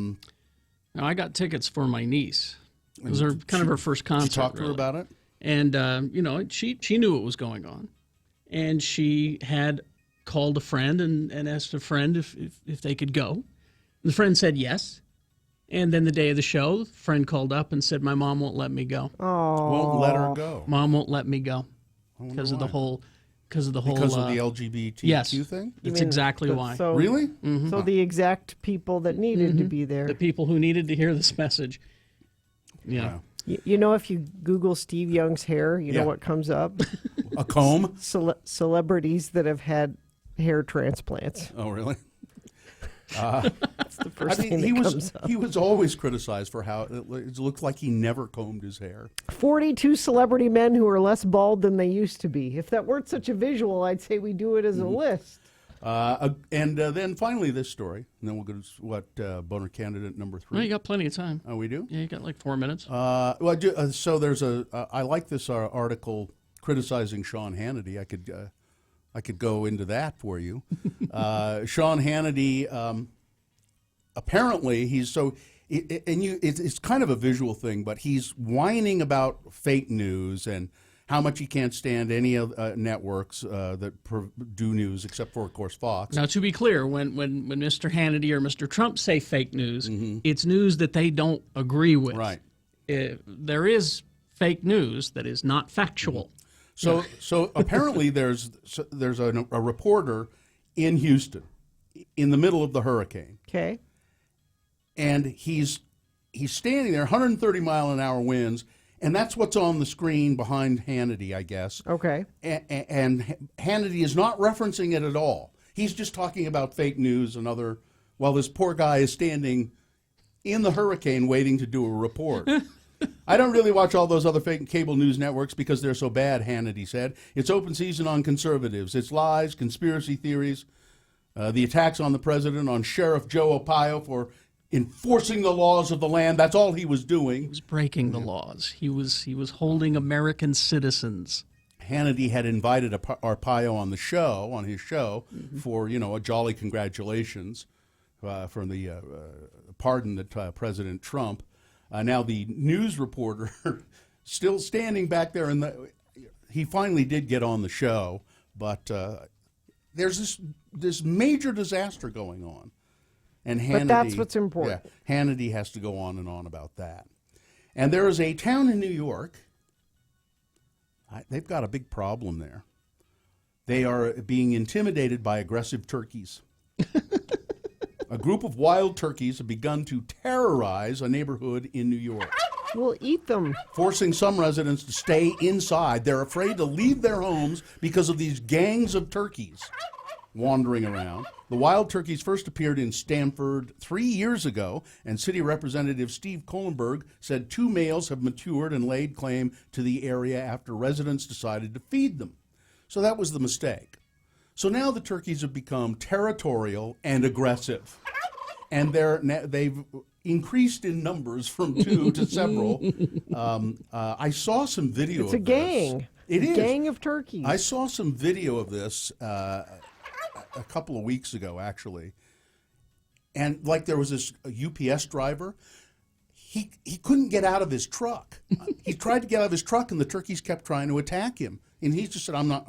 I got tickets for my niece. It was her first concert. Did you talk to her about it? And, she knew what was going on. And she had called a friend and asked a friend if they could go. And the friend said yes. And then the day of the show, the friend called up and said, my mom won't let me go. Oh. Won't let her go. Mom won't let me go because of the whole Because of the LGBTQ thing? That's exactly why. So, really? Mm-hmm. So the exact people that needed to be there. The people who needed to hear this message. Yeah. Wow. You know, if you Google Steve Young's hair, you know what comes up? A comb? Celebrities that have had hair transplants. Oh, really? That's the first thing that comes up. He was always criticized for how it looked like he never combed his hair. 42 celebrity men who are less bald than they used to be. If that weren't such a visual, I'd say we do it as a list. And then finally this story, and then we'll go to boner candidate number 3. Well, you got plenty of time. Oh, we do? Yeah, you got like 4 minutes. So there's I like this article criticizing Sean Hannity. I could go into that for you. Sean Hannity, apparently it's kind of a visual thing, but he's whining about fake news and how much he can't stand any of networks that do news, except for, of course, Fox. Now, to be clear, when Mr. Hannity or Mr. Trump say fake news, it's news that they don't agree with. Right. There is fake news that is not factual. So apparently there's a reporter in Houston in the middle of the hurricane. Okay. And he's standing there, 130-mile-an-hour winds, and that's what's on the screen behind Hannity, I guess. Okay. And Hannity is not referencing it at all. He's just talking about fake news and while this poor guy is standing in the hurricane waiting to do a report. I don't really watch all those other fake cable news networks because they're so bad, Hannity said. It's open season on conservatives. It's lies, conspiracy theories, the attacks on the president, on Sheriff Joe Arpaio for enforcing the laws of the land. That's all he was doing. He was breaking the laws. He was holding American citizens. Hannity had invited Arpaio on his show, for a jolly congratulations for the pardon that President Trump. Now the news reporter still standing back there, he finally did get on the show, but there's this major disaster going on. And Hannity, but that's what's important. Yeah, Hannity has to go on and on about that. And there is a town in New York. They've got a big problem there. They are being intimidated by aggressive turkeys. A group of wild turkeys have begun to terrorize a neighborhood in New York. We'll eat them. Forcing some residents to stay inside. They're afraid to leave their homes because of these gangs of turkeys wandering around. The wild turkeys first appeared in Stamford 3 years ago, and City Representative Steve Kohlenberg said 2 males have matured and laid claim to the area after residents decided to feed them. So that was the mistake. So now the turkeys have become territorial and aggressive, and they've increased in numbers from 2 to several. I saw some video of this. It's a gang. It is. A gang of turkeys. I saw some video of this a couple of weeks ago, actually. And there was this UPS driver. he couldn't get out of his truck. He tried to get out of his truck, and the turkeys kept trying to attack him. And he just said, I'm not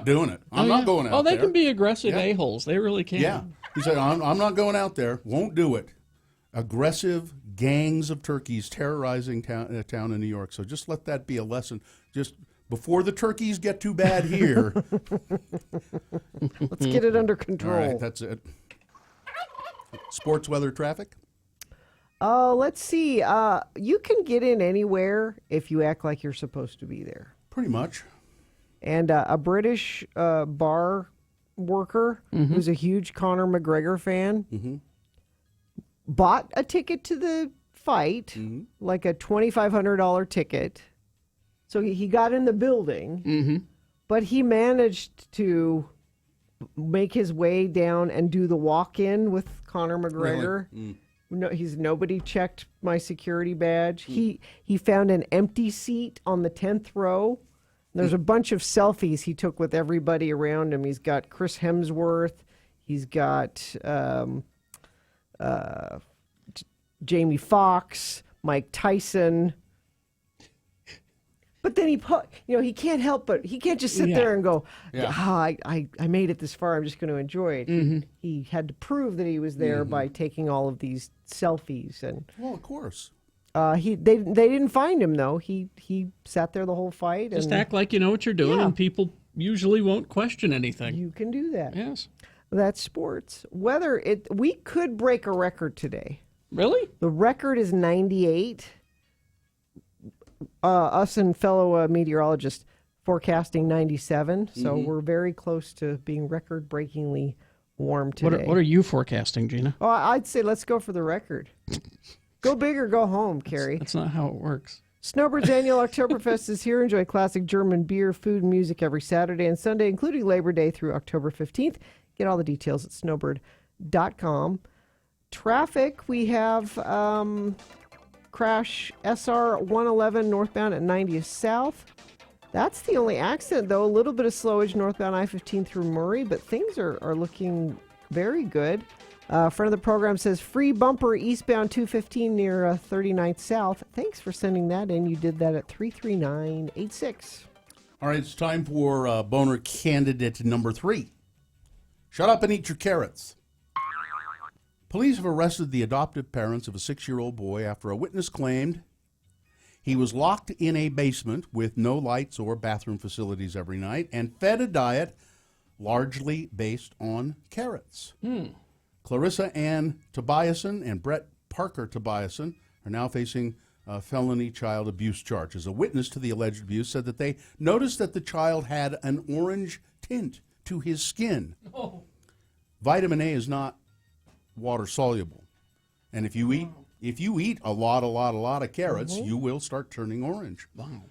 doing it. I'm not going out there. Oh, they can be aggressive a-holes. They really can. Yeah. He said, I'm not going out there. Won't do it. Aggressive gangs of turkeys terrorizing town in New York. So just let that be a lesson. Just before the turkeys get too bad here. Let's get it under control. All right, that's it. Sports, weather, traffic? Let's see. You can get in anywhere if you act like you're supposed to be there. Pretty much. And a British bar worker who's a huge Conor McGregor fan bought a ticket to the fight, like a $2,500 ticket. So he got in the building, but he managed to make his way down and do the walk-in with Conor McGregor. Really? No, nobody checked my security badge. He found an empty seat on the 10th row. There's a bunch of selfies he took with everybody around him. He's got Chris Hemsworth. He's got Jamie Foxx, Mike Tyson. But then he can't help but he can't just sit there and go, I made it this far. I'm just going to enjoy it. He had to prove that he was there by taking all of these selfies. And well, of course. They didn't find him though. He sat there the whole fight. Just and act like you know what you're doing, and people usually won't question anything. You can do that. Yes. That's sports. We could break a record today. Really? The record is 98. Us and fellow meteorologists forecasting 97. So we're very close to being record-breakingly warm today. What are you forecasting, Gina? Oh, I'd say let's go for the record. Go big or go home, Carrie. That's not how it works. Snowbird's annual Oktoberfest is here. Enjoy classic German beer, food, and music every Saturday and Sunday, including Labor Day through October 15th. Get all the details at snowbird.com. Traffic, we have crash SR 111 northbound at 90th South. That's the only accident, though. A little bit of slowage northbound I-15 through Murray, but things are looking very good. Friend of the program says free bumper eastbound 215 near 39th South. Thanks for sending that in. You did that at 33986. All right, it's time for boner candidate number 3. Shut up and eat your carrots. Police have arrested the adoptive parents of a 6-year-old boy after a witness claimed he was locked in a basement with no lights or bathroom facilities every night and fed a diet largely based on carrots. Clarissa Ann Tobiasen and Brett Parker Tobiasen are now facing felony child abuse charges. A witness to the alleged abuse said that they noticed that the child had an orange tint to his skin. Vitamin A is not water soluble, and if you eat a lot of carrots, you will start turning orange. Wow.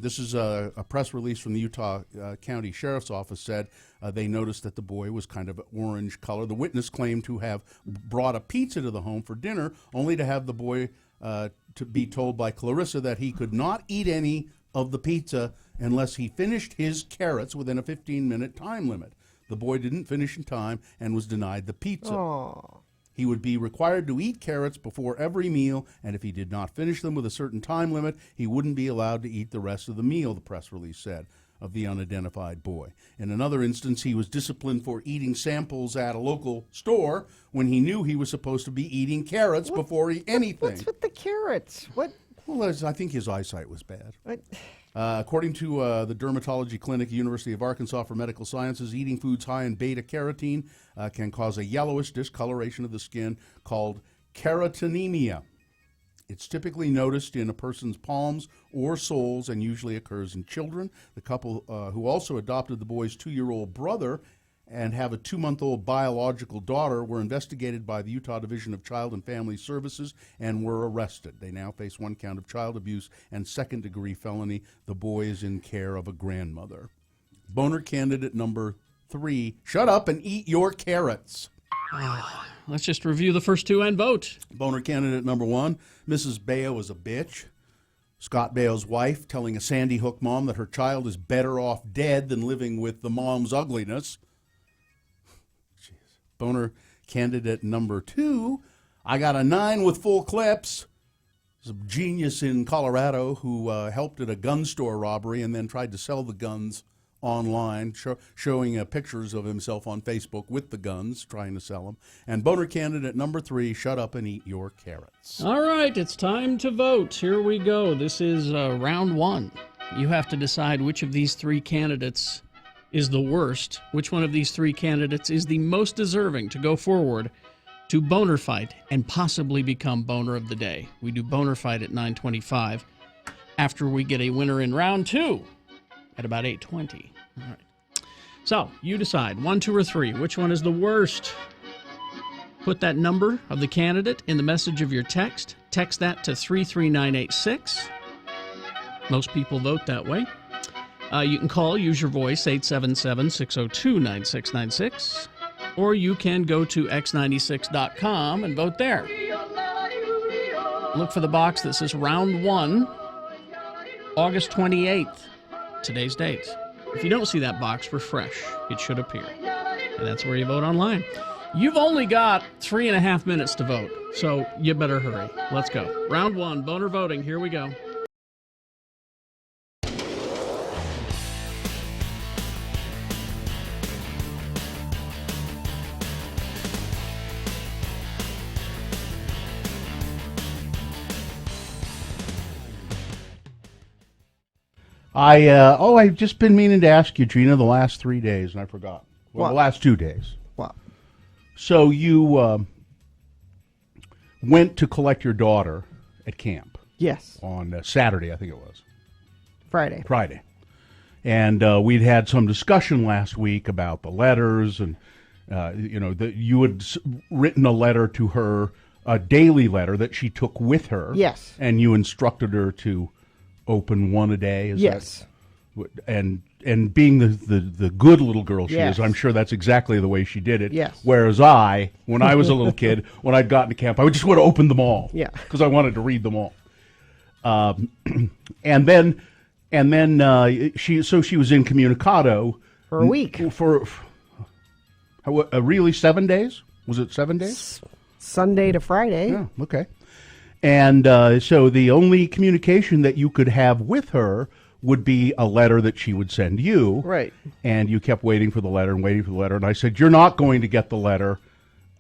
This is a press release from the Utah County Sheriff's Office said they noticed that the boy was kind of orange color. The witness claimed to have brought a pizza to the home for dinner, only to have the boy to be told by Clarissa that he could not eat any of the pizza unless he finished his carrots within a 15-minute time limit. The boy didn't finish in time and was denied the pizza. Aww. He would be required to eat carrots before every meal, and if he did not finish them with a certain time limit, he wouldn't be allowed to eat the rest of the meal, the press release said of the unidentified boy. In another instance, he was disciplined for eating samples at a local store when he knew he was supposed to be eating carrots before anything. What's with the carrots? What? Well, I think his eyesight was bad. According to the Dermatology Clinic at University of Arkansas for Medical Sciences, eating foods high in beta-carotene can cause a yellowish discoloration of the skin called carotenemia. It's typically noticed in a person's palms or soles and usually occurs in children. The couple who also adopted the boy's 2-year-old brother and have a 2-month-old biological daughter were investigated by the Utah Division of Child and Family Services and were arrested. They now face 1 count of child abuse and 2nd-degree felony. The boy is in care of a grandmother. Boner candidate number 3, shut up and eat your carrots. Let's just review the first 2 and vote. Boner candidate number 1, Mrs. Baio is a bitch. Scott Baio's wife telling a Sandy Hook mom that her child is better off dead than living with the mom's ugliness. Boner candidate number 2, I got a 9 with full clips. There's a genius in Colorado who helped at a gun store robbery and then tried to sell the guns online, showing pictures of himself on Facebook with the guns, trying to sell them. And boner candidate number 3, shut up and eat your carrots. All right, it's time to vote. Here we go. This is round 1. You have to decide which of these 3 candidates is the worst, which one of these 3 candidates is the most deserving to go forward to Boner Fight and possibly become Boner of the Day. We do Boner Fight at 9:25 after we get a winner in round 2 at about 8:20. All right. So, you decide, 1, 2, or 3. Which one is the worst? Put that number of the candidate in the message of your text. Text that to 33986. Most people vote that way. You can call, use your voice, 877-602-9696. Or you can go to x96.com and vote there. Look for the box that says round 1, August 28th. Today's date. If you don't see that box, refresh. It should appear. And that's where you vote online. You've only got 3.5 minutes to vote, so you better hurry. Let's go. Round 1, boner voting. Here we go. I've just been meaning to ask you, Gina, the last 3 days, and I forgot. Well, the last 2 days. What? So you went to collect your daughter at camp. Yes. On Saturday, I think it was. Friday. And we'd had some discussion last week about the letters, and you had written a letter to her, a daily letter that she took with her. Yes. And you instructed her to open one a day. Is yes. And being the good little girl she Yes. is, I'm sure that's exactly the way she did it. Yes. Whereas when I was a little kid, when I'd gotten to camp, I would just want to open them all. Yeah. Because I wanted to read them all. And then she was incommunicado for a week. For really 7 days? Was it 7 days? Sunday to Friday. Yeah. Okay. And so the only communication that you could have with her would be a letter that she would send you. Right. And you kept waiting for the letter. And I said, you're not going to get the letter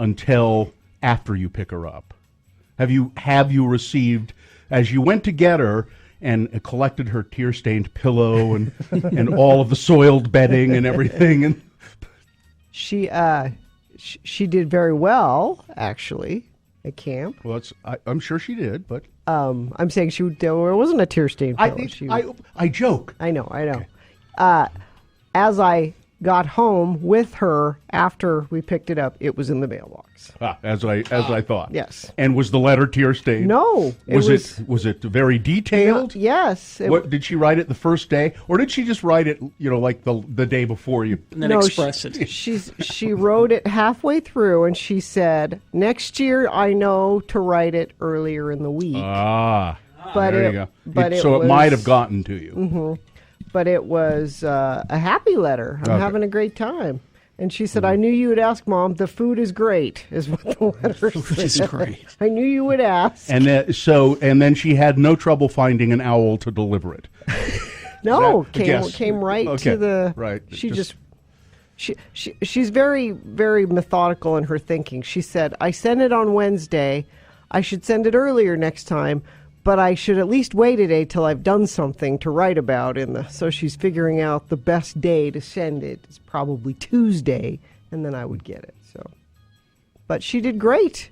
until after you pick her up. Have you received, as you went to get her and collected her tear-stained pillow and and all of the soiled bedding and everything? And she did very well, actually, at camp. Well, I'm sure she did, but I'm saying there wasn't a tear-stained pillow. I joke. I know. Okay. As I got home with her after we picked it up, it was in the mailbox. As I thought. Yes. And was the letter tear-stained? No. Was it very detailed? Yes. What did she write it the first day, or did she just write it, like the day before you? And then express it. She wrote it halfway through, and she said, "Next year I know to write it earlier in the week." But there you go. But it might have gotten to you. Mm-hmm. But it was a happy letter. I'm having a great time. And she said, I knew you would ask, Mom. The food is great, is what the letter said. Food is great. I knew you would ask. And then she had no trouble finding an owl to deliver it. No, came right to the. Right. She's very, very methodical in her thinking. She said, I sent it on Wednesday. I should send it earlier next time. But I should at least wait a day till I've done something to write about so she's figuring out the best day to send it. It's probably Tuesday, and then I would get it. But she did great.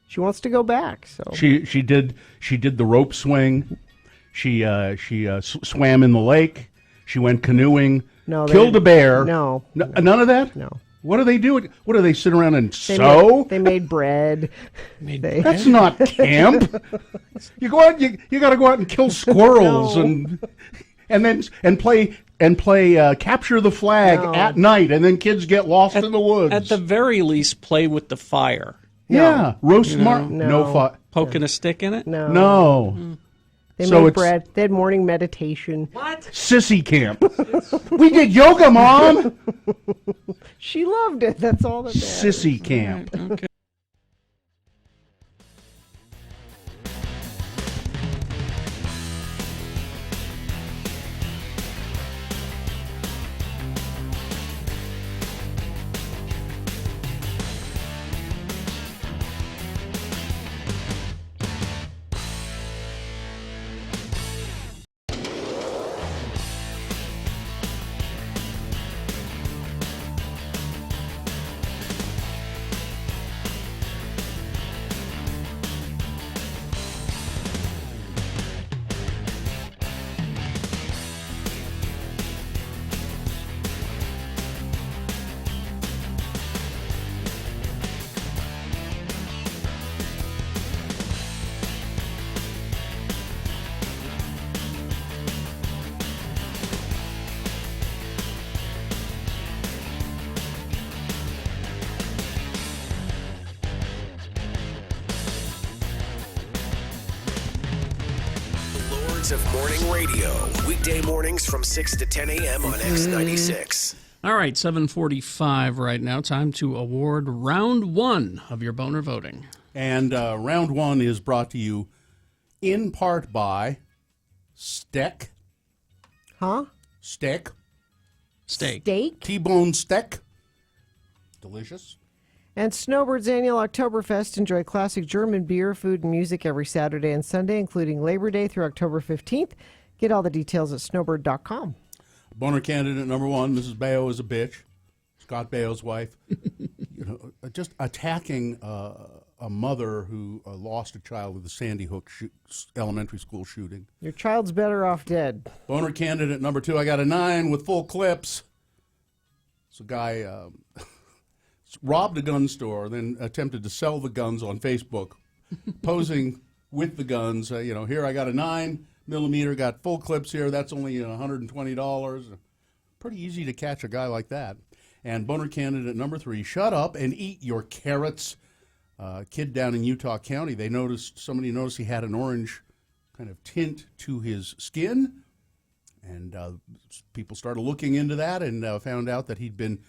She wants to go back. So she did the rope swing. She swam in the lake. She went canoeing. Killed a bear. No, none of that. No. What do they do? What do they sit around and sew? They made bread. That's not camp. You go out. You got to go out and kill squirrels and play capture the flag at night, and then kids get lost in the woods. At the very least, play with the fire. Yeah, roast no fire. Poking a stick in it? No. They made bread. They had morning meditation. What? Sissy camp. We did yoga, Mom. She loved it. That's all that matters. Sissy camp. Okay. Progressive Morning Radio. Weekday mornings from 6 to 10 a.m. on X96. All right, 7:45 right now. Time to award round one of your boner voting. And round one is brought to you in part by Steak. Huh? Steak. Steak. T-bone steak. Delicious. And Snowbird's annual Oktoberfest. Enjoy classic German beer, food, and music every Saturday and Sunday, including Labor Day through October 15th. Get all the details at snowbird.com. Boner candidate number one, Mrs. Baio is a bitch. Scott Baio's wife. Just attacking a mother who lost a child with the Sandy Hook elementary school shooting. Your child's better off dead. Boner candidate number two, I got a 9 with full clips. So a guy robbed a gun store, then attempted to sell the guns on Facebook, posing with the guns. Here I got a 9mm, got full clips here. That's only $120. Pretty easy to catch a guy like that. And boner candidate number 3, shut up and eat your carrots. Kid down in Utah County, somebody noticed he had an orange kind of tint to his skin. And people started looking into that and found out that he'd been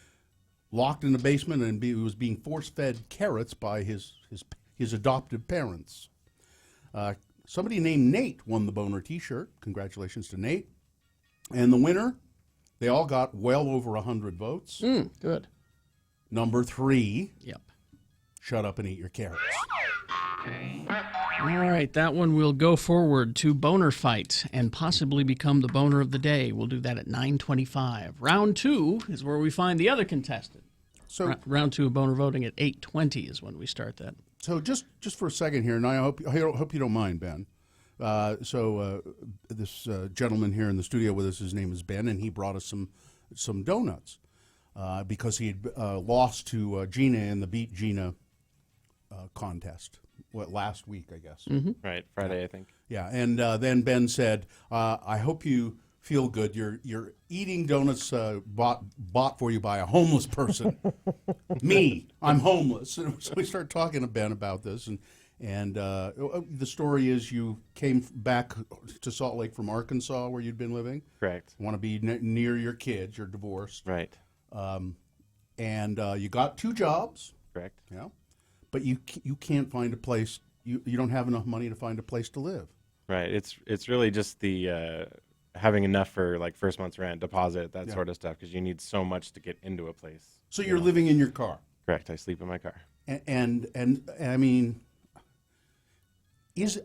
locked in the basement and he was being force-fed carrots by his adoptive parents. Somebody named Nate won the Boner T-shirt. Congratulations to Nate. And the winner, they all got well over 100 votes. Good. Number 3. Yep. Shut up and eat your carrots. All right, that one will go forward to Boner Fight and possibly become the boner of the day. We'll do that at 9:25. Round 2 is where we find the other contestant. So round 2 of Boner Voting at 8:20 is when we start that. So just for a second here, and I hope you don't mind, Ben. This gentleman here in the studio with us, his name is Ben, and he brought us some donuts because he had lost to Gina in the Beat Gina contest. Last week, I guess. Mm-hmm. Right, Friday, I think. Yeah, and then Ben said, "I hope you feel good. You're eating donuts bought for you by a homeless person. Me, I'm homeless." So we started talking to Ben about this, and the story is you came back to Salt Lake from Arkansas, where you'd been living. Correct. Want to be near your kids. You're divorced. Right. And you got 2 jobs. Correct. Yeah. But you can't find a place. You don't have enough money to find a place to live. Right. It's really just the having enough for like first month's rent, deposit, that sort of stuff, because you need so much to get into a place. So you're living in your car. Correct. I sleep in my car. And I mean,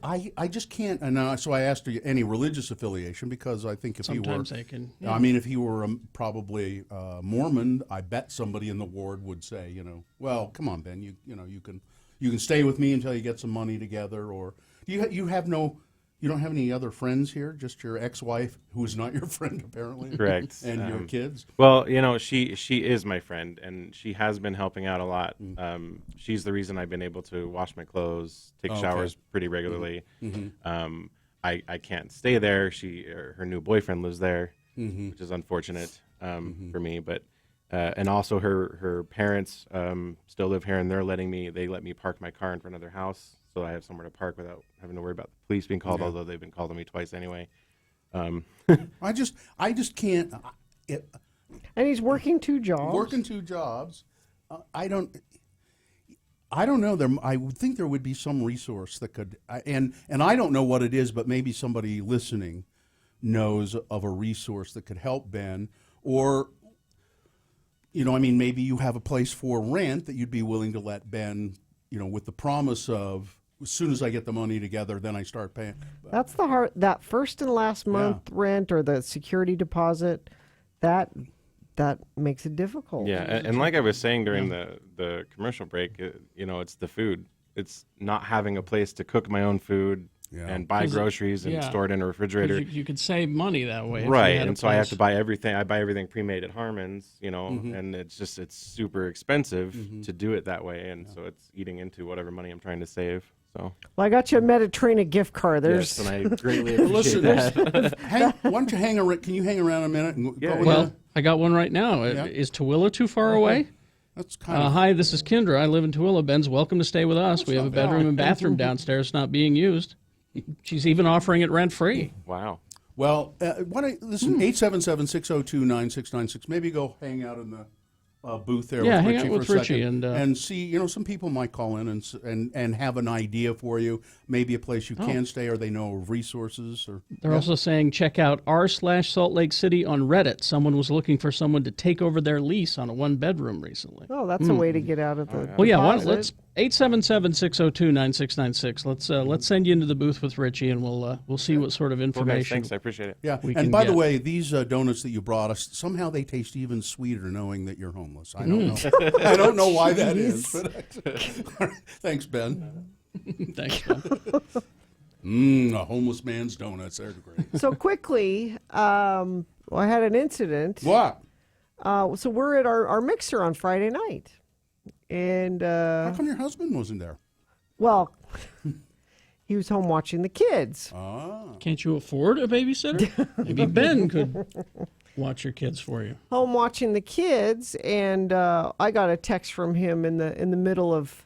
I just can't. And so I asked you any religious affiliation, because I think if Sometimes he were, they can, I mean, if he were probably Mormon, I bet somebody in the ward would say, well, come on, Ben, you can stay with me until you get some money together, or you don't have any other friends here, just your ex-wife, who is not your friend apparently. Correct. And your kids. Well, she is my friend, and she has been helping out a lot. She's the reason I've been able to wash my clothes, take showers pretty regularly. Mm-hmm. I can't stay there. Her new boyfriend lives there, which is unfortunate for me. But and also her parents still live here, and they let me park my car in front of their house, so I have somewhere to park without having to worry about the police being called. Although they've been calling me twice anyway. I just can't. And he's working 2 jobs. Working 2 jobs. I don't know. I would think there would be some resource that could, and I don't know what it is, but maybe somebody listening knows of a resource that could help Ben, or, maybe you have a place for rent that you'd be willing to let Ben, with the promise of, as soon as I get the money together, then I start paying. That's that first and last month rent, or the security deposit, that makes it difficult. Yeah, and like I was saying during the commercial break, it's the food. It's not having a place to cook my own food and buy groceries and store it in a refrigerator. You could save money that way. Right, and so I have to buy everything. I buy everything pre-made at Harmon's, and it's super expensive to do it that way, and so it's eating into whatever money I'm trying to save. So. Well, I got you a Mediterranean gift card. Yes, and I greatly appreciate that. Why don't you hang around? Can you hang around a minute? And go well, I got one right now. Yeah. Is Tooele too far away? That's kind of. Hi, this is Kendra. I live in Tooele. Ben's welcome to stay with us. We have a bedroom and bathroom downstairs not being used. She's even offering it rent-free. Wow. Well, listen, 877-602-9696. Maybe go hang out in the booth there Yeah, with hang Richie out for with a Richie second and, see, some people might call in and have an idea for you, maybe a place you can stay, or they know of resources. Or They're also saying check out r/Salt Lake City on Reddit. Someone was looking for someone to take over their lease on a one-bedroom recently. Oh, that's a way to get out of the. Well, yeah. deposit. Let's 877-602-9696. Let's send you into the booth with Richie, and we'll see what sort of information. Thanks, I appreciate it. Yeah, we and can by the get. way, these donuts that you brought us, somehow they taste even sweeter knowing that you're homeless. I don't know. I don't know why that is. But thanks, Ben. Thanks, Ben. A homeless man's donuts. They're great. So quickly, I had an incident. What? So we're at our mixer on Friday night, and how come your husband wasn't there? Well, he was home watching the kids. Can't you afford a babysitter? Maybe Ben could watch your kids for you. Home watching the kids, and I got a text from him in the middle of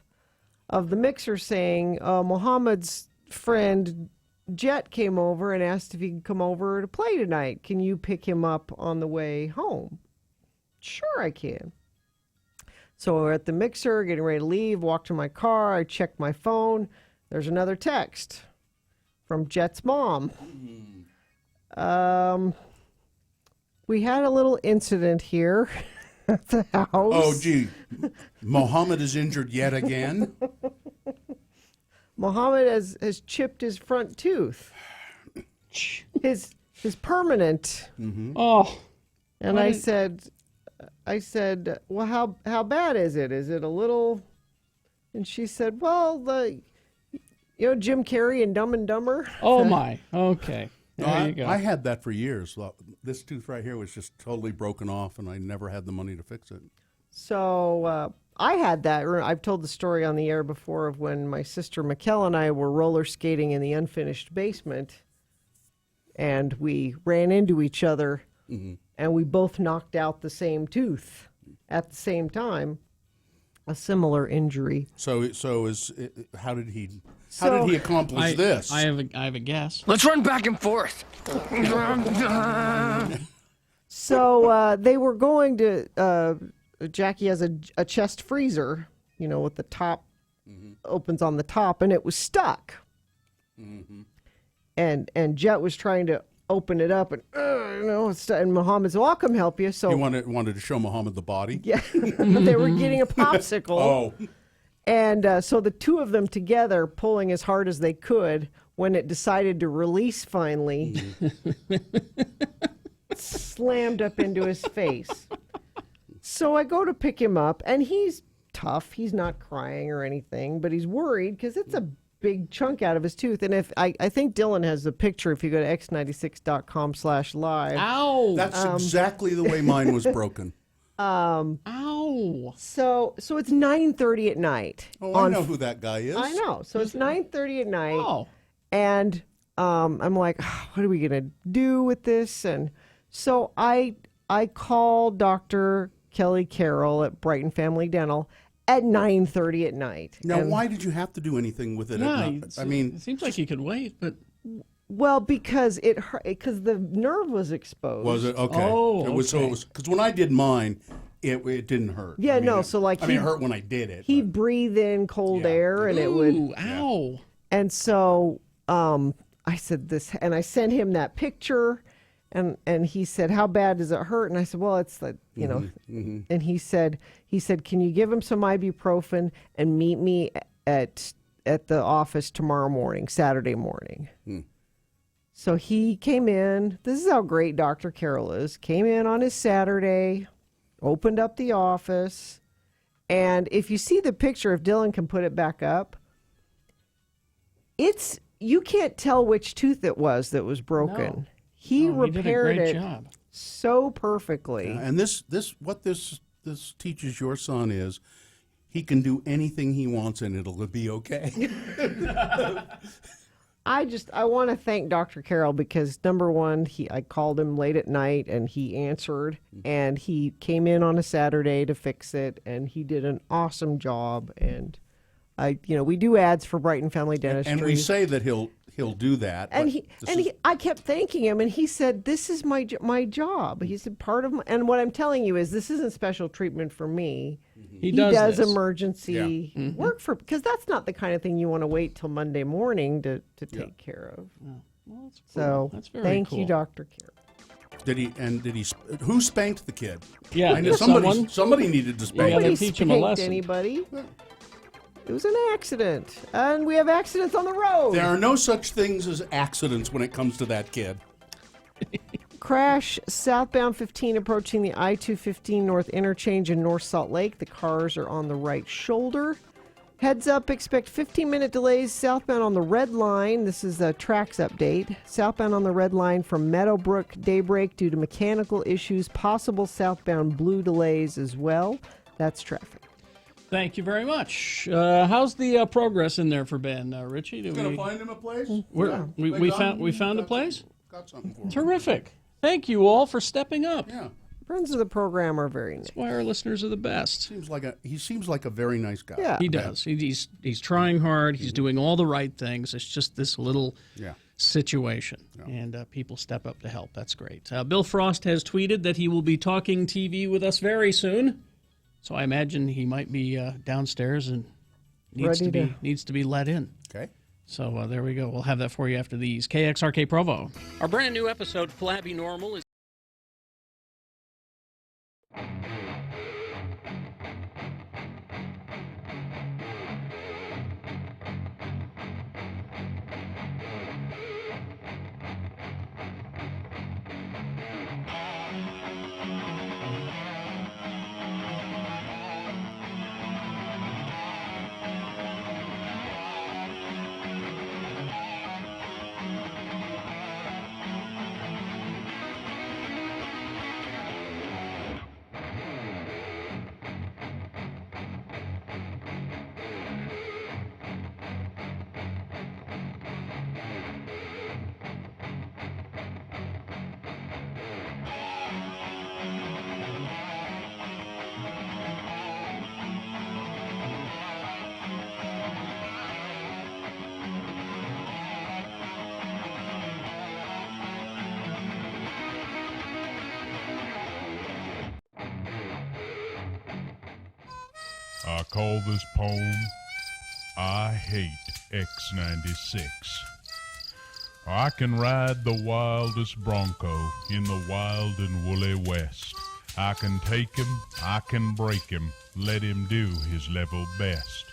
the mixer saying Mohammed's friend Jet came over and asked if he could come over to play tonight. Can you pick him up on the way home? Sure, I can. So we're at the mixer, getting ready to leave, walk to my car. I check my phone. There's another text from Jet's mom. We had a little incident here at the house. Oh, gee. Mohammed is injured yet again? Mohammed has chipped his front tooth. His permanent. Mm-hmm. Oh. And I said, well, how bad is it? Is it a little? And she said, well, Jim Carrey and Dumb and Dumber. Oh my. Okay. There you go. I had that for years. This tooth right here was just totally broken off, and I never had the money to fix it. So I had that. I've told the story on the air before of when my sister Mikkel and I were roller skating in the unfinished basement, and we ran into each other, and we both knocked out the same tooth at the same time. A similar injury. So how did he accomplish this? I have a guess. Let's run back and forth. So they were going to. Jackie has a chest freezer, with the top opens on the top, and it was stuck. And Jet was trying to open it up, and and Muhammad said, well, I'll come help you. So he wanted to show Muhammad the body. Yeah, they were getting a popsicle. Oh. And so the two of them together pulling as hard as they could, when it decided to release finally, slammed up into his face. So I go to pick him up, and he's tough. He's not crying or anything, but he's worried because it's a big chunk out of his tooth. And if I think Dylan has the picture, if you go to x96.com/live. Ow! That's exactly the way mine was broken. Ow! So it's 9:30 at night. Oh, I know who that guy is. I know. So it's 9:30 at night. Oh. And I'm like, what are we gonna do with this? And so I call Dr. Kelly Carroll at Brighton Family Dental at 9:30 at night. Now, And- why did you have to do anything with it? I mean, it seems like you could wait, but Well, because it hurt, because the nerve was exposed. was it okay? Oh, it was. So okay. it was because when I did mine, it didn't hurt. Yeah, I mean, no. it- So like I mean, it hurt when I did it. He'd breathe in cold air, and it would. Ooh, ow! And so I said this, and I sent him that picture, and he said, "How bad does it hurt?" And I said, "Well, it's like And he said, "Can you give him some ibuprofen and meet me at the office tomorrow morning, Saturday morning?" So he came in. This is how great Dr. Carroll is. Came in on his Saturday, opened up the office, and if you see the picture, if Dylan can put it back up, you can't tell which tooth it was that was broken. No. He Oh, he did a repaired great it job. so perfectly. And this teaches your son is he can do anything he wants and it'll be okay. I want to thank Dr. Carroll because number one, I called him late at night and he answered, and he came in on a Saturday to fix it, and he did an awesome job. And We do ads for Brighton Family Dentistry. And we say that he'll do that. And but I kept thanking him, and he said, "This is my job." He said, "Part of my," and what I'm telling you is, this isn't special treatment for me. He does this. emergency work because that's not the kind of thing you want to wait till Monday morning to take care of. Well, that's cool. So That's very thank cool. you, Dr. Carey. Who spanked the kid? Yeah, I know somebody needed to spank Nobody him. teach him a spanked lesson. anybody. It was an accident, and we have accidents on the road. There are no such things as accidents when it comes to that kid. Crash southbound 15 approaching the I-215 North interchange in North Salt Lake. The cars are on the right shoulder. Heads up, expect 15-minute delays southbound on the red line. This is a tracks update. Southbound on the red line from Meadowbrook Daybreak due to mechanical issues. Possible southbound blue delays as well. That's traffic. Thank you very much. How's the progress in there for Ben, Richie? Gonna find him a place? We found a place. Got something for him. Terrific. Thank you all for stepping up. Yeah. Friends of the program are very nice. That's why our listeners are the best. He seems like a very nice guy. Yeah. He does. He's trying hard. He's doing all the right things. It's just this little situation, and people step up to help. That's great. Bill Frost has tweeted that he will be talking TV with us very soon. So I imagine he might be downstairs and needs to be let in. Okay. So there we go. We'll have that for you after these. KXRK Provo. Our brand new episode, Flabby Normal, is I call this poem, I Hate X96. I can ride the wildest bronco in the wild and woolly west. I can take him, I can break him, let him do his level best.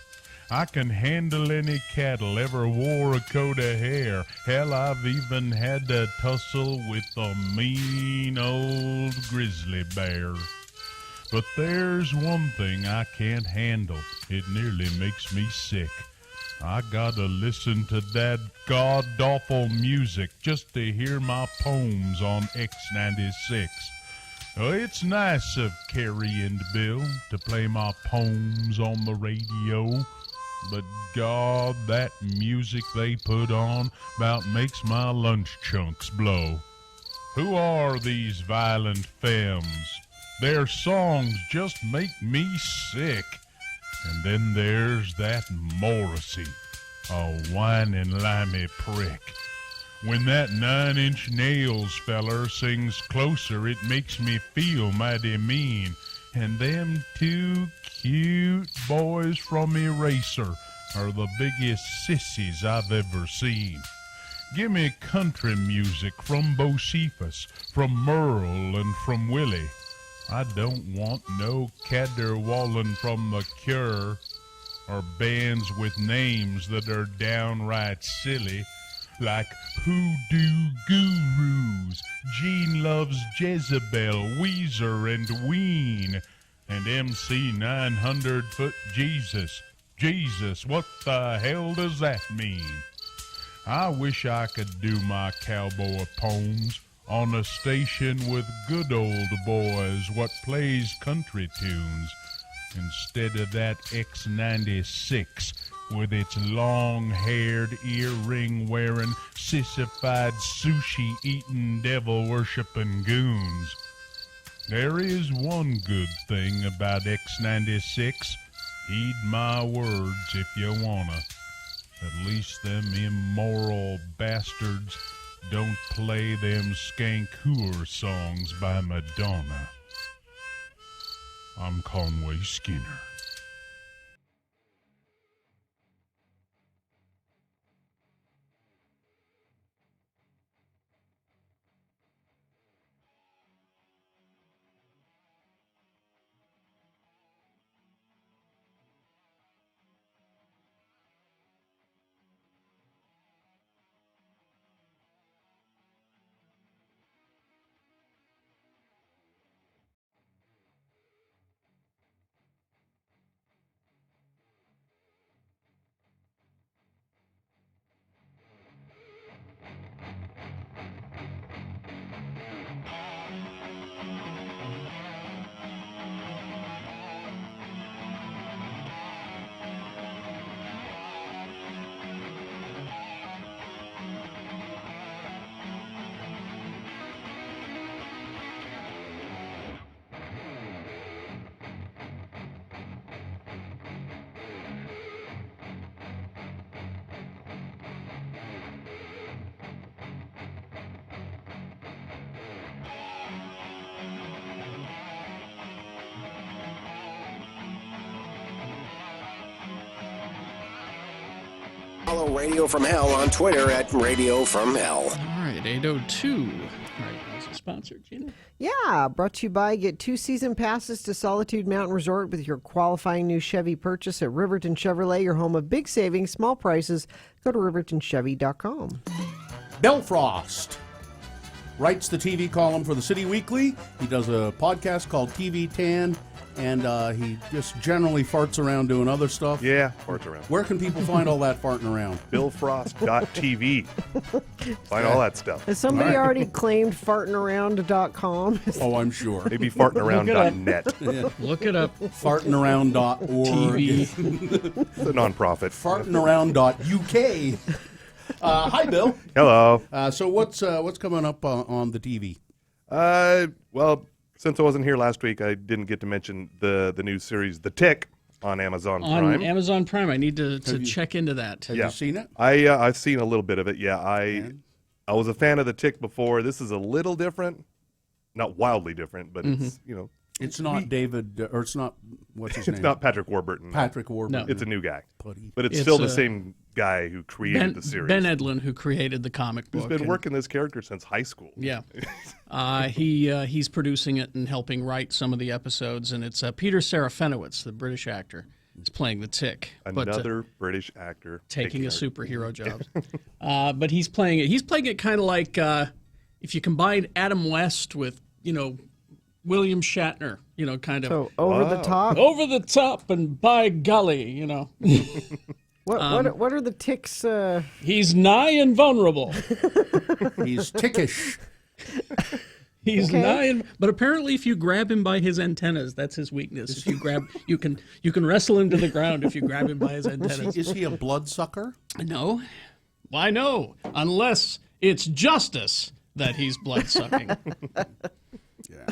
I can handle any cattle, ever wore a coat of hair. Hell, I've even had to tussle with a mean old grizzly bear. But there's one thing I can't handle, it nearly makes me sick. I gotta listen to that god-awful music just to hear my poems on X96. Oh, it's nice of Carrie and Bill to play my poems on the radio, but God, that music they put on about makes my lunch chunks blow. Who are these violent femmes? Their songs just make me sick. And then there's that Morrissey, a whining limey prick. When that 9-inch nails feller sings closer, it makes me feel mighty mean. And them two cute boys from Eraser are the biggest sissies I've ever seen. Give me country music from Bocephus, from Merle, and from Willie. I don't want no caterwauling from The Cure, or bands with names that are downright silly, like Hoodoo Gurus, Gene Loves Jezebel, Weezer, and Ween, and MC 900-Foot Jesus. Jesus, what the hell does that mean? I wish I could do my cowboy poems on a station with good old boys what plays country tunes, instead of that X96 with its long-haired, earring-wearing, sissified, sushi-eating, devil-worshipping goons. There is one good thing about X96. Heed my words if you wanna. At least them immoral bastards don't play them skank hooer songs by Madonna. I'm Conway Skinner. Follow Radio from Hell on Twitter at Radio from Hell. All right, 802. All right, is it sponsored, Gina? Yeah, brought to you by get 2 season passes to Solitude Mountain Resort with your qualifying new Chevy purchase at Riverton Chevrolet, your home of big savings, small prices. Go to rivertonchevy.com. Bill Frost writes the TV column for the City Weekly. He does a podcast called TV Tan, and he just generally farts around doing other stuff. Yeah, farts around. Where can people find all that farting around? BillFrost.tv. Find all that stuff. Has somebody already claimed fartinaround.com? Oh, I'm sure. Maybe fartinaround.net. Look it up. Fartinaround.org. TV. It's a nonprofit. Fartinaround.uk. Hi, Bill. Hello. So what's coming up on the TV? Well, since I wasn't here last week, I didn't get to mention the new series, The Tick, on Amazon Prime. On Amazon Prime. I need to check into that. Have you seen it? I've seen a little bit of it. Yeah, I was a fan of The Tick before. This is a little different, not wildly different, but it's It's not David, or it's not, what's his name? It's not Patrick Warburton. Patrick Warburton. It's a new guy. Putty. But it's still the same guy who created the series. Ben Edlund, who created the comic book. Who's been working this character since high school. Yeah. He's producing it and helping write some of the episodes, and it's Peter Serafinowicz, the British actor, is playing the Tick. Another British actor. Taking a superhero job. But he's playing it. He's playing it kind of like if you combine Adam West with, William Shatner, kind of. So over the top? Over the top, and by golly, What are the Tick's... He's nigh invulnerable. He's tickish. He's nigh, but apparently, if you grab him by his antennas, that's his weakness. If you grab, you can wrestle him to the ground if you grab him by his antennas. Is he a bloodsucker? No. Why no? Unless it's justice that he's bloodsucking. Yeah,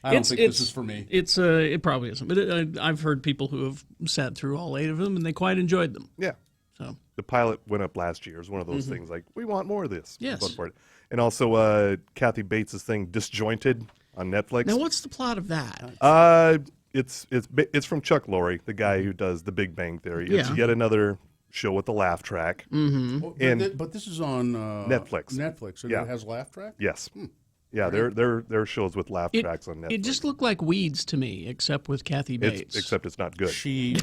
I don't think this is for me. It probably isn't, but I've heard people who have sat through all 8 of them and they quite enjoyed them. Yeah. So the pilot went up last year. It was one of those things like, we want more of this. Yes. Vote for it. And also Kathy Bates' thing, Disjointed, on Netflix. Now, what's the plot of that? It's from Chuck Lorre, the guy who does The Big Bang Theory. It's yet another show with the laugh track. Mm-hmm. But this is on Netflix. Netflix, and it has laugh track? Yes. Yeah, there are shows with laugh tracks on Netflix. It just looked like Weeds to me, except with Kathy Bates. Except it's not good. She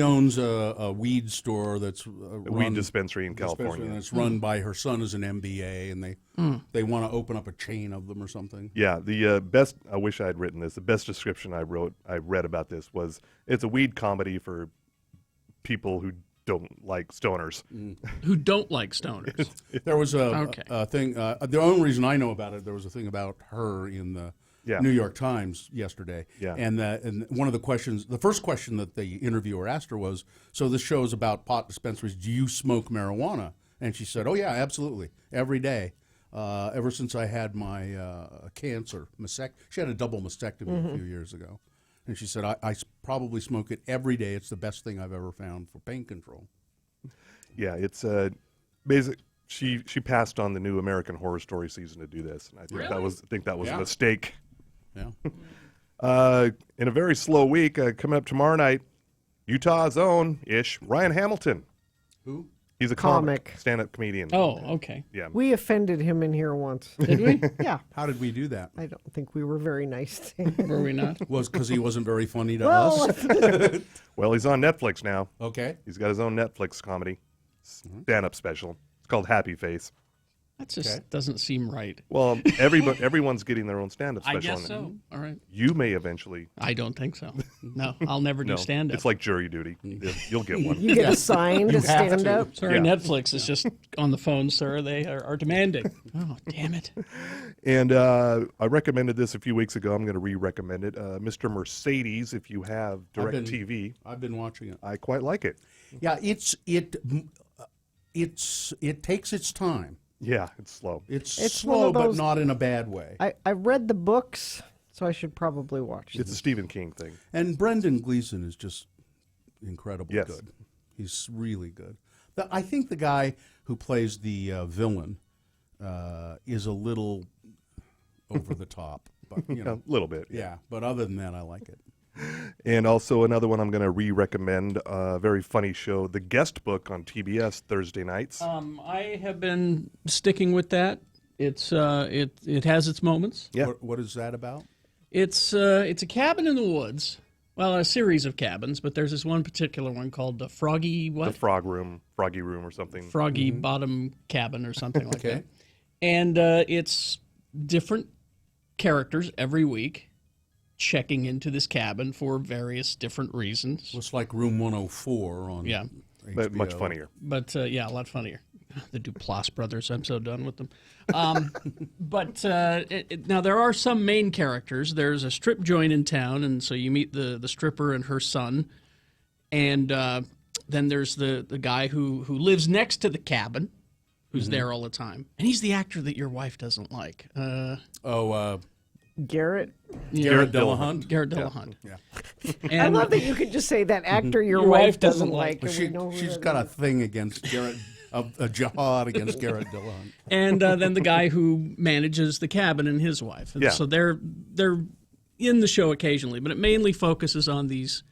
owns a weed store that's a weed dispensary in California. And it's run by her son as an MBA, and they want to open up a chain of them or something. Yeah, the best. I wish I had written this. The best description I read about this was it's a weed comedy for people who don't like stoners. Who don't like stoners. There was a thing, the only reason I know about it, there was a thing about her in the New York Times yesterday. Yeah. And one of the questions, the first question that the interviewer asked her was, so this show is about pot dispensaries, do you smoke marijuana? And she said, oh yeah, absolutely, every day. Ever since I had my cancer, she had a double mastectomy a few years ago. And she said, I probably smoke it every day. It's the best thing I've ever found for pain control. Yeah, it's basic. She passed on the new American Horror Story season to do this, and I think that was a mistake. Yeah. In a very slow week, coming up tomorrow night, Utah's own Ryan Hamilton. Who? He's a Comic. stand-up comedian. Oh, okay. Yeah. We offended him in here once. Did we? Yeah. How did we do that? I don't think we were very nice to him. Were we not? Was because he wasn't very funny to Well, us. Well, he's on Netflix now. Okay. He's got his own Netflix comedy stand-up special. It's called Happy Face. That just doesn't seem right. Well, everyone's getting their own stand-up I special. guess so. All right. You may eventually. I don't think so. No, I'll never do No, stand-up. It's like jury duty. You'll get one. You get assigned to stand up. Sorry, Yeah. Netflix is just on the phone, sir. They are demanding. Oh, damn it. And I recommended this a few weeks ago. I'm going to re-recommend it. Mr. Mercedes, if you have DirecTV. I've been watching it. I quite like it. Yeah, it takes its time. Yeah, it's slow. It's one slow, of but those- not in a bad way. I read the books, so I should probably watch it. It's a Stephen King thing. And Brendan Gleeson is just incredibly Yes. good. He's really good. I think the guy who plays the villain is a little over the top, but A little bit. Yeah, but other than that, I like it. And also another one I'm going to re-recommend, a very funny show, The Guest Book on TBS Thursday nights. I have been sticking with that. It's it has its moments. Yeah. What is that about? It's a cabin in the woods. Well, a series of cabins, but there's this one particular one called the Froggy what? The Froggy Room or something. Froggy Bottom Cabin or something like Okay. that. And it's different characters every week checking into this cabin for various different reasons. It's like Room 104 on Yeah. But much HBO. funnier. But yeah, a lot funnier. The Duplass brothers, I'm so done with them. But now there are some main characters. There's a strip joint in town, and so you meet the stripper and her son. And then there's the guy who lives next to the cabin, who's there all the time. And he's the actor that your wife doesn't like. Garrett. Garrett Dillahunt. Garrett Dillahunt. Yeah. I love that you could just say that actor your, Your wife doesn't like. Well, and we know who she's that got a is. thing against Garrett, a jihad against Garrett Dillahunt. And then the guy who manages the cabin and his wife. And Yeah. so they're in the show occasionally, but it mainly focuses on these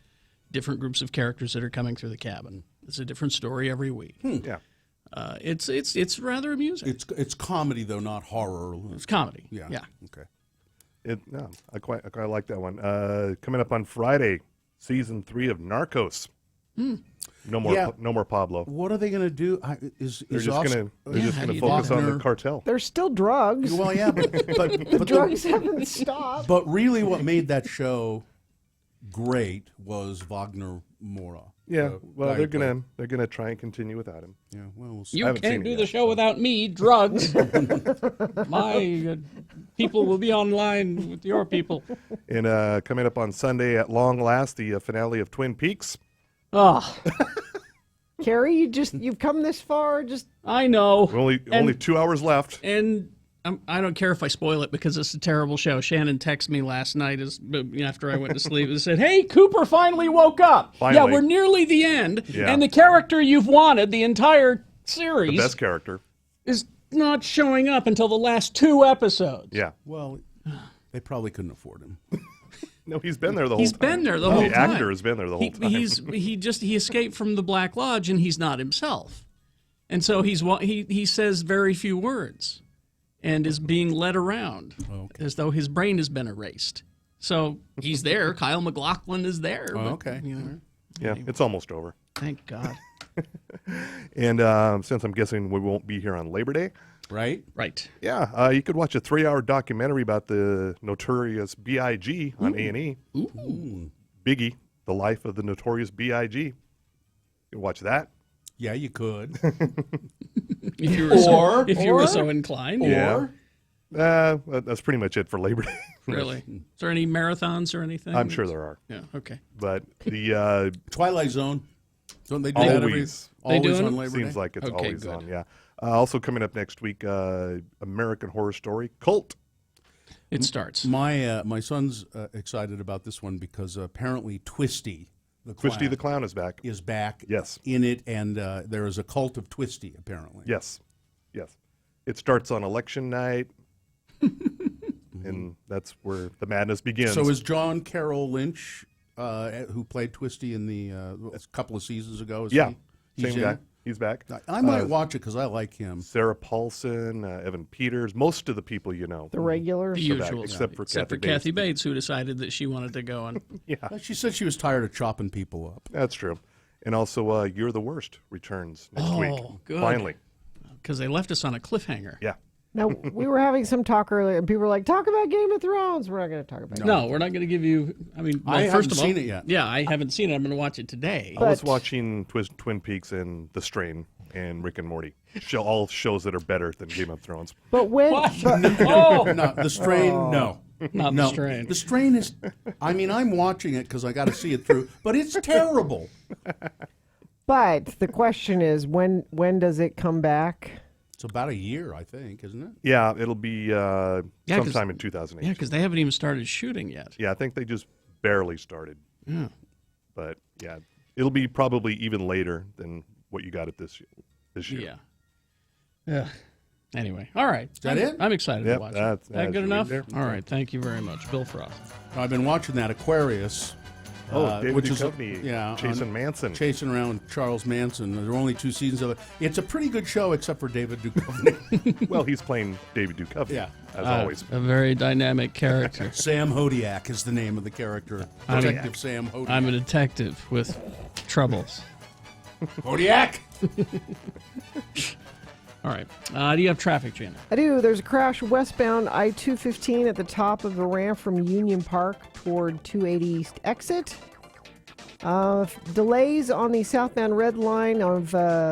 different groups of characters that are coming through the cabin. It's a different story every week. Yeah. It's rather amusing. It's comedy though, not horror. It's comedy. Yeah. Yeah. Okay. I quite like that one. Coming up on Friday, season 3 of Narcos. No more Pablo. What are they going to do? They're just going to focus on the cartel. There's still drugs. Well, yeah, but The drugs haven't stopped. But really, what made that show great was Wagner Mora. Yeah, the well, guy they're who played- gonna try and continue without him. Yeah, well, we'll see. You I haven't seen can't it do yet, the show without me. Drugs. My people will be online with your people. And coming up on Sunday, at long last, the finale of Twin Peaks. Oh, Carrie, you've come this far. Just I know. Only 2 hours left. And I don't care if I spoil it because it's a terrible show. Shannon texted me last night after I went to sleep and said, "Hey, Cooper finally woke up. Finally. Yeah, we're nearly the end. Yeah. And the character you've wanted the entire series The best character. is not showing up until the last 2 episodes." Yeah. Well, they probably couldn't afford him. No, he's been there the whole He's time. been there the whole time. The actor has been there the whole time. He escaped from the Black Lodge and he's not himself, and so he says very few words, and is being led around as though his brain has been erased. So he's there. Kyle MacLachlan is there. Oh, but, okay. you know, Yeah, it's almost over. thank God. And since I'm guessing we won't be here on Labor Day, Right? Right. yeah, you could watch a 3-hour documentary about the notorious B.I.G. on A&E. Ooh. Biggie, the life of the notorious B.I.G. You can watch that. Yeah, you could. If you were so inclined. Yeah. That's pretty much it for Labor Day. Really? Is there any marathons or anything? I'm sure there are. Yeah. Okay. But the Twilight Zone. Don't they do that every? always They Always doing on it? Labor seems Day? like it's Okay, always good. on. Yeah. Also coming up next week, American Horror Story Cult. it starts. My son's excited about this one because apparently Twisty the Clown is back. Yes. In it, and there is a cult of Twisty, apparently. Yes. It starts on election night, and that's where the madness begins. So is John Carroll Lynch, who played Twisty in the a couple of seasons ago? Same in? guy. He's back. I might watch it because I like him. Sarah Paulson, Evan Peters, most of the people you know. The regulars. The are back, usual. except for Kathy Bates, who decided that she wanted to go on. Yeah. She said she was tired of chopping people up. That's true. And also, You're the Worst returns next week. Good. Finally. Because they left us on a cliffhanger. Yeah. Now, we were having some talk earlier, and people were like, talk about Game of Thrones. We're not going to talk about it. No, we're not going to give you. I mean, I first haven't of all, seen it yet. Yeah, I haven't seen it. I'm going to watch it today. I was watching Twin Peaks and The Strain and Rick and Morty. All shows that are better than Game of Thrones. But when... No, The Strain, no. Not The Strain. The Strain is, I mean, I'm watching it because I got to see it through, but it's terrible. But the question is, when does it come back? It's about a year, I think, isn't it? Yeah, it'll be sometime in 2008. Yeah, because they haven't even started shooting yet. Yeah, I think they just barely started. Yeah. But, yeah, it'll be probably even later than what you got at this year. Yeah. Yeah. Anyway, all right. Is that it? I'm excited Yep, to watch it. that's That good really enough? there. All right. Thank you very much, Bill Frost. I've been watching that Aquarius. David which is Duchovny, chasing Manson. Chasing around Charles Manson. There are only 2 seasons of it. It's a pretty good show, except for David Duchovny. Well, he's playing David Duchovny, as always. A very dynamic character. Sam Hodiak is the name of the character. Detective Sam Hodiak. I'm a detective with troubles. Hodiak! All right. Do you have traffic, Gina? I do. There's a crash westbound I-215 at the top of the ramp from Union Park toward 280 East exit. Delays on the southbound red line of,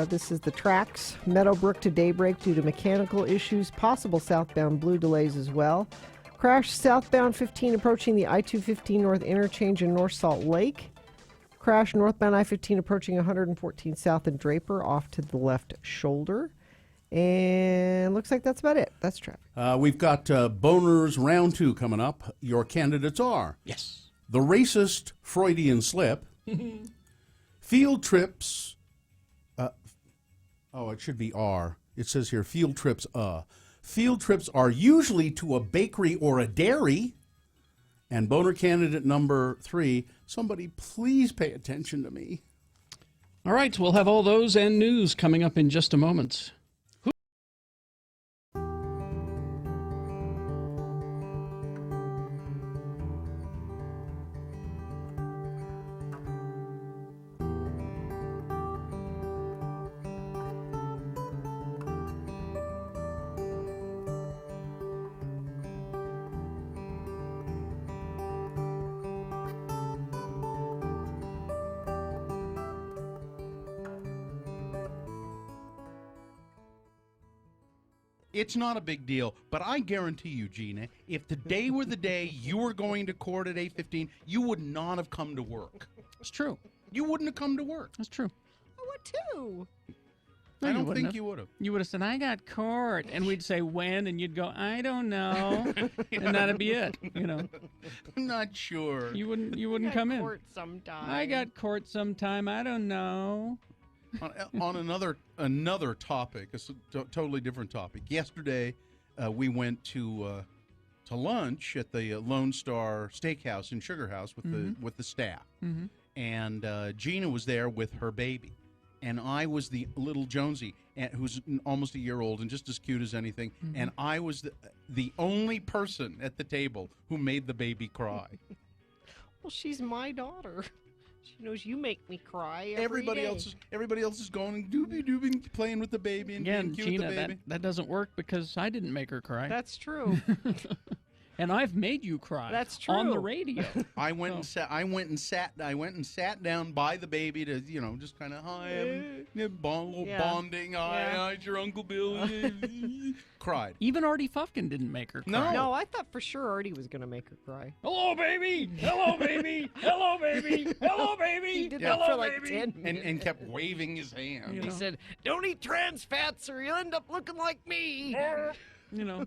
this is the tracks, Meadowbrook to Daybreak due to mechanical issues. Possible southbound blue delays as well. Crash southbound 15 approaching the I-215 North interchange in North Salt Lake. Crash northbound I-15 approaching 114 South and Draper off to the left shoulder. And looks like that's about it. That's traffic. We've got Boners Round 2 coming up. Your candidates are Yes. the racist Freudian slip, field trips. It should be R. It says here field trips. Field trips are usually to a bakery or a dairy. And boner candidate number 3, somebody please pay attention to me. All right. We'll have all those and news coming up in just a moment. It's not a big deal, but I guarantee you, Gina, if today were the day you were going to court at 8:15, you would not have come to work. It's true. You wouldn't have come to work. That's true. I would too. I don't think you would have. You would have said, I got court. And we'd say, when? And you'd go, I don't know. And that'd be it, you know. I'm not sure. You wouldn't come in. Court sometime. I got court sometime. I don't know. On another topic, a totally different topic. Yesterday, we went to lunch at the Lone Star Steakhouse in Sugar House with the staff, and Gina was there with her baby, and I was the little Jonesy, who's almost a year old and just as cute as anything, and I was the only person at the table who made the baby cry. Well, she's my daughter. She knows you make me cry Everybody day. else is going and doobie playing with the baby and Again, being cute Gina, with the baby. that doesn't work because I didn't make her cry. That's true. And I've made you cry. That's true. On the radio. I went and sat down by the baby to, just kind of bonding. Hi, it's your Uncle Bill. Cried. Even Artie Fufkin didn't make her cry. No, I thought for sure Artie was going to make her cry. Hello, baby. Hello, baby. Hello, baby. Hello, baby. He did Hello, that for like baby. 10 minutes. And kept waving his hand. He said, don't eat trans fats or you'll end up looking like me. You know.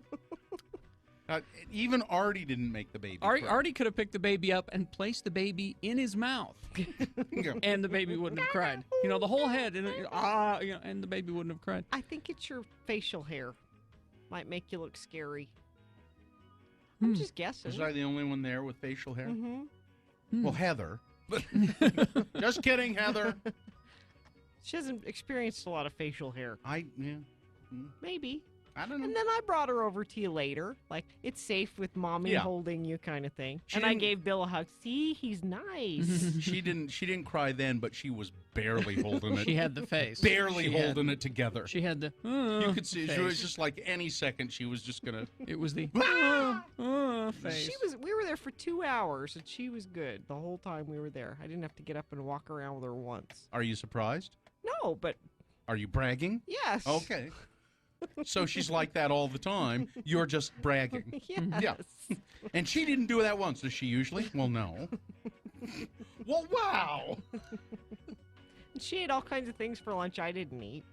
Even Artie didn't make the baby cry. Artie could have picked the baby up and placed the baby in his mouth, and the baby wouldn't have cried. You know, the whole head, and the baby wouldn't have cried. I think it's your facial hair. Might make you look scary. I'm just guessing. Was I the only one there with facial hair? Mm-hmm. Well, Heather. Just kidding, Heather. She hasn't experienced a lot of facial hair. Maybe. I don't know. And then I brought her over to you later. Like, it's safe with mommy holding you kind of thing. I gave Bill a hug. See, he's nice. She didn't cry then, but she was barely holding it. She had the face. Barely holding it together. She had the you could see face. she was just like any second she was just gonna. It was the face. We were there for 2 hours, and she was good the whole time we were there. I didn't have to get up and walk around with her once. Are you surprised? No, but Are you bragging? yes. Okay. So she's like that all the time. You're just bragging. Yes. Yeah. And she didn't do that once, does she usually? Well, no. Well, wow. She ate all kinds of things for lunch I didn't eat.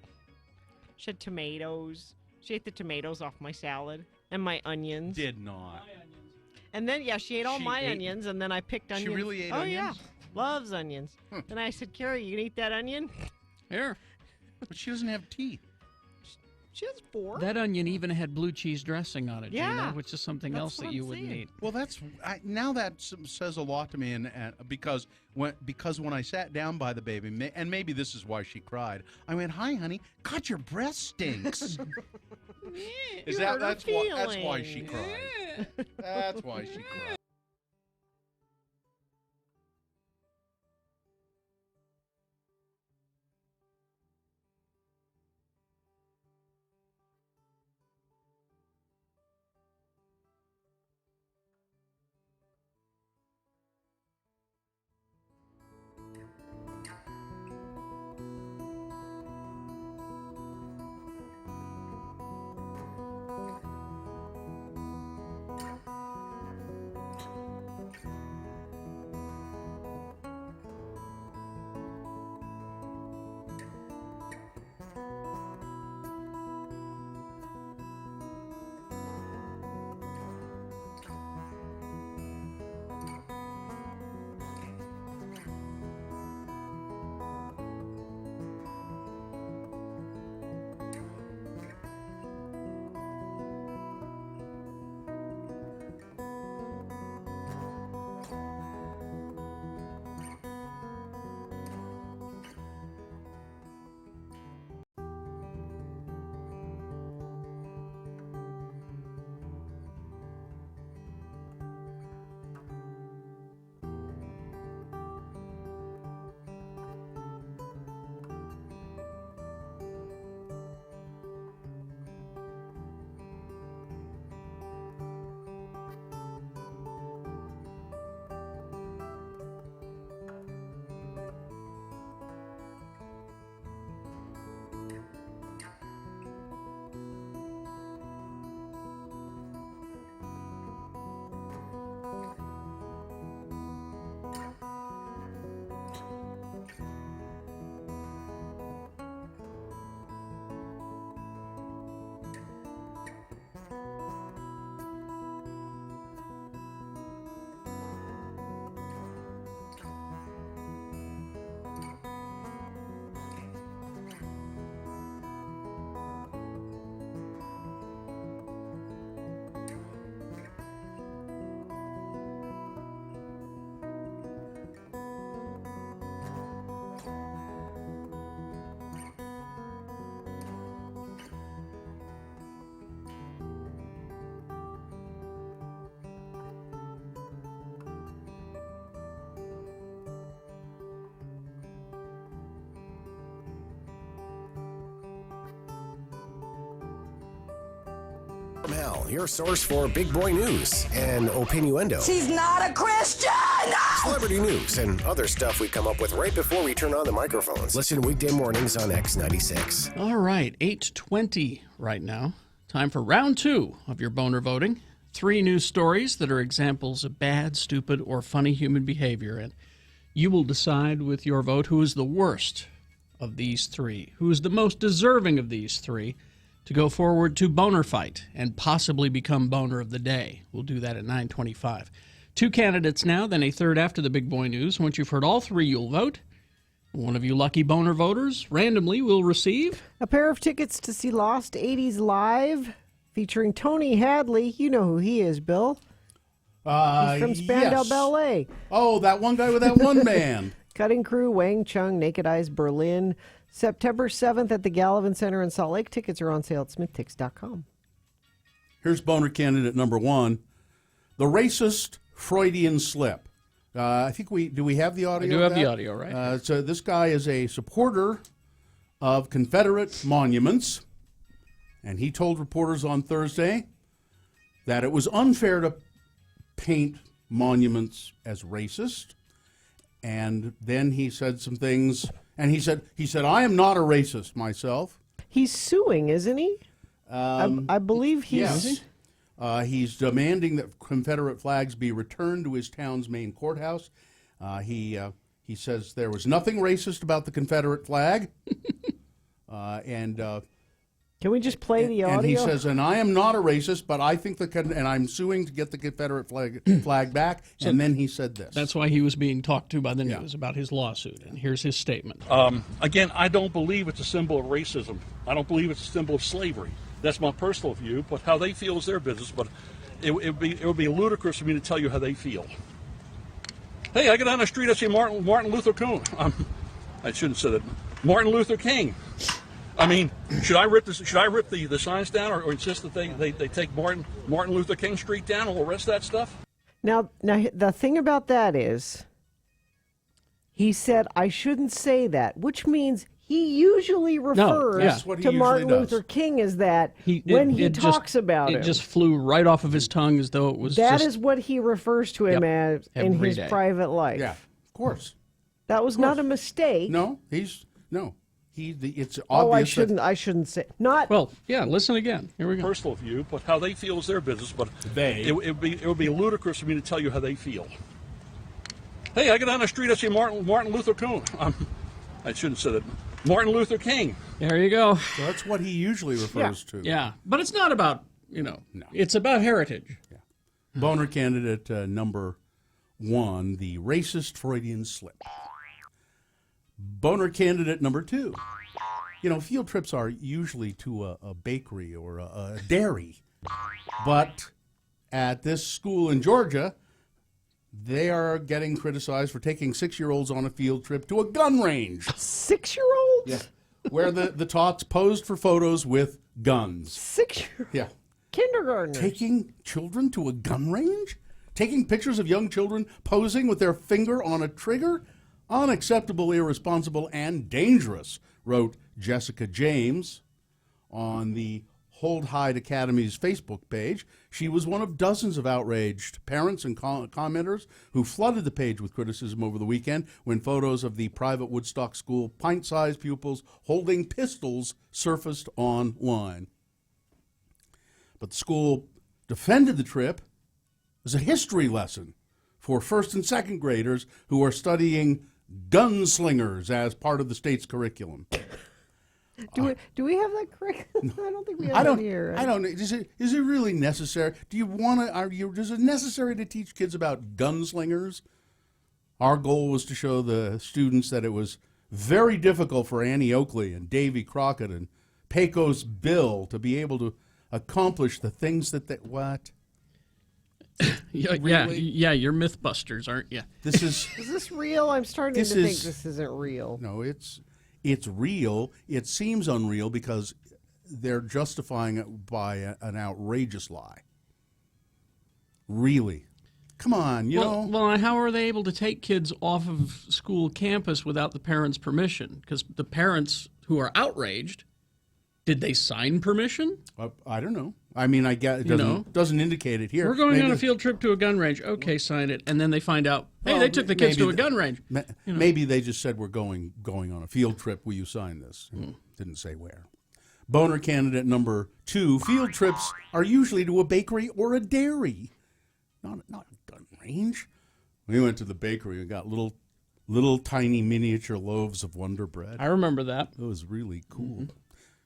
She had tomatoes. She ate the tomatoes off my salad and my onions. Did not. And then, she ate all She my ate- onions, and then I picked onions. She really ate oh, onions? yeah. Loves onions. And I said, Carrie, you can eat that onion? Here. But she doesn't have teeth. She has 4. That onion even had blue cheese dressing on it, Yeah. Gina, which is something else that you wouldn't eat. Well, now that says a lot to me, and because when I sat down by the baby, and maybe this is why she cried, I went, "Hi, honey. God, your breast stinks." That's why she cried. That's why she cried. From Hell, your source for big boy news and opinioendo. She's not a Christian! Celebrity news and other stuff we come up with right before we turn on the microphones. Listen weekday mornings on X96. All right, 8:20 right now. Time for round 2 of your boner voting. 3 news stories that are examples of bad, stupid, or funny human behavior, and you will decide with your vote who is the worst of these 3, who is the most deserving of these 3, to go forward to Boner Fight and possibly become Boner of the Day. We'll do that at 9:25. 2 candidates now, then a third after the Big Boy News. Once you've heard all 3, you'll vote. One of you lucky Boner voters randomly will receive a pair of tickets to see Lost 80s Live featuring Tony Hadley. You know who he is, Bill. He's from Spandau yes. Ballet. Oh, that one guy with that one band. Cutting Crew, Wang Chung, Naked Eyes, Berlin. September 7th at the Gallivan Center in Salt Lake. Tickets are on sale at SmithTix.com. Here's Boner candidate number 1. The racist Freudian slip. I think we have the audio. I do of have that? the audio, right? So this guy is a supporter of Confederate monuments, and he told reporters on Thursday that it was unfair to paint monuments as racist. And then he said some things, and he said, I am not a racist myself. He's suing, isn't he? I believe he's... Yes. He's demanding that Confederate flags be returned to his town's main courthouse. He says there was nothing racist about the Confederate flag. Can we just play the audio? And he says, and I am not a racist, but I think and I'm suing to get the Confederate flag back. So and then he said this. That's why he was being talked to by the news about his lawsuit. And here's his statement. Again, I don't believe it's a symbol of racism. I don't believe it's a symbol of slavery. That's my personal view, but how they feel is their business. But it would be ludicrous for me to tell you how they feel. Hey, I get down the street, I see Martin Luther King. I shouldn't have said it. Martin Luther King. I mean, should I rip the signs down, or insist that they take Martin Luther King Street down and all the rest of that stuff? Now, the thing about that is, he said, I shouldn't say that, which means he usually refers to Martin Luther King as that when he talks about him. It just flew right off of his tongue as though it was That just... is what he refers to him as in Every his day. private life. Yeah, of course. That was not a mistake. No, it's obvious. I shouldn't say. Not. Well, yeah, listen again. Here we go. Personal view, but how they feel is their business. But it would be ludicrous for me to tell you how they feel. Hey, I get down the street, I see Martin Luther King. I shouldn't have said it. Martin Luther King. There you go. So that's what he usually refers to. Yeah, but it's not about, it's about heritage. Yeah. Boner candidate number 1, the racist Freudian slip. Boner candidate number 2. Field trips are usually to a bakery or a dairy. But at this school in Georgia, they are getting criticized for taking 6-year-olds on a field trip to a gun range. 6-year-olds? Yeah. Where the tots posed for photos with guns. 6-year-olds? Yeah. Kindergartners. Taking children to a gun range? Taking pictures of young children posing with their finger on a trigger? Unacceptable, irresponsible, and dangerous, wrote Jessica James on the Hold Hyde Academy's Facebook page. She was one of dozens of outraged parents and commenters who flooded the page with criticism over the weekend when photos of the private Woodstock school pint-sized pupils holding pistols surfaced online. But the school defended the trip as a history lesson for first and second graders who are studying gunslingers as part of the state's curriculum. Do we have that curriculum? I don't think we have that here. I don't know. Is it really necessary? Do you want to? Is it necessary to teach kids about gunslingers? Our goal was to show the students that it was very difficult for Annie Oakley and Davy Crockett and Pecos Bill to be able to accomplish the things that they what. Yeah, you're Mythbusters, aren't you? This is. Is this real? I'm starting to think this isn't real. No, it's real. It seems unreal because they're justifying it by an outrageous lie. Really? Come on, Well, how are they able to take kids off of school campus without the parents' permission? Because the parents who are outraged, did they sign permission? I don't know. I mean, I guess it doesn't indicate it here. We're going on a field trip to a gun range. Okay, sign it. And then they find out, hey, they took the kids to a gun range. Maybe they just said, we're going on a field trip. Will you sign this? Didn't say where. Boner candidate number 2, field trips are usually to a bakery or a dairy, not a gun range. We went to the bakery and got little tiny miniature loaves of Wonder Bread. I remember that. It was really cool.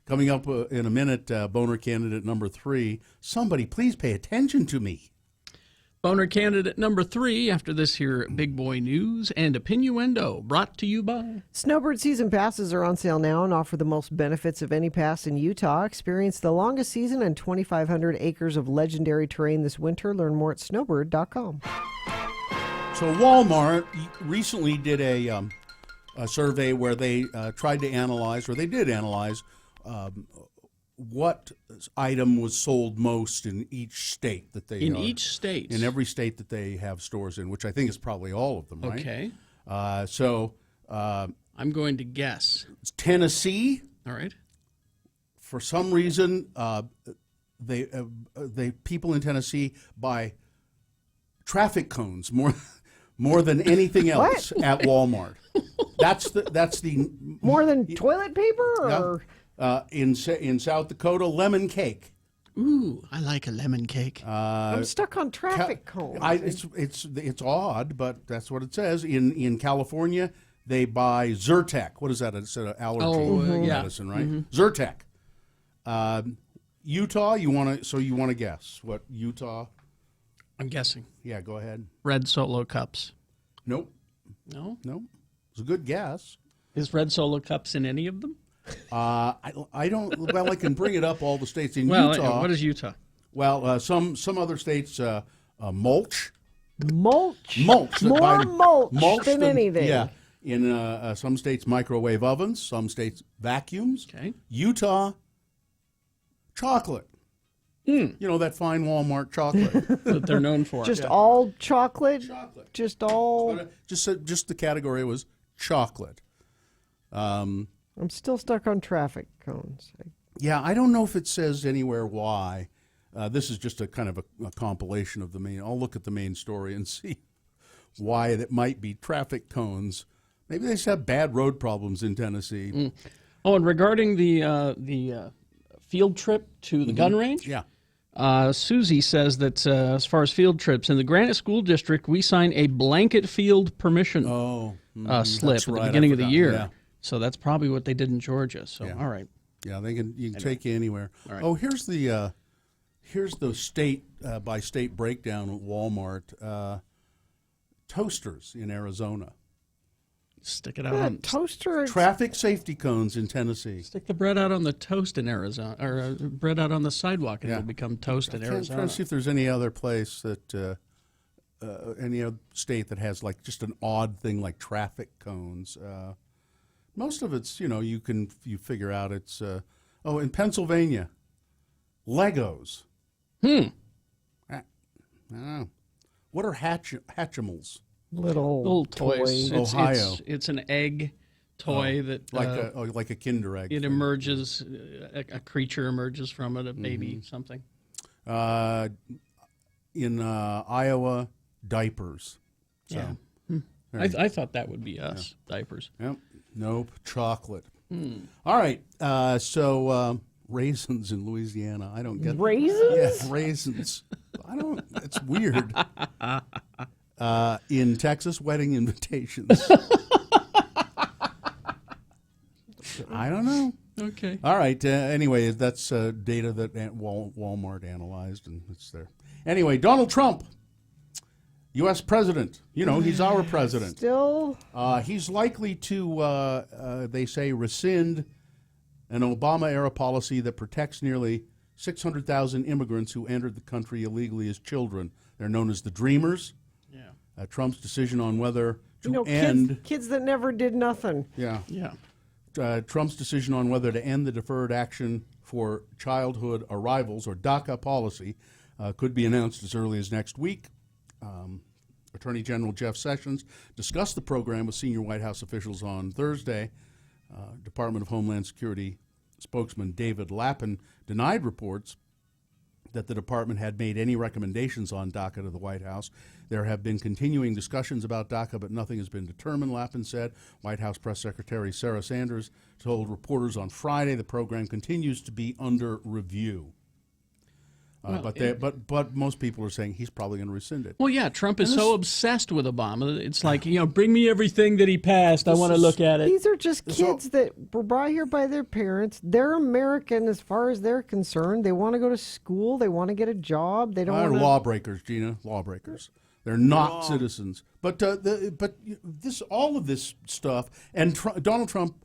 Coming up in a minute, boner candidate number 3. Somebody please pay attention to me. Boner candidate number 3 after this here big boy news and opinioendo brought to you by Snowbird season passes are on sale now and offer the most benefits of any pass in Utah. Experience the longest season and 2,500 acres of legendary terrain this winter. Learn more at snowbird.com. So Walmart recently did a survey where they tried to analyze, or they did analyze, what item was sold most in each state that they each state, in every state that they have stores in, which I think is probably all of them, right? Okay. I'm going to guess Tennessee. All right. For some reason, they people in Tennessee buy traffic cones more than anything else at Walmart. That's the more than toilet paper, or in South Dakota, lemon cake. Ooh, I like a lemon cake. I'm stuck on traffic cones. It's odd, but that's what it says. In California, they buy Zyrtec. What is that? It's an allergy medicine, right? Mm-hmm. Zyrtec. Utah, you want to guess what Utah? I'm guessing. Yeah, go ahead. Red Solo cups. Nope. No? It's a good guess. Is Red Solo cups in any of them? I don't. Well, I can bring it up. All the states in Well, Utah. what is Utah? Well, some other states mulch. Mulch. Mulch. More mulch than anything. Yeah. In some states, microwave ovens. Some states, vacuums. Okay. Utah, chocolate. You know, that fine Walmart chocolate that they're known for. Just all chocolate. Just all. Just the category was chocolate. I'm still stuck on traffic cones. Yeah, I don't know if it says anywhere why. This is just a kind of a compilation of the main. I'll look at the main story and see why it might be traffic cones. Maybe they just have bad road problems in Tennessee. Oh, and regarding the field trip to the gun range, Susie says that as far as field trips in the Granite School District, we sign a blanket field permission slip at the beginning of the year. Yeah. So that's probably what they did in Georgia. So all right. Yeah, you can take you anywhere. All right. Oh, here's the state by state breakdown at Walmart. Toasters in Arizona. Stick it out on toaster. Traffic safety cones in Tennessee. Stick the bread out on the toast in Arizona, or bread out on the sidewalk, and it'll become toast in Arizona. I'm trying to see if there's any other place that, any other state that has like just an odd thing like traffic cones. Most of it's, you figure out it's. In Pennsylvania, Legos. I don't know. What are Hatchimals? Little toys. Ohio. It's an egg toy that like a Kinder Egg. It emerges. A creature emerges from it. A baby something. In Iowa, diapers. So, I thought that would be us. Diapers. Yep. Nope. Chocolate. All right. So raisins in Louisiana. I don't get raisins. Yeah, raisins. I don't. It's weird. In Texas, wedding invitations. I don't know. Okay. All right. Anyway, that's data that Walmart analyzed, and it's there. Anyway, Donald Trump, U.S. president. He's our president. Still? He's likely to, they say, rescind an Obama-era policy that protects nearly 600,000 immigrants who entered the country illegally as children. They're known as the Dreamers. Trump's decision on whether to end... Kids that never did nothing. Yeah. Trump's decision on whether to end the Deferred Action for Childhood Arrivals, or DACA policy, could be announced as early as next week. Attorney General Jeff Sessions discussed the program with senior White House officials on Thursday. Department of Homeland Security spokesman David Lappin denied reports that the department had made any recommendations on DACA to the White House. There have been continuing discussions about DACA, but nothing has been determined, Lappin said. White House Press Secretary Sarah Sanders told reporters on Friday the program continues to be under review. Well, but most people are saying he's probably going to rescind it. Well, yeah, Trump is And so obsessed with Obama. It's like, bring me everything that he passed. I want to look at it. These are just kids that were brought here by their parents. They're American as far as they're concerned. They want to go to school. They want to get a job. They don't They're want lawbreakers, Gina. Lawbreakers. They're not citizens. But all of this stuff, and Donald Trump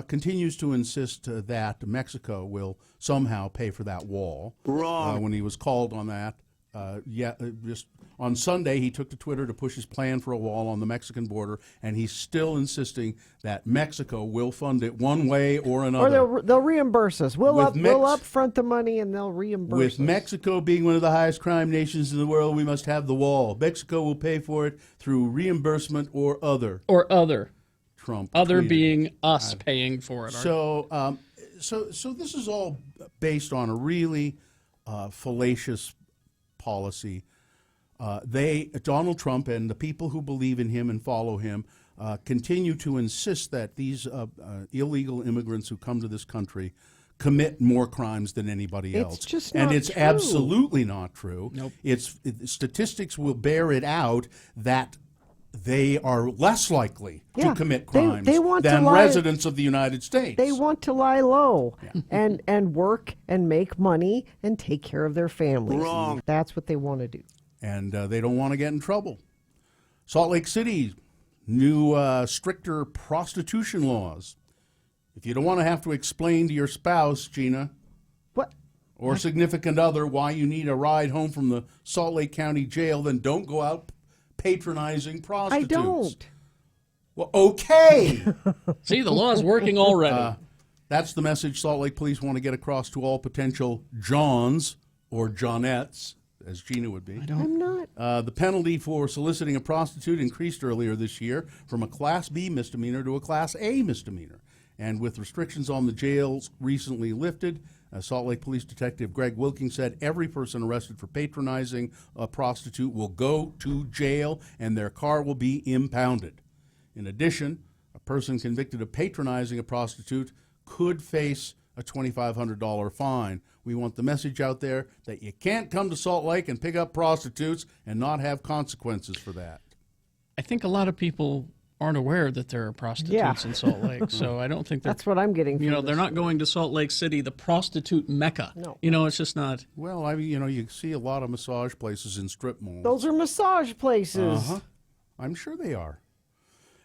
continues to insist that Mexico will somehow pay for that wall. Wrong. When he was called on that, just on Sunday, he took to Twitter to push his plan for a wall on the Mexican border, and he's still insisting that Mexico will fund it one way or another. Or they'll reimburse us. We'll upfront the money and they'll reimburse With us. Mexico being one of the highest crime nations in the world, we must have the wall. Mexico will pay for it through reimbursement or other. Or other. Trump. Other tweeted. being us paying for it. So this is all based on a really fallacious policy. Donald Trump and the people who believe in him and follow him continue to insist that these illegal immigrants who come to this country commit more crimes than anybody else. It's just and not it's true. absolutely not true. Nope. Statistics will bear it out that they are less likely Yeah, to commit they crimes want to than lie- residents of the United States. They want to lie low and work and make money and take care of their families. Wrong. That's what they want to do. And they don't want to get in trouble. Salt Lake City, new stricter prostitution laws. If you don't want to have to explain to your spouse, Gina, or significant other why you need a ride home from the Salt Lake County jail, then don't go out patronizing prostitutes. I don't. Well, okay. See, the law is working already. That's the message Salt Lake Police want to get across to all potential Johns or Johnettes, as Gina would be. I'm not. The penalty for soliciting a prostitute increased earlier this year from a Class B misdemeanor to a Class A misdemeanor. And with restrictions on the jails recently lifted, Salt Lake Police Detective Greg Wilking said every person arrested for patronizing a prostitute will go to jail and their car will be impounded. In addition, a person convicted of patronizing a prostitute could face a $2,500 fine. We want the message out there that you can't come to Salt Lake and pick up prostitutes and not have consequences for that. I think a lot of people aren't aware that there are prostitutes in Salt Lake, so I don't think That's what I'm getting. they're not going to Salt Lake City, the prostitute mecca. No. It's just not. Well, you see a lot of massage places in strip malls. Those are massage places. Uh-huh. I'm sure they are.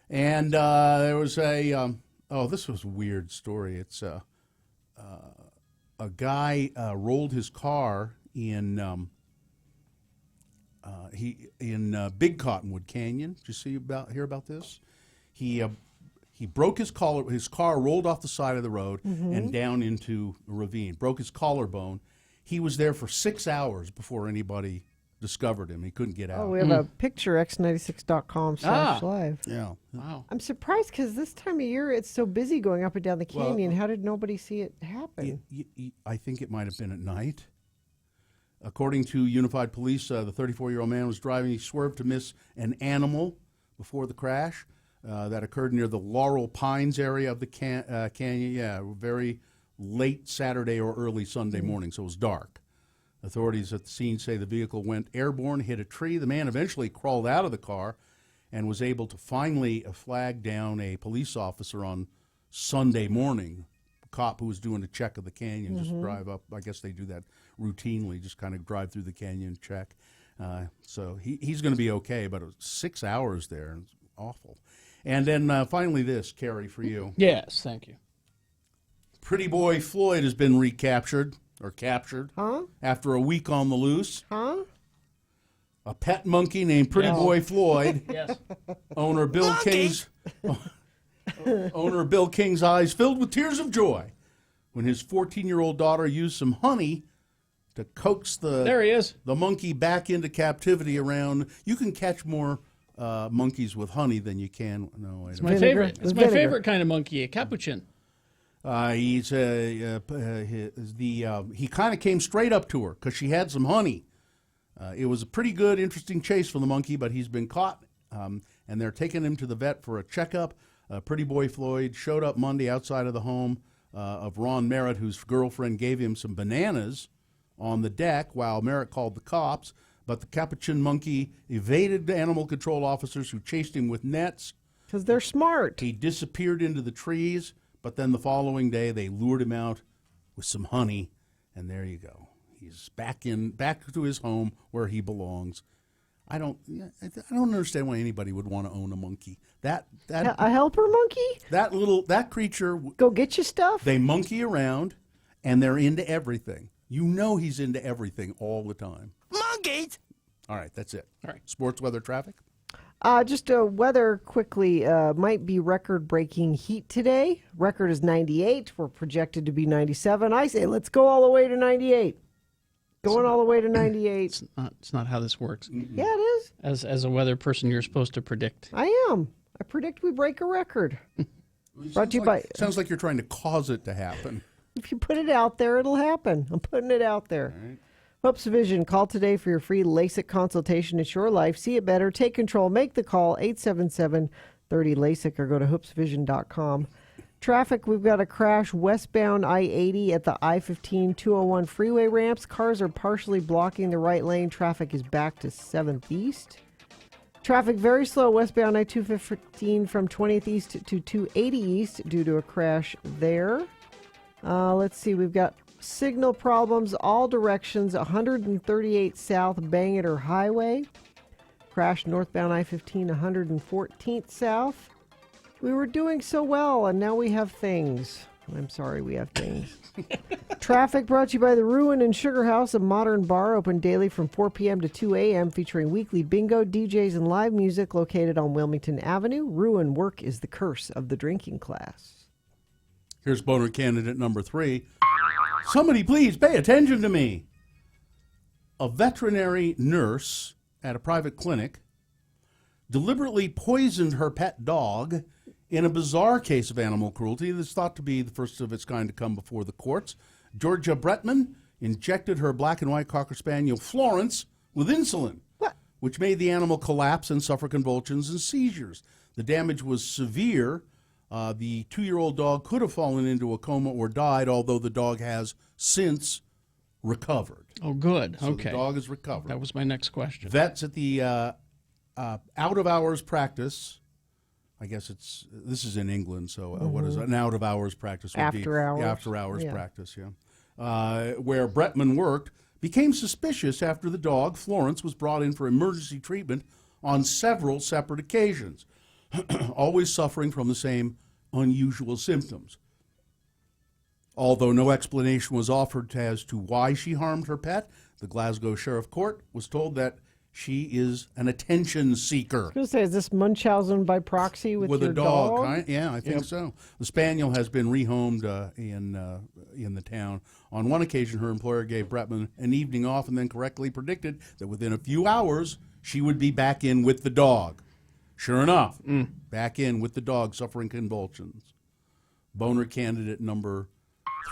And there was this was a weird story. It's a guy rolled his car in Big Cottonwood Canyon. Did you hear about this? He broke his collar. His car rolled off the side of the road and down into a ravine. Broke his collarbone. He was there for 6 hours before anybody discovered him. He couldn't get out. Oh, we have a picture, x96.com/live. Yeah. Wow. I'm surprised because this time of year it's so busy going up and down the canyon. How did nobody see it happen? I think it might have been at night. According to Unified Police, the 34-year-old man was driving. He swerved to miss an animal before the crash that occurred near the Laurel Pines area of the canyon. Yeah, very late Saturday or early Sunday morning, so it was dark. Authorities at the scene say the vehicle went airborne, hit a tree. The man eventually crawled out of the car and was able to finally flag down a police officer on Sunday morning. A cop who was doing a check of the canyon, just drive up. I guess they do that routinely, just kind of drive through the canyon, check. So he's going to be okay, but it was 6 hours there. It's awful. And then finally this, Carrie, for you. Yes, thank you. Pretty boy Floyd has been recaptured. Or captured after a week on the loose. A pet monkey named Pretty Boy Floyd. Yes. Owner Bill King's eyes filled with tears of joy when his 14-year-old daughter used some honey to coax There he is. the monkey back into captivity around. You can catch more monkeys with honey than you can. No, wait It's a my minute. favorite. It's my favorite kind of monkey, a capuchin. He kind of came straight up to her because she had some honey. It was a pretty good, interesting chase for the monkey, but he's been caught, and they're taking him to the vet for a checkup. Pretty boy Floyd showed up Monday outside of the home of Ron Merritt, whose girlfriend gave him some bananas on the deck while Merritt called the cops, but the capuchin monkey evaded the animal control officers who chased him with nets. Because they're smart. He disappeared into the trees, but then the following day they lured him out with some honey, and there you go. He's back to his home where he belongs. I don't understand why anybody would want to own a monkey. A helper monkey? That creature. Go get you stuff? They monkey around, and they're into everything. You know he's into everything all the time. Monkeys! All right, that's it. All right. Sports, weather, traffic? Just weather quickly. Might be record-breaking heat today. Record is 98. We're projected to be 97. I say let's go all the way to 98. Going all the way to 98. It's not how this works. Yeah, it is. As a weather person, you're supposed to predict. I am. I predict we break a record. Brought to you by... Sounds like you're trying to cause it to happen. If you put it out there, it'll happen. I'm putting it out there. All right. Hopes Vision. Call today for your free LASIK consultation. It's your life. See it better. Take control. Make the call. 877-30-LASIK or go to hoopsvision.com. Traffic, we've got a crash westbound I-80 at the I-15-201 freeway ramps. Cars are partially blocking the right lane. Traffic is back to 7th East. Traffic very slow westbound I-215 from 20th East to 280 East due to a crash there. Let's see, we've got signal problems all directions. 138 South Bangor Highway. Crash northbound I-15 114th South. We were doing so well, and now we have things. I'm sorry, we have things. Traffic brought to you by the Ruin and Sugar House, a modern bar open daily from 4 p.m. to 2 a.m., featuring weekly bingo, DJs, and live music located on Wilmington Avenue. Ruin, work is the curse of the drinking class. Here's boner candidate number 3. Somebody please pay attention to me. A veterinary nurse at a private clinic deliberately poisoned her pet dog in a bizarre case of animal cruelty that's thought to be the first of its kind to come before the courts. Georgia Bretman injected her black and white Cocker Spaniel Florence with insulin, which made the animal collapse and suffer convulsions and seizures. The damage was severe. The 2-year-old dog could have fallen into a coma or died, although the dog has since recovered. Oh, good. So Okay. the dog is recovered. That was my next question. Vets at the out-of-hours practice. I guess this is in England, so what is an out-of-hours practice? Would After be hours. The after-hours Yeah. practice, yeah. Where Bretman worked, became suspicious after the dog, Florence, was brought in for emergency treatment on several separate occasions, always suffering from the same unusual symptoms. Although no explanation was offered as to why she harmed her pet, the Glasgow Sheriff Court was told that she is an attention seeker. I was going to say, is this Munchausen by proxy with your a dog? dog? Yeah, I think so. The spaniel has been rehomed in the town. On one occasion, her employer gave Bretman an evening off and then correctly predicted that within a few hours, she would be back in with the dog. Sure enough, back in with the dog suffering convulsions. Boner candidate number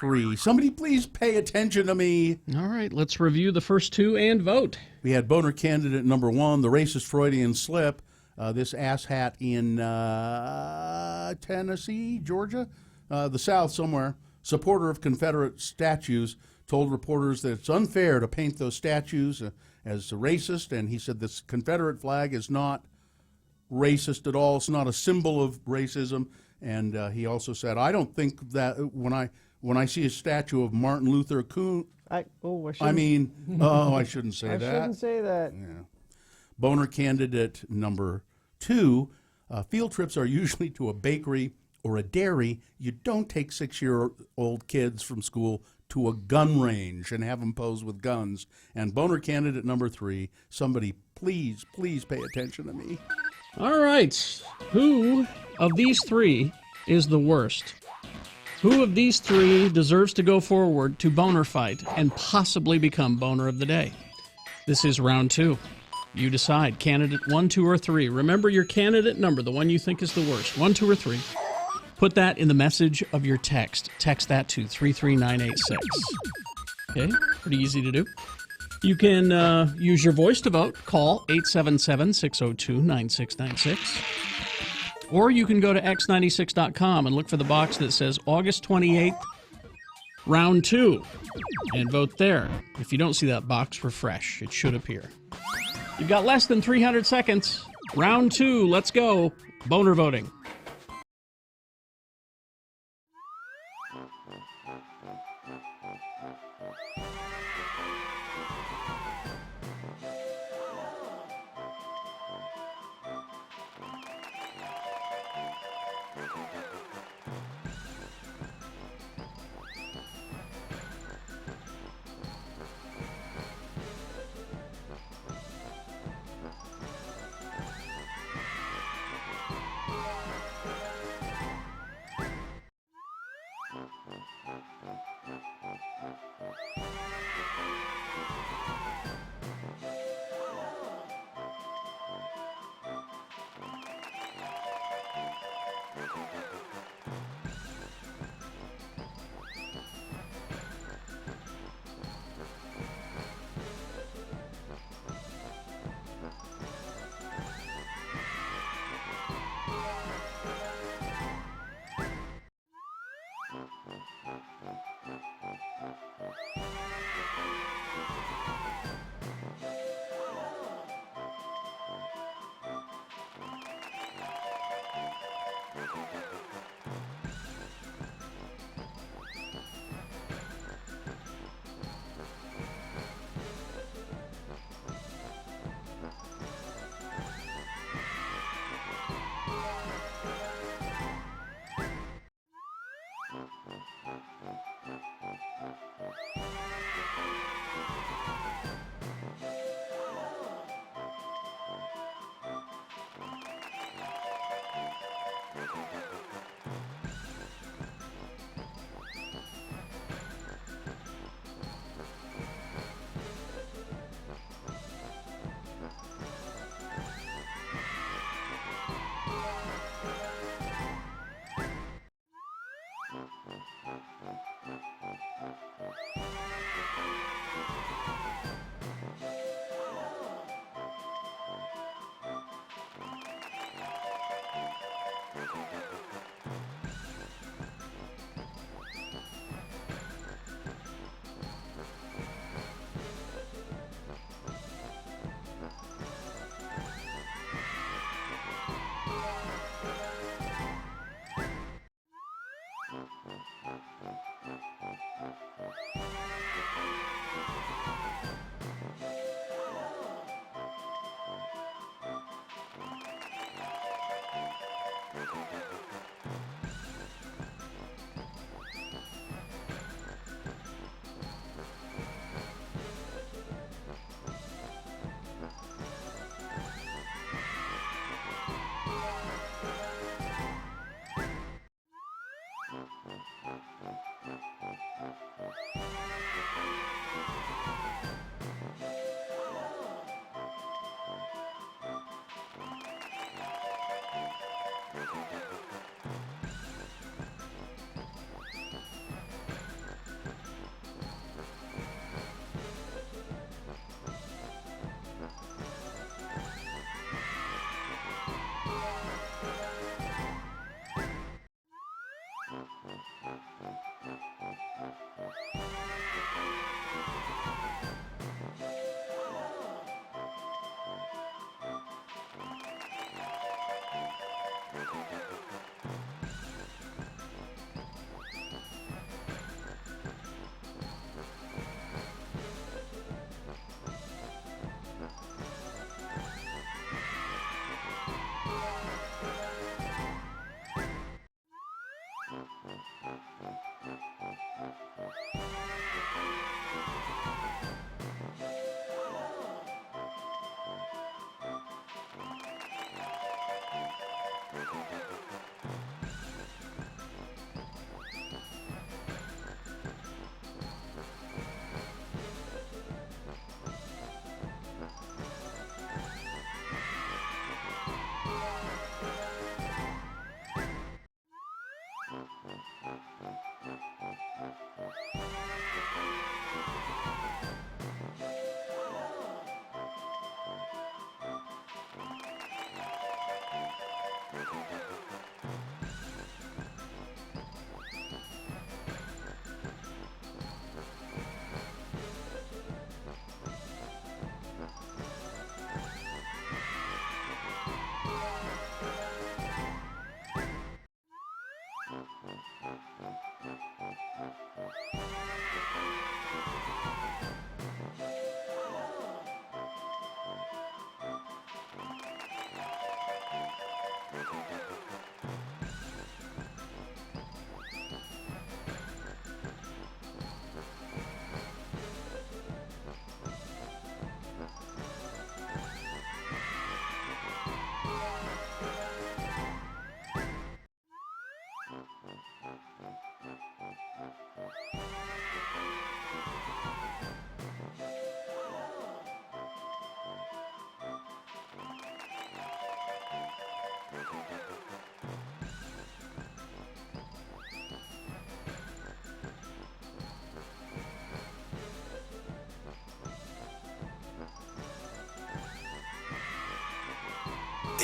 3. Somebody please pay attention to me. All right, let's review the first 2 and vote. We had boner candidate number 1, the racist Freudian slip. This asshat in Tennessee, Georgia, the South somewhere, supporter of Confederate statues, told reporters that it's unfair to paint those statues as racist, and he said this Confederate flag is not racist at all. It's not a symbol of racism, and he also said, I don't think that when I see a statue of Martin Luther King, I shouldn't say that. I shouldn't say that. Yeah. Boner candidate number 2, field trips are usually to a bakery or a dairy. You don't take 6-year-old kids from school to a gun range and have them pose with guns. And boner candidate number 3, somebody please pay attention to me. All right. Who of these 3 is the worst? Who of these 3 deserves to go forward to boner fight and possibly become boner of the day? This is round 2. You decide. Candidate 1, 2, or 3. Remember your candidate number, the one you think is the worst. 1, 2, or 3. Put that in the message of your text. Text that to 33986. Okay? Pretty easy to do. You can use your voice to vote. Call 877-602-9696. Or you can go to x96.com and look for the box that says August 28th, round 2 and vote there. If you don't see that box, refresh. It should appear. You've got less than 300 seconds. Round 2, let's go. Boner voting.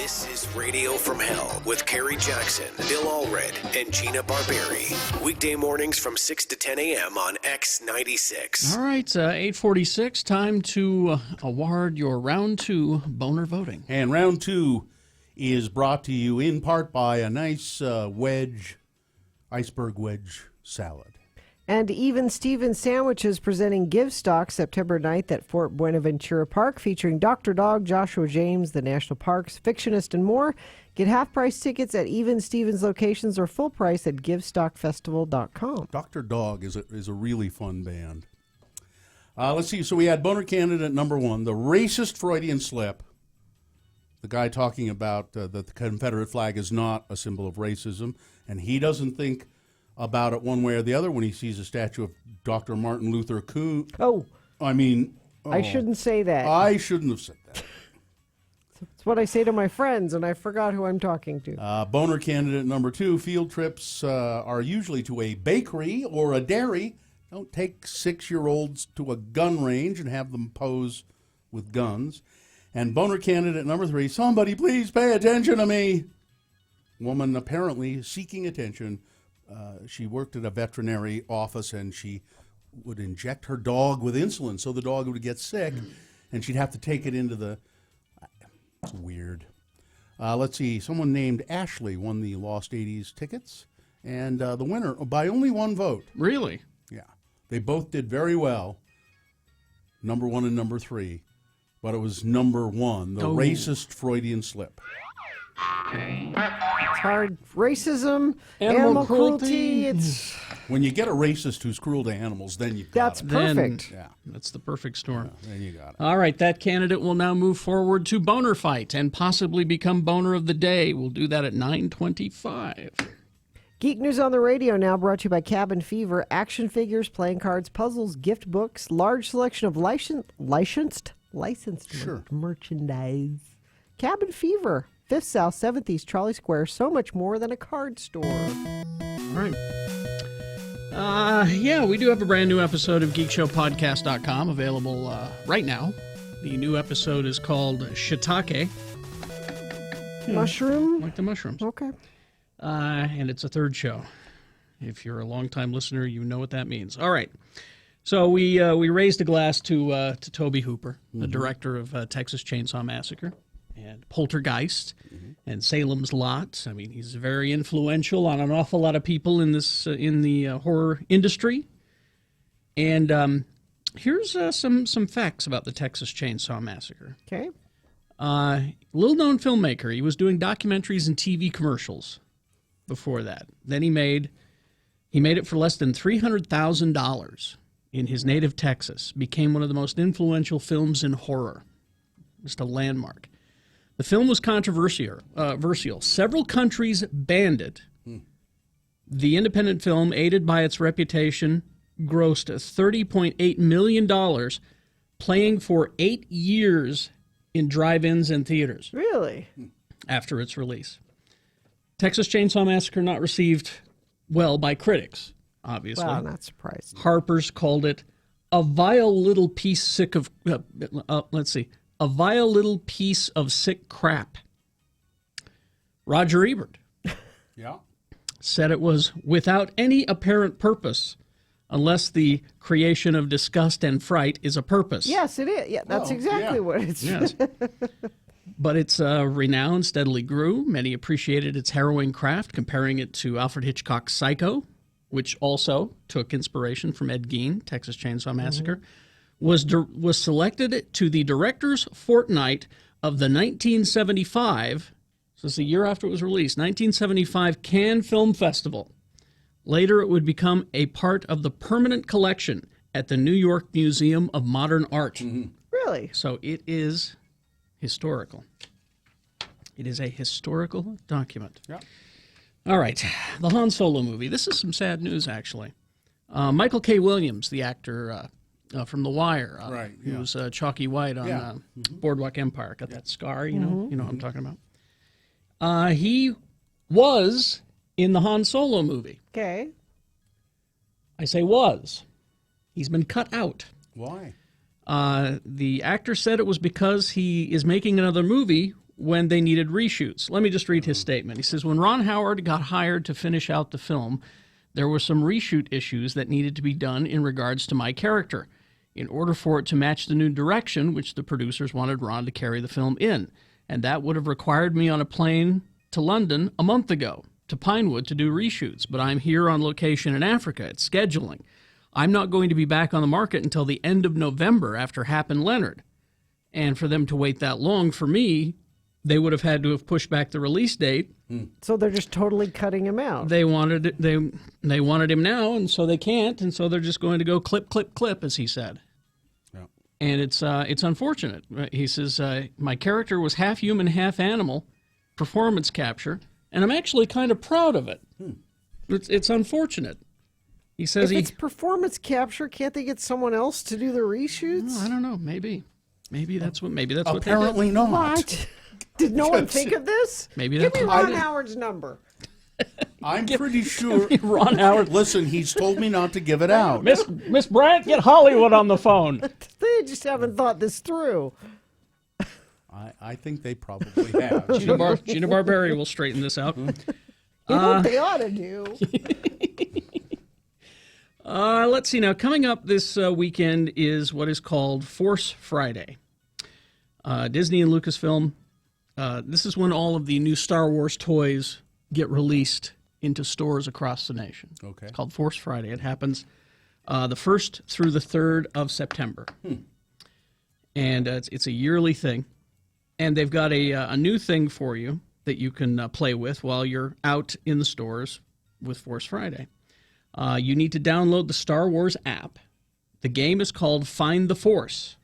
This is Radio from Hell with Kerry Jackson, Bill Allred, and Gina Barberi. Weekday mornings from 6 to 10 a.m. on X96. All right, 8:46, time to award your round 2 boner voting. And round 2 is brought to you in part by a nice iceberg wedge salad. And Even Stevens Sandwiches presenting Give Stock September 9th at Fort Buenaventura Park, featuring Dr. Dog, Joshua James, the National Parks, Fictionist, and more. Get half-price tickets at Even Stevens locations or full price at GiveStockFestival.com. Dr. Dog is a really fun band. Let's see. So we had boner candidate number 1, the racist Freudian slip. The guy talking about that the Confederate flag is not a symbol of racism, and he doesn't think about it one way or the other when he sees a statue of Dr. Martin Luther King. I shouldn't say that. I shouldn't have said that. It's what I say to my friends, and I forgot who I'm talking to. Boner candidate number 2, field trips are usually to a bakery or a dairy. Don't take 6-year-olds to a gun range and have them pose with guns. And boner candidate number 3, somebody please pay attention to me. Woman apparently seeking attention. She worked at a veterinary office, and she would inject her dog with insulin so the dog would get sick, and she'd have to take it into the... It's weird. Let's see. Someone named Ashley won the Lost 80s tickets, and the winner by only 1 vote. Really? Yeah. They both did very well, number 1 and number 3, but it was number 1, the racist Freudian slip. It's hard. Racism, animal cruelty. It's when you get a racist who's cruel to animals, then you've got that's it. perfect. Yeah, that's the perfect storm. Yeah, then you got it. All right, that candidate will now move forward to Boner Fight and possibly become Boner of the Day. We'll do that at 9:25. Geek News on the Radio now brought to you by Cabin Fever. Action figures, playing cards, puzzles, gift books, large selection of licensed merchandise. Cabin Fever, 5th South, 7th East, Trolley Square. So much more than a card store. All right. Yeah, we do have a brand new episode of GeekShowPodcast.com available right now. The new episode is called Shiitake. Mushroom? Like the mushrooms. Okay. And it's a 3rd show. If you're a longtime listener, you know what that means. All right. So we raised a glass to Toby Hooper, the director of Texas Chainsaw Massacre and Poltergeist and Salem's Lot. I mean, he's very influential on an awful lot of people in this in the horror industry. And here's some facts about the Texas Chainsaw Massacre. Okay. Little-known filmmaker. He was doing documentaries and TV commercials before that. Then he made it for less than $300,000 in his native Texas. Became one of the most influential films in horror. Just a landmark. The film was controversial. Several countries banned it. The independent film, aided by its reputation, grossed $30.8 million, playing for 8 years in drive-ins and theaters. Really? After its release. Texas Chainsaw Massacre not received well by critics, obviously. Well, not surprised. Harper's called it a vile little piece a vile little piece of sick crap. Roger Ebert said it was without any apparent purpose, unless the creation of disgust and fright is a purpose. Yes, it is. Yeah, that's exactly what it's. Yes. But its renown steadily grew. Many appreciated its harrowing craft, comparing it to Alfred Hitchcock's Psycho, which also took inspiration from Ed Gein, Texas Chainsaw Massacre, was selected to the Director's Fortnight of the 1975, so it's the year after it was released, 1975 Cannes Film Festival. Later, it would become a part of the permanent collection at the New York Museum of Modern Art. Really? So it is historical. It is a historical document. Yeah. All right, the Han Solo movie. This is some sad news, actually. Michael K. Williams, the actor from The Wire, who was Chalky White on Boardwalk Empire, got that scar, you know what I'm talking about. He was in the Han Solo movie. Okay. I say was. He's been cut out. Why? The actor said it was because he is making another movie when they needed reshoots. Let me just read his statement. He says, when Ron Howard got hired to finish out the film, there were some reshoot issues that needed to be done in regards to my character in order for it to match the new direction which the producers wanted Ron to carry the film in. And that would have required me on a plane to London a month ago to Pinewood to do reshoots. But I'm here on location in Africa. It's scheduling. I'm not going to be back on the market until the end of November after Hap and Leonard. And for them to wait that long, for me, they would have had to have pushed back the release date. So they're just totally cutting him out. They wanted it, they wanted him now, and so they can't, and so they're just going to go clip, clip, clip, as he said. Yeah. And it's unfortunate. He says, my character was half human, half animal, performance capture, and I'm actually kind of proud of it. It's unfortunate. He says if it's performance capture, can't they get someone else to do the reshoots? I don't know. Maybe that's what. Apparently what not. What? Did no one think of this? Maybe Give that's me what Ron they did. Howard's number. I'm pretty sure Ron Howard. Listen, he's told me not to give it out. Miss Brandt, get Hollywood on the phone. They just haven't thought this through. I think they probably have. Gina Barberi will straighten this out. You know what they ought to do? Let's see now. Coming up this weekend is what is called Force Friday. Disney and Lucasfilm. This is when all of the new Star Wars toys get released into stores across the nation. Okay. It's called Force Friday. It happens the 1st through the 3rd of September. And it's a yearly thing. And they've got a new thing for you that you can play with while you're out in the stores with Force Friday. You need to download the Star Wars app. The game is called Find the Force.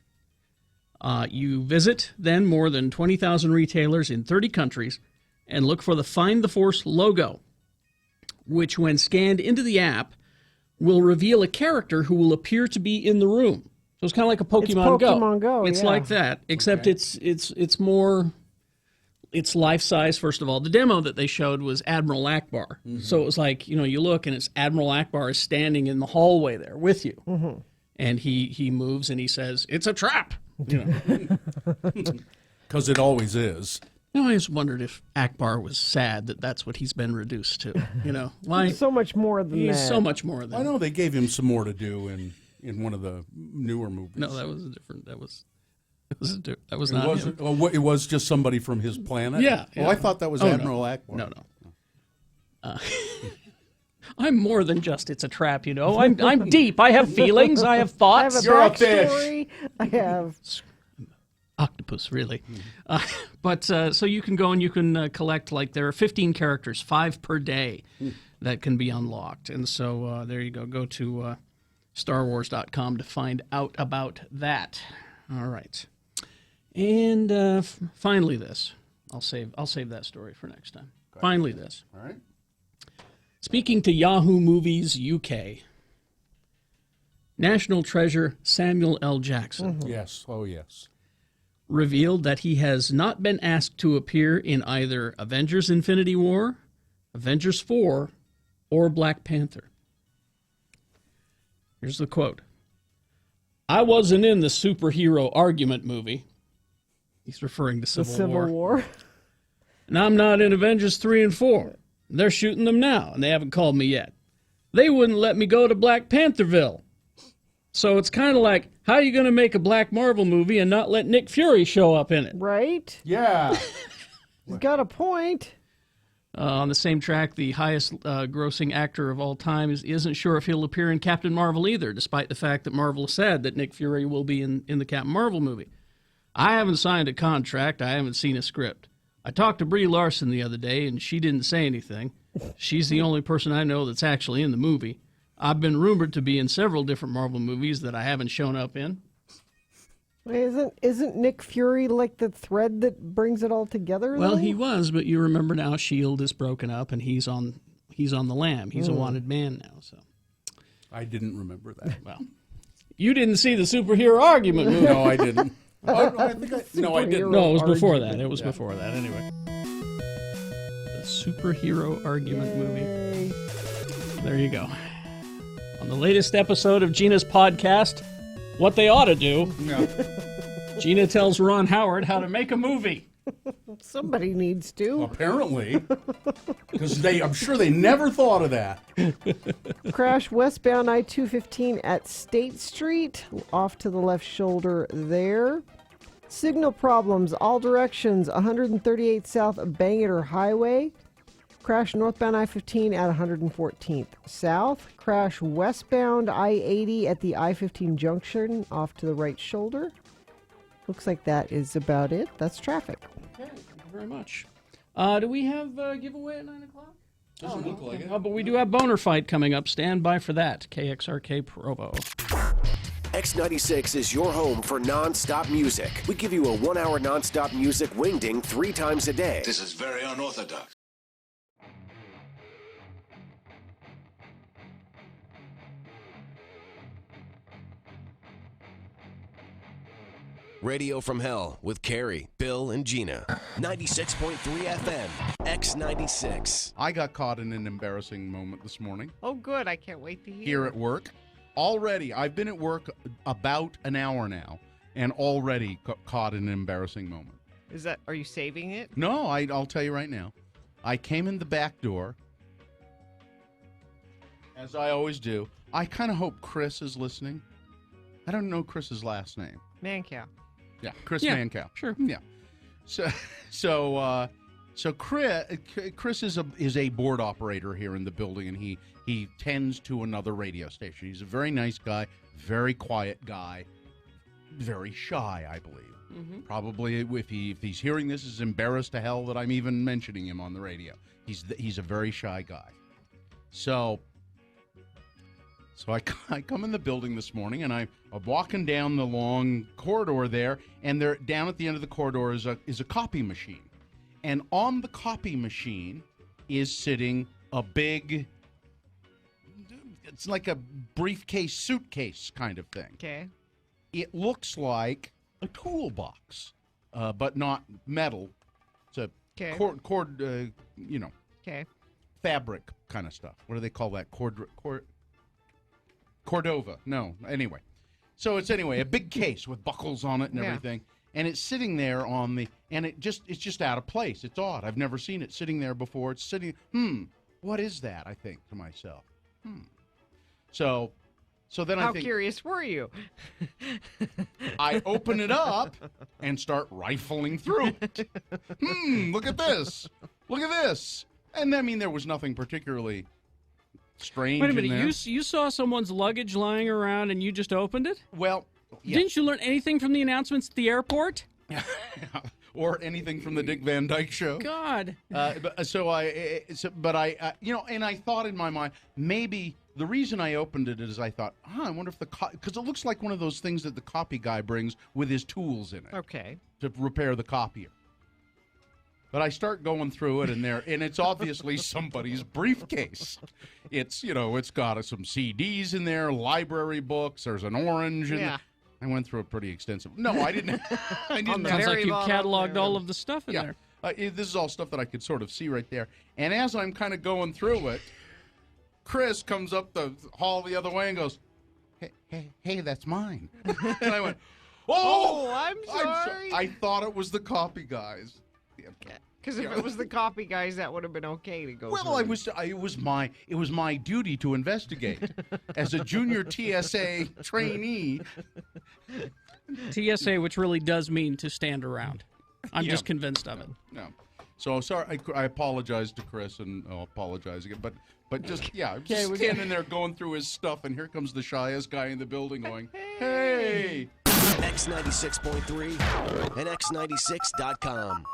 You visit then more than 20,000 retailers in 30 countries and look for the Find the Force logo, which when scanned into the app will reveal a character who will appear to be in the room. So it's kind of like a Pokemon Go. Pokemon Go, It's yeah. like that, except it's more, it's life size. First of all, the demo that they showed was Admiral Akbar. So it was like, you look and it's Admiral Akbar is standing in the hallway there with you. And he moves and he says, "It's a trap." Because it always is. I always wondered if Akbar was sad that that's what he's been reduced to. Why? He's so much more than that. He's so much more than I know they gave him some more to do in one of the newer movies. No, that was a different. That was It not wasn't. him. Oh, it was just somebody from his planet. Yeah. Oh, I thought that was Oh, Admiral no. Akbar. No. I'm more than just it's a trap. I'm deep. I have feelings. I have thoughts. I have a backstory. I have. Octopus, really. But so you can go and you can collect, there are 15 characters, 5 per day, that can be unlocked. And so there you go. Go to StarWars.com to find out about that. All right. And finally this. I'll save that story for next time. Okay. Finally this. All right. Speaking to Yahoo Movies UK, National Treasure Samuel L. Jackson. Yes. Oh, yes. Revealed that he has not been asked to appear in either Avengers Infinity War, Avengers 4, or Black Panther. Here's the quote. "I wasn't in the superhero argument movie." He's referring to Civil War. "And I'm not in Avengers 3 and 4. They're shooting them now, and they haven't called me yet. They wouldn't let me go to Black Pantherville. So it's kind of like, how are you going to make a Black Marvel movie and not let Nick Fury show up in it?" Right? Yeah. He's got a point. On the same track, the highest grossing actor of all time isn't sure if he'll appear in Captain Marvel either, despite the fact that Marvel said that Nick Fury will be in the Captain Marvel movie. "I haven't signed a contract. I haven't seen a script. I talked to Brie Larson the other day, and she didn't say anything. She's the only person I know that's actually in the movie. I've been rumored to be in several different Marvel movies that I haven't shown up in." Isn't Nick Fury like the thread that brings it all together? Well, though? he was, but you remember now S.H.I.E.L.D. is broken up, and he's on the lam. He's a wanted man now. So I didn't remember that. Well, you didn't see the superhero argument movie. No, I didn't. I didn't. No, it was before that. It was before that. Anyway, the superhero argument movie. There you go. On the latest episode of Gina's podcast, What They Ought to Do, Gina tells Ron Howard how to make a movie. Somebody needs to. Apparently. Because I'm sure they never thought of that. Crash westbound I-215 at State Street, off to the left shoulder there. Signal problems, all directions, 138 South Bangor Highway. Crash northbound I-15 at 114th South. Crash westbound I-80 at the I-15 junction, off to the right shoulder. Looks like that is about it. That's traffic. Okay, thank you very much. Do we have a giveaway at 9 o'clock? Doesn't look like it. Oh, but we do have Boner Fight coming up. Stand by for that. KXRK Provo. X96 is your home for non-stop music. We give you a 1-hour non-stop music wingding 3 times a day. This is very unorthodox. Radio from Hell with Carrie, Bill, and Gina. 96.3 FM, X96. I got caught in an embarrassing moment this morning. Oh, good. I can't wait to hear. Here at work. Already, I've been at work about an hour now, and already caught in an embarrassing moment. Are you saving it? No, I'll tell you right now. I came in the back door, as I always do. I kind of hope Chris is listening. I don't know Chris's last name. Mancow. Yeah, Chris Yeah, Mancow. sure. Yeah. So Chris is a board operator here in the building, and he tends to another radio station. He's a very nice guy, very quiet guy, very shy, I believe. Mm-hmm. Probably if he's hearing this, is embarrassed to hell that I'm even mentioning him on the radio. He's a very shy guy. So I come in the building this morning, and I'm walking down the long corridor there, and there down at the end of the corridor is a copy machine. And on the copy machine is sitting a big, it's like a briefcase, suitcase kind of thing. Okay. It looks like a toolbox, but not metal. It's a cord, fabric kind of stuff. What do they call that? Cordova. No. Anyway. So it's a big case with buckles on it and everything. And it's sitting there it's just out of place. It's odd. I've never seen it sitting there before. It's sitting, what is that? I think to myself. So then How curious were you? I open it up and start rifling through it. Look at this. Look at this. And I mean, there was nothing particularly strange Wait a minute, in there. you saw someone's luggage lying around and you just opened it? Well, yeah. Didn't you learn anything from the announcements at the airport? Or anything from the Dick Van Dyke Show. God. But I thought in my mind, maybe the reason I opened it is I thought, I wonder if because it looks like one of those things that the copy guy brings with his tools in it. Okay. To repair the copier. But I start going through it, and it's obviously somebody's briefcase. It's got some CDs in there, library books. There's an orange. Yeah. I went through a pretty extensive. No, I didn't. I didn't. Sounds like you cataloged all of the stuff in there. This is all stuff that I could sort of see right there. And as I'm kind of going through it, Chris comes up the hall the other way and goes, "Hey, that's mine." And I went, "Oh, I'm sorry." I thought it was the copy guys. Because if it was the copy guys, that would have been okay to go. Well, it was my duty to investigate as a junior TSA trainee. TSA, which really does mean to stand around. I'm Yeah. just convinced of it. No, so sorry. I apologize to Chris, and I'll apologize again. But just I'm just standing there going through his stuff, and here comes the shyest guy in the building, going, "Hey." X96.3 and X96.com.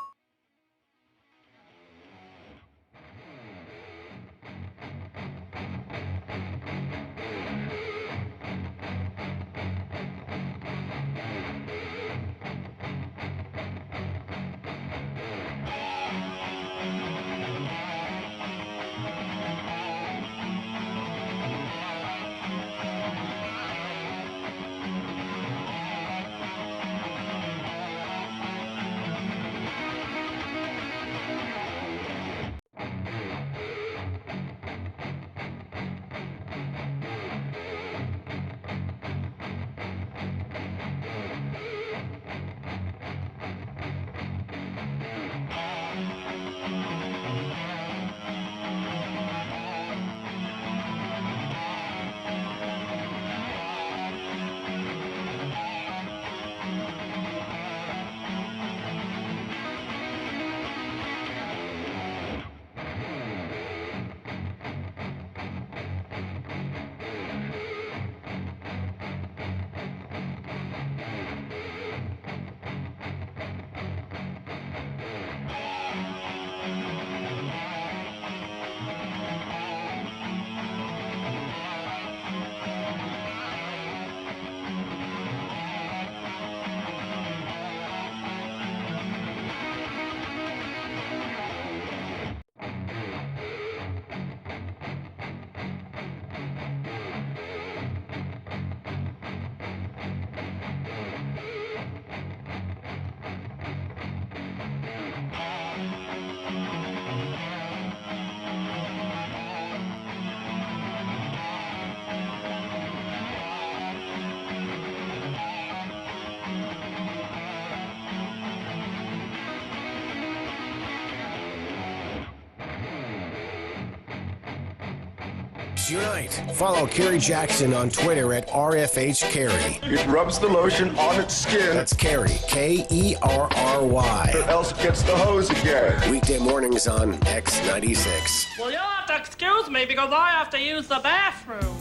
Unite. Follow Kerry Jackson on Twitter at RFHCarry. It rubs the lotion on its skin. That's Kerry, Kerry. Or else it gets the hose again. Weekday mornings on X96. Well, you'll have to excuse me because I have to use the bathroom.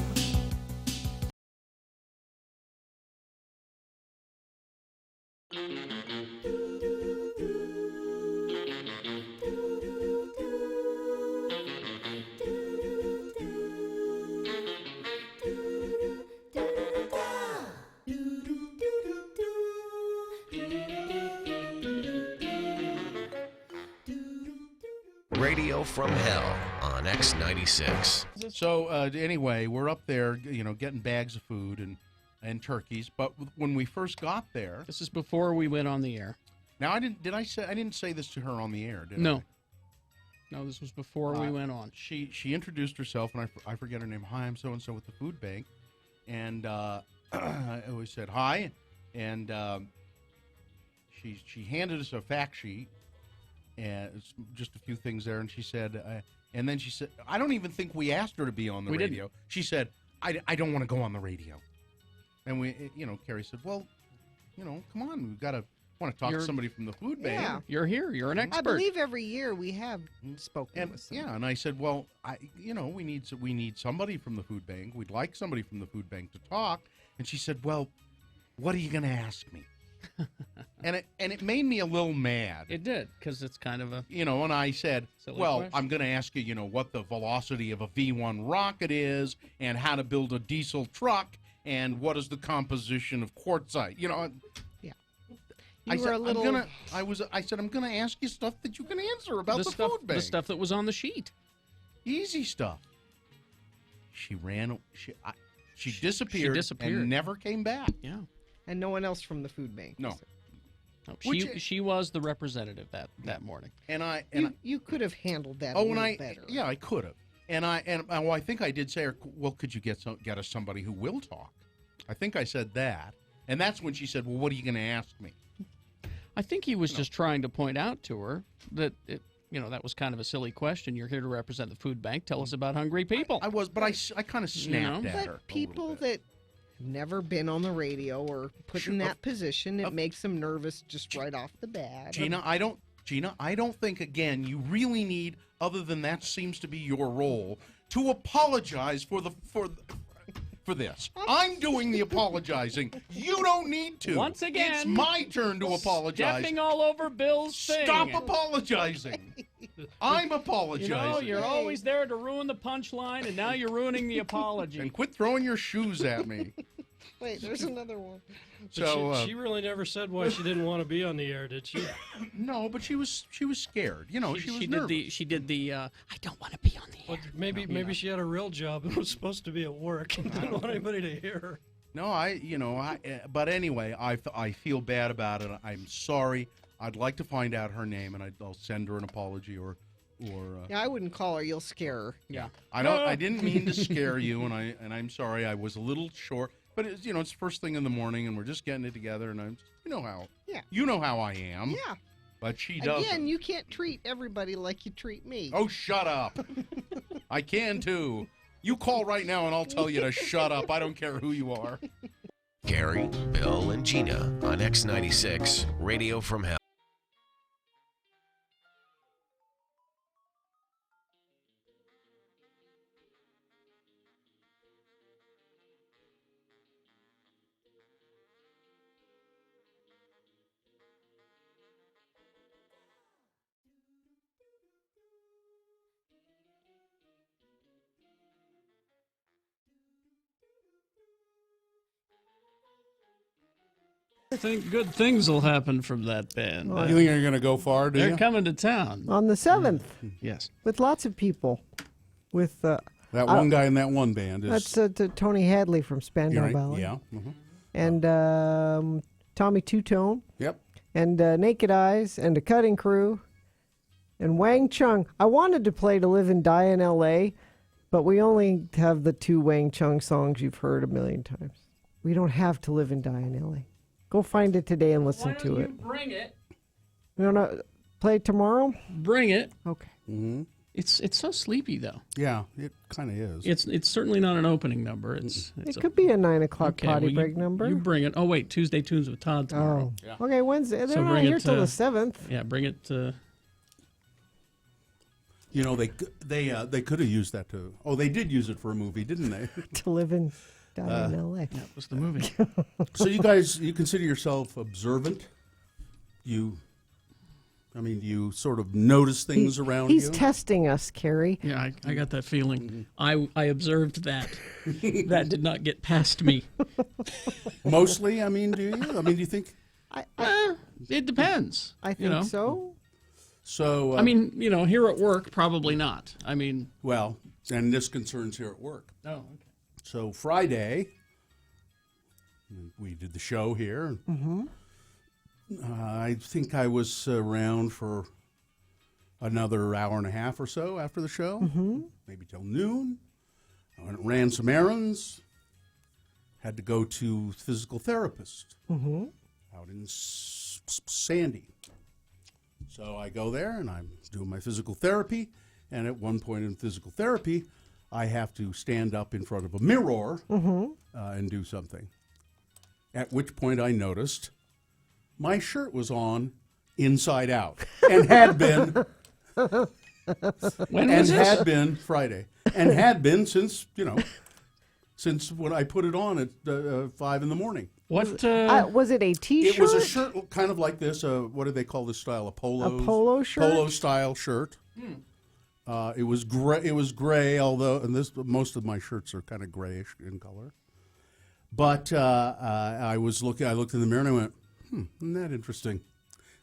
Radio from Hell on X96. So anyway, we're up there, getting bags of food and turkeys. But when we first got there, this is before we went on the air. Now I didn't say this to her on the air, did I? No. No, this was before we went on. She introduced herself, and I forget her name. Hi, I'm so and so with the food bank, and I always said hi, and she handed us a fact sheet. And it's just a few things there, and she said, and then she said, I don't even think we asked her to be on the radio. Didn't. She said, I don't want to go on the radio. And Kerry said, well, come on, we've got to want to talk to somebody from the food bank. Yeah. You're here. You're an expert. I believe every year we have spoken with somebody. Yeah, and I said, well, we need somebody from the food bank. We'd like somebody from the food bank to talk. And she said, well, what are you going to ask me? and it made me a little mad. It did, because it's kind of a and I said, well, question. I'm going to ask you, what the velocity of a V1 rocket is, and how to build a diesel truck, and what is the composition of quartzite. Yeah. I said I'm going to ask you stuff that you can answer about the food bank. The stuff that was on the sheet. Easy stuff. She disappeared. And never came back. Yeah. And no one else from the food bank. No. She was the representative that morning. And you could have handled that a little better. Yeah, I could have. And I think I did say, well, could you get us somebody who will talk? I think I said that. And that's when she said, well, what are you going to ask me? I think he was just trying to point out to her that that was kind of a silly question. You're here to represent the food bank. Tell us about hungry people. I was, but I kind of snapped at her. But people that never been on the radio or put in that position, it makes them nervous just right off the bat. Gina, I don't think, again, you really need, other than that seems to be your role, to apologize for this. I'm doing the apologizing. You don't need to. Once again, it's my turn to apologize. Stepping all over Bill's thing. Stop apologizing. I'm apologizing. You're always there to ruin the punchline, and now you're ruining the apology. And quit throwing your shoes at me. Wait, there's another one. So she really never said why she didn't want to be on the air, did she? No, but she was scared. She was nervous. She did the I don't want to be on the air. Maybe she had a real job and was supposed to be at work and didn't want anybody to hear her. No, but anyway, I feel bad about it. I'm sorry. I'd like to find out her name, and I'll send her an apology or. Yeah, I wouldn't call her. You'll scare her. Yeah. I didn't mean to scare you, and I'm sorry. I was a little short. But it's first thing in the morning, and we're just getting it together, and you know how I am. Yeah. But she doesn't. Again, you can't treat everybody like you treat me. Oh, shut up. I can too. You call right now, and I'll tell you to shut up. I don't care who you are. Gary, Bill, and Gina on X96 Radio from Hell. I think good things will happen from that band. You think they're going to go far, do you? They're coming to town. On the 7th. Yes. With lots of people. With that one guy in that one band is... That's Tony Hadley from Spandau Ballet. Yeah. Mm-hmm. And Tommy Two-Tone. Yep. And Naked Eyes and the Cutting Crew. And Wang Chung, I wanted to play To Live and Die in L.A., but we only have the 2 Wang Chung songs you've heard a million times. We don't have To Live and Die in L.A. Go find it today and listen to it. Bring it. You want to play it tomorrow? Bring it. Okay. Mm-hmm. It's so sleepy though. Yeah, it kind of is. It's certainly not an opening number. It's It could be a 9 o'clock potty well, break number. You bring it. Oh wait, Tuesday Tunes with Todd tomorrow. Oh. Okay, Wednesday. They're So not bring here it till the to- 7th. Yeah, bring it to. You know, they could have used that to. Oh, they did use it for a movie, didn't they? To Live and Die in L.A. That was the movie. So you guys, you consider yourself observant? You sort of notice things around He's you? testing us, Carrie. Yeah, I got that feeling. I observed that. That did not get past me. Mostly, do you? Do you think? It depends. I think so. So, here at work, probably not. well, and this concerns here at work. Oh, okay. So Friday, we did the show here. Mm-hmm. I think I was around for another hour and a half or so after the show, maybe till noon. I went and ran some errands. Had to go to physical therapist out in Sandy. So I go there and I'm doing my physical therapy. And at one point in physical therapy, I have to stand up in front of a mirror and do something. At which point I noticed my shirt was on inside out and had been. When was this? Had been Friday and had been since when I put it on at 5 in the morning. What was it? A T-shirt? It was a shirt kind of like this. What do they call this style? A polo shirt? Polo style shirt. It was gray. It was gray, although most of my shirts are kind of grayish in color. But I looked in the mirror and I went, isn't that interesting?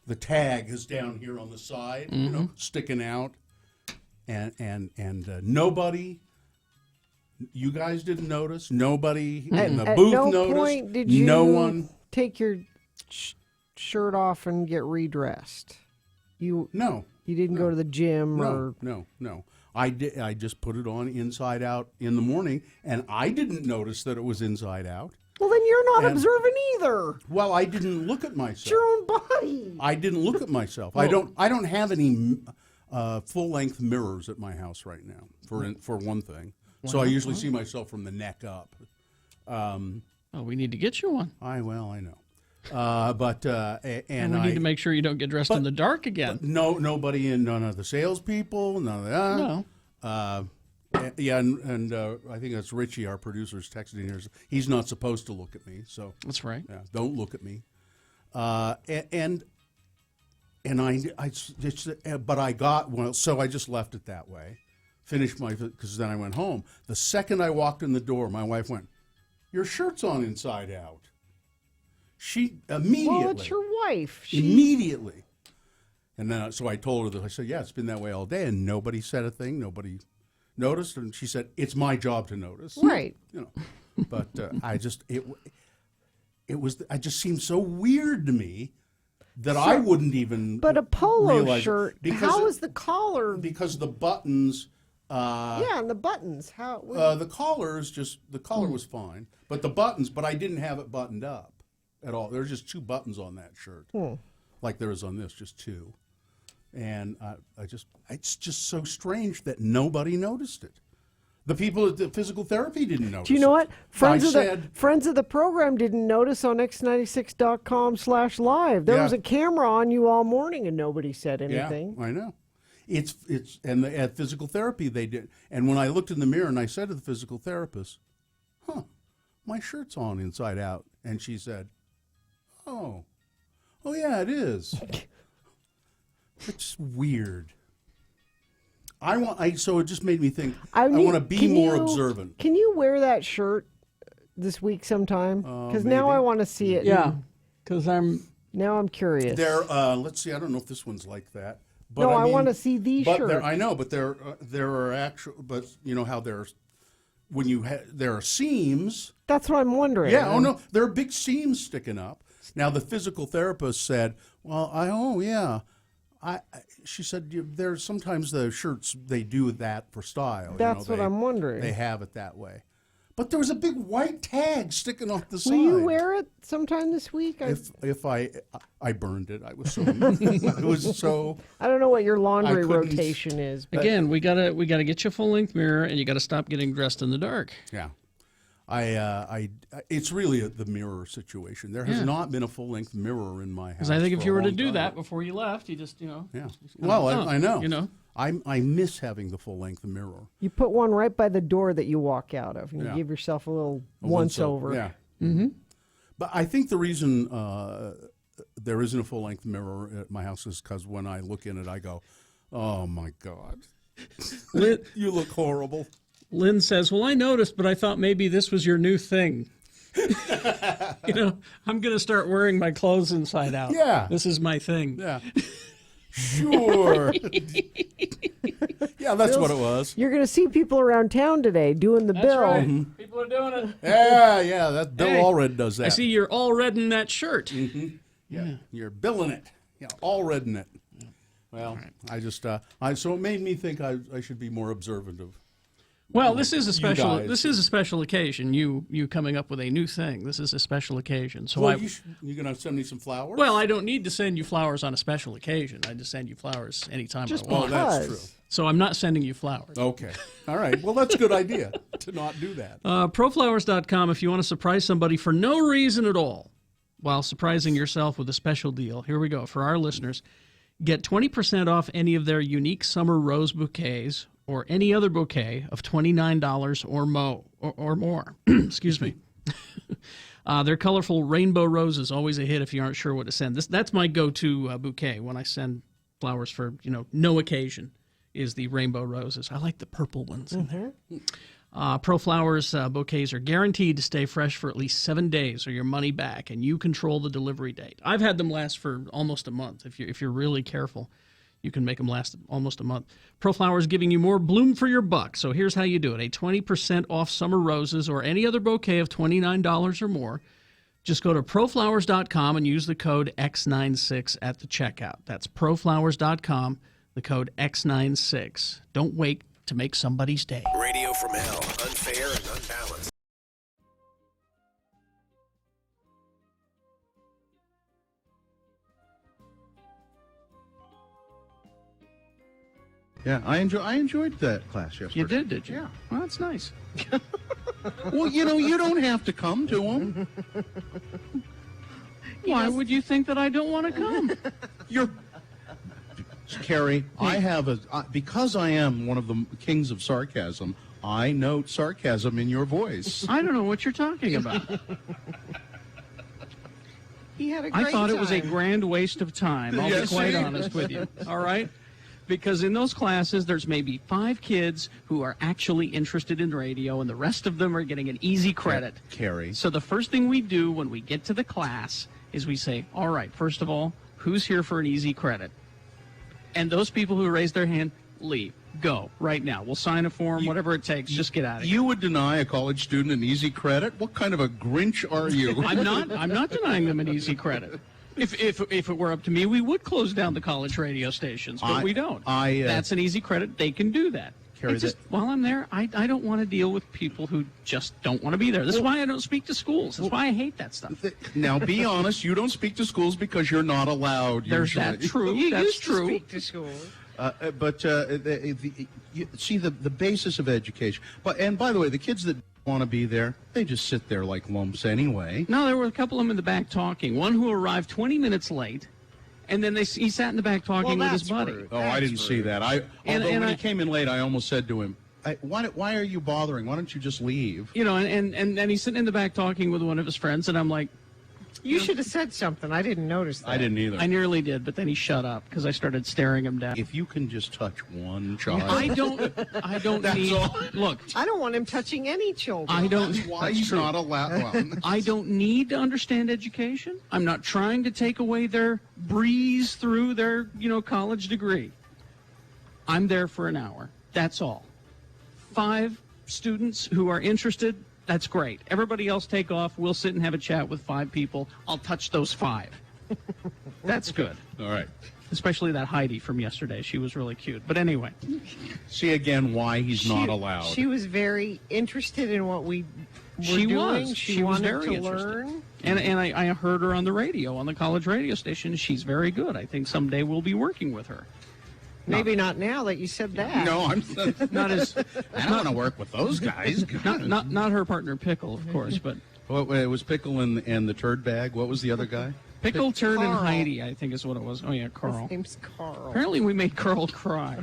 The tag is down here on the side, sticking out, and nobody. You guys didn't notice. Nobody in the booth no noticed. Point did you no one take your shirt off and get redressed. You didn't go to the gym or no. I did. I just put it on inside out in the morning, and I didn't notice that it was inside out. Well, then you're not observant either. Well, I didn't look at myself. It's your own body. I didn't look at myself. I don't have any full length mirrors at my house right now. For one thing, so I usually see myself from the neck up. We need to get you one. I know. And we need to make sure you don't get dressed in the dark again. Nobody none of the salespeople, none of that. No. And I think that's Richie, our producer's texting here. He's not supposed to look at me, so that's right. Yeah, don't look at me. But I got one, so I just left it that way. Finished because then I went home. The second I walked in the door, my wife went, "Your shirt's on inside out." She immediately. Well, it's your wife. Immediately. And then, so I told her that. I said, "Yeah, it's been that way all day," and nobody said a thing. Nobody noticed, and she said, "It's my job to notice." Right. But it just seemed so weird to me that I wouldn't even. But a polo realize shirt. How is the collar? Because the buttons. And the buttons. How? The collar was fine, but the buttons. But I didn't have it buttoned up at all. There's just 2 buttons on that shirt, like there is on this, just 2. And it's just so strange that nobody noticed it. The people at the physical therapy didn't notice. Do you know what? Friends it. of the program didn't notice on x96.com/live. There was a camera on you all morning and nobody said anything. Yeah, I know. At physical therapy they did. And when I looked in the mirror and I said to the physical therapist, my shirt's on inside out. And she said, oh yeah, it is. It's weird. So it just made me think. I want to be more observant. Can you wear that shirt this week sometime? Because now I want to see it. Yeah, because now I'm curious. Let's see. I don't know if this one's like that. But I want to see these shirts. I know, but there are actual. But you know how there's when there are seams. That's what I'm wondering. Yeah. Oh no, there are big seams sticking up. Now the physical therapist said, "Well, She said, there's sometimes the shirts, they do that for style. That's what I'm wondering. They have it that way. But there was a big white tag sticking off the side. Will you wear it sometime this week? If I burned it. I was so I was so. I don't know what your laundry I couldn't- rotation is. But Again, we gotta get you a full length mirror, and you gotta stop getting dressed in the dark. Yeah. It's really the mirror situation. There has Yeah. not been a full length mirror in my house. Because I think if for you a were to long do time. that before you left, you just Yeah. just Well, kinda, I know. you know. I miss having the full length mirror. you put one right by the door that you walk out of, and Yeah. you give yourself a little A once over. Yeah. Mm-hmm. But I think the reason there isn't a full length mirror at my house is because when I look in it, I go, "Oh my God, you look horrible." Lynn says, "Well, I noticed, but I thought maybe this was your new thing." You know, I'm going to start wearing my clothes inside out. Yeah. This is my thing. Yeah. Sure. Yeah, that's what it was. You're going to see people around town today doing the That's bill. right. Mm-hmm. People are doing it. Yeah. That Bill Hey, Allred does that. I see you're all red in that shirt. Mm-hmm. Yeah, you're billing it. Yeah, all red in it. Well, I just so it made me think I should be more observant of. Well, this is a You special. guys. This is a special occasion. You coming up with a new thing. This is a special occasion. So Well, you gonna send me some flowers? Well, I don't need to send you flowers on a special occasion. I just send you flowers anytime Just I want. because. Oh, that's true. So I'm not sending you flowers. Okay. All right. Well, that's a good idea to not do that. Proflowers.com if you want to surprise somebody for no reason at all while surprising yourself with a special deal. Here we go. For our listeners, get 20% off any of their unique summer rose bouquets or any other bouquet of $29 or more. Excuse me. Their colorful rainbow roses, always a hit if you aren't sure what to send. That's my go-to bouquet when I send flowers for, no occasion, is the rainbow roses. I like the purple ones in there. ProFlowers bouquets are guaranteed to stay fresh for at least 7 days or your money back, and you control the delivery date. I've had them last for almost a month. If you're really careful, you can make them last almost a month. ProFlowers giving you more bloom for your buck. So here's how you do it. A 20% off summer roses or any other bouquet of $29 or more. Just go to proflowers.com and use the code X96 at the checkout. That's proflowers.com, the code X96. Don't wait to make somebody's day. Radio from Hell, unfair and unbalanced. Yeah, I enjoyed that class yesterday. Did you? Yeah. Well, that's nice. Well, you don't have to come to them. Why would you think that I don't want to come? Carrie, I have because I am one of the kings of sarcasm, I note sarcasm in your voice. I don't know what you're talking about. He had a great I thought it was a time. grand waste of time. I'll Yes, be quite see? honest with you. All right? Because in those classes, there's maybe 5 kids who are actually interested in radio, and the rest of them are getting an easy credit. Carrie. So the first thing we do when we get to the class is we say, all right, first of all, who's here for an easy credit? And those people who raise their hand, leave. Go right now. We'll sign a form, whatever it takes. Just get out of here. You would deny a college student an easy credit? What kind of a Grinch are you? I'm not denying them an easy credit. If it were up to me, we would close down the college radio stations, but we don't. That's an easy credit. They can do that. Carrie, It's just, while I'm there, I don't want to deal with people who just don't want to be there. This is why I don't speak to schools. That's why I hate that stuff. Now, be honest, you don't speak to schools because you're not allowed. There's usually. that true. You That's used true. to speak to schools. You see the basis of education. And by the way, the kids that want to be there, they just sit there like lumps anyway. No, there were a couple of them in the back talking. One who arrived 20 minutes late, and then he sat in the back talking with his buddy. Oh, I didn't see that. Although when I he came in late, I almost said to him, why are you bothering? Why don't you just leave? And then he's sitting in the back talking with one of his friends, and I'm like, You should have said something. I didn't notice that. I didn't either. I nearly did, but then he shut up because I started staring him down. If you can just touch one child. I don't That's need. all. Look, I don't want him touching any children. I don't. That's why that's he's true. not allowed. Well, I don't need to understand education. I'm not trying to take away their breeze through their, college degree. I'm there for an hour. That's all. 5 students who are interested, that's great. Everybody else take off. We'll sit and have a chat with 5 people. I'll touch those 5. That's good. All right. Especially that Heidi from yesterday. She was really cute. But anyway. See again why he's not allowed. She was very interested in what we were She doing. was. She She was wanted very to interested. learn. And I heard her on the radio, on the college radio station. She's very good. I think someday we'll be working with her. Maybe not now that you said that. No, I'm Not as I don't want to work with those guys. not her partner Pickle, of course, but What, it was Pickle and the turd bag. What was the other guy? Pickle, Turd, and Carl. Heidi, I think is what it was. Oh yeah, Carl. His name's Carl. Apparently we made Carl cry.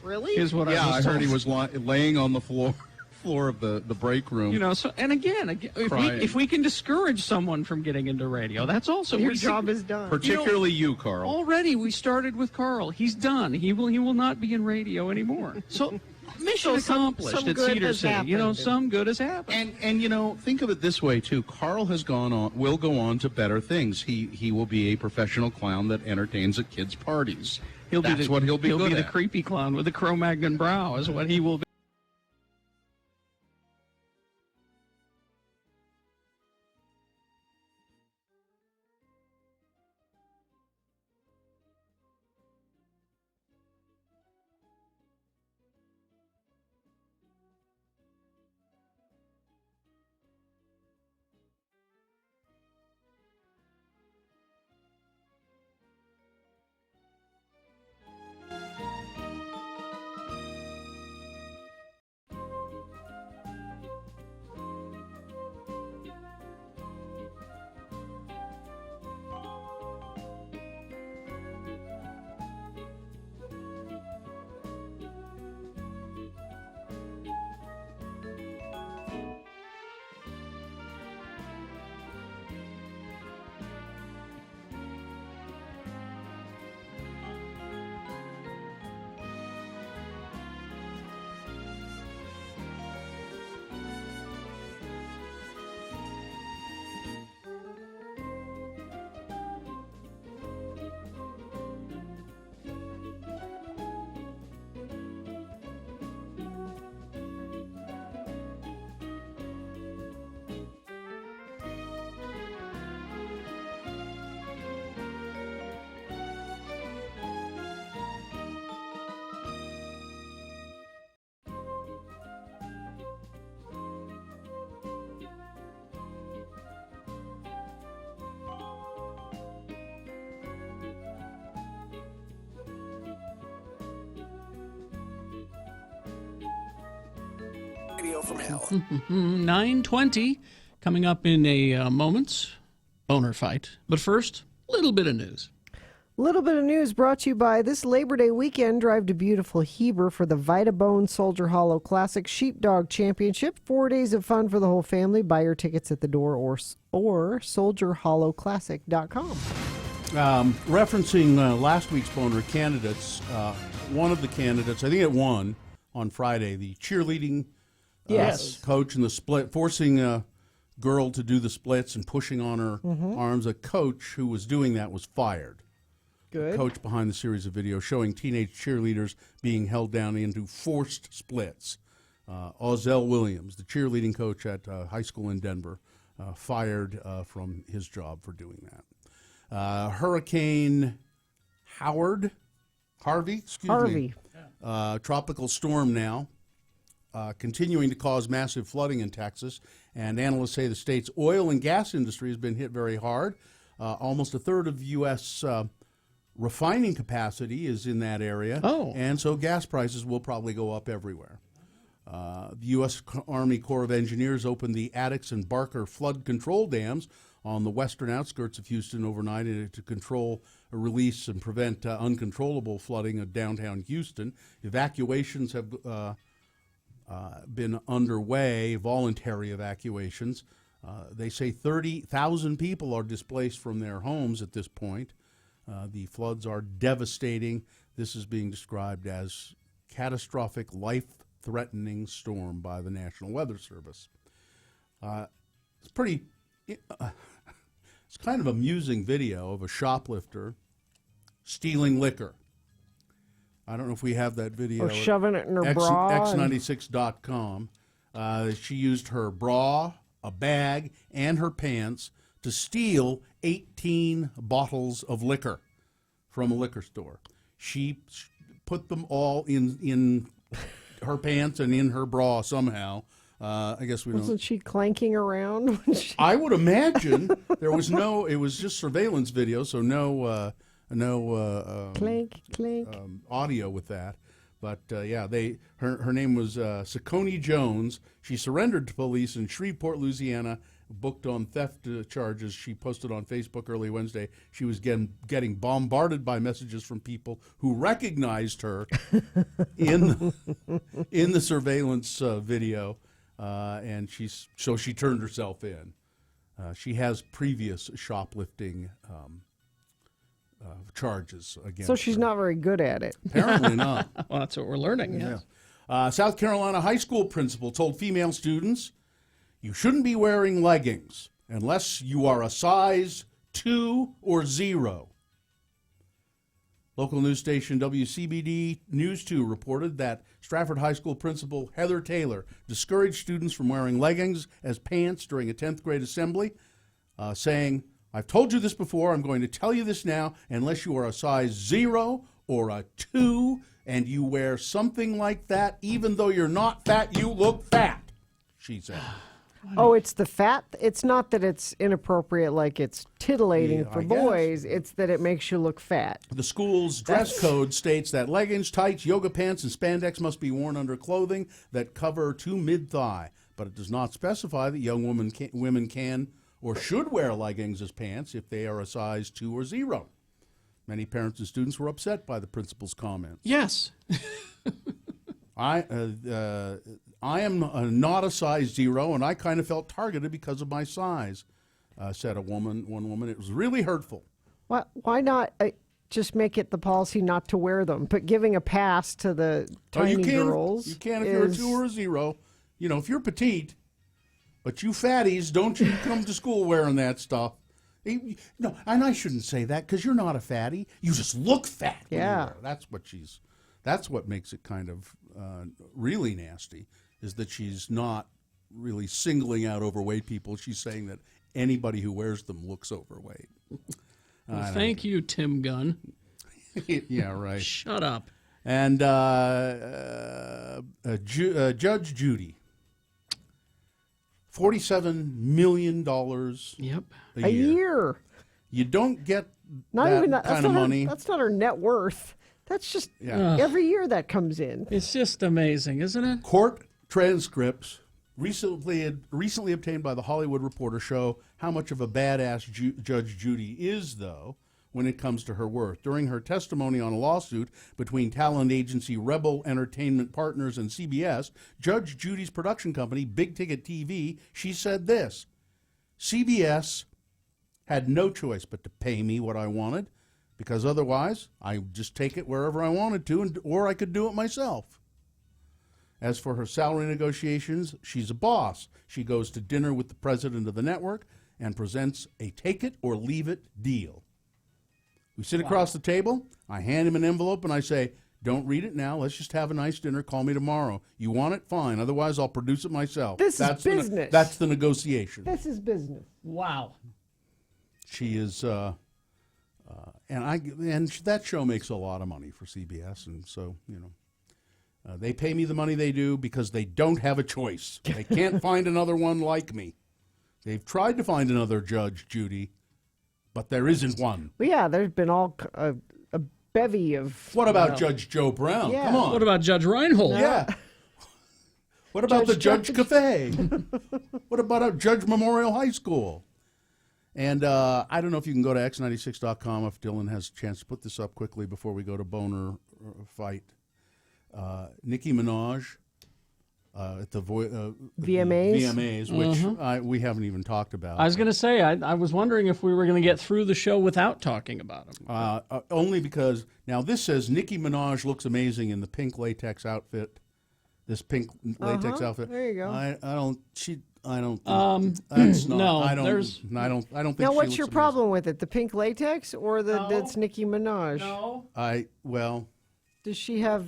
Really? Is what Yeah, I I was heard told. he was laying on the floor of the break room. You know, so and again, Crying. if we can discourage someone from getting into radio, that's also Your we- job is done. Particularly you, Carl. Already, we started with Carl. He's done. He will not be in radio anymore. So mission So accomplished some at good Cedar has City. You know, happened. some good has happened. And you know, think of it this way too. Carl will go on to better things. He will be a professional clown that entertains at kids' parties. That's what he'll be good the at. creepy clown with the Cro-Magnon brow is what he will be. Radio from Hell. 9:20 coming up in a moment. Boner fight. But first, a little bit of news. Little bit of news brought to you by this Labor Day weekend. Drive to beautiful Heber for the Vitabone Soldier Hollow Classic Sheepdog Championship. 4 days of fun for the whole family. Buy your tickets at the door or soldierhollowclassic.com. Referencing last week's Boner candidates, one of the candidates, I think it won on Friday, the cheerleading Yes. coach in the split, forcing a girl to do the splits and pushing on her arms. A coach who was doing that was fired. Good. Coach behind the series of videos showing teenage cheerleaders being held down into forced splits. Ozell Williams, the cheerleading coach at high school in Denver, fired from his job for doing that. Hurricane Harvey, tropical storm now, continuing to cause massive flooding in Texas. And analysts say the state's oil and gas industry has been hit very hard. Almost a third of U.S. Refining capacity is in that area. Oh. And so gas prices will probably go up everywhere. The U.S. Army Corps of Engineers opened the Addicks and Barker flood control dams on the western outskirts of Houston overnight to control, release, and prevent uncontrollable flooding of downtown Houston. Evacuations have been underway, voluntary evacuations. They say 30,000 people are displaced from their homes at this point. The floods are devastating. This is being described as catastrophic, life-threatening storm by the National Weather Service. It's pretty... it's kind of amusing video of a shoplifter stealing liquor. I don't know if we have that video. Or shoving it in her bra. X96.com. She used her bra, a bag, and her pants to steal 18 bottles of liquor from a liquor store. She put them all in her pants and in her bra somehow. I guess we don't. Wasn't she clanking around? When she... I would imagine there was no. It was just surveillance video, so no clank, clank audio with that. But yeah, her name was Sakoni Jones. She surrendered to police in Shreveport, Louisiana. Booked on theft charges. She posted on Facebook early Wednesday. She was getting bombarded by messages from people who recognized her in the surveillance video, and she turned herself in. She has previous shoplifting charges against. So she's not very good at it. Apparently not. Well, that's what we're learning. Yeah. South Carolina high school principal told female students, "You shouldn't be wearing leggings unless you are a size 2 or 0. Local news station WCBD News 2 reported that Stratford High School principal Heather Taylor discouraged students from wearing leggings as pants during a 10th grade assembly, saying, "I've told you this before, I'm going to tell you this now, unless you are a size 0 or a 2 and you wear something like that, even though you're not fat, you look fat," she said. Oh, it's the fat. It's not that it's inappropriate, like it's titillating for boys. It's that it makes you look fat. The school's dress code states that leggings, tights, yoga pants, and spandex must be worn under clothing that cover to mid-thigh. But it does not specify that young women can or should wear leggings as pants if they are a size 2 or 0. Many parents and students were upset by the principal's comments. Yes. I am not a size 0, and I kind of felt targeted because of my size, said one woman. It was really hurtful. Why not just make it the policy not to wear them, but giving a pass to the tiny girls? You can if you're a 2 or a 0. You know, if you're petite, but you fatties, don't you come to school wearing that stuff. No, and I shouldn't say that because you're not a fatty. You just look fat. Yeah. That's what makes it kind of really nasty, is that she's not really singling out overweight people. She's saying that anybody who wears them looks overweight. Well, thank you, Tim Gunn. Yeah, right. Shut up. And Judge Judy, $47 million a year. You don't get that kind of money. That's not her net worth. That's just every year that comes in. It's just amazing, isn't it? Court transcripts recently obtained by The Hollywood Reporter show how much of a badass Judge Judy is, though, when it comes to her worth. During her testimony on a lawsuit between talent agency Rebel Entertainment Partners and CBS, Judge Judy's production company, Big Ticket TV, she said this: "CBS had no choice but to pay me what I wanted, because otherwise I just take it wherever I wanted to, or I could do it myself. As for her salary negotiations, she's a boss. She goes to dinner with the president of the network and presents a take-it-or-leave-it deal. We sit across the table, I hand him an envelope, and I say, 'Don't read it now, let's just have a nice dinner, call me tomorrow. You want it? Fine, otherwise I'll produce it myself.' That's business. That's the negotiation." This is business. Wow. She is, and that show makes a lot of money for CBS, and so, they pay me the money they do because they don't have a choice. They can't find another one like me. They've tried to find another Judge Judy, but there isn't one. Well, yeah, there's been a bevy of... What about Judge Joe Brown? Yeah. Come on. What about Judge Reinhold? Yeah. What about the Judge Cafe? What about a Judge Memorial High School? And I don't know if you can go to x96.com if Dylan has a chance to put this up quickly before we go to Boner Fight. Nicki Minaj at the VMAs, which we haven't even talked about. I was going to say, I was wondering if we were going to get through the show without talking about him. Only because, now this says Nicki Minaj looks amazing in the pink latex outfit. This pink latex outfit. There you go. I don't. That's not. No, I don't think. Now, she what's looks your problem with it? The pink latex or that's Nicki Minaj? No. Does she have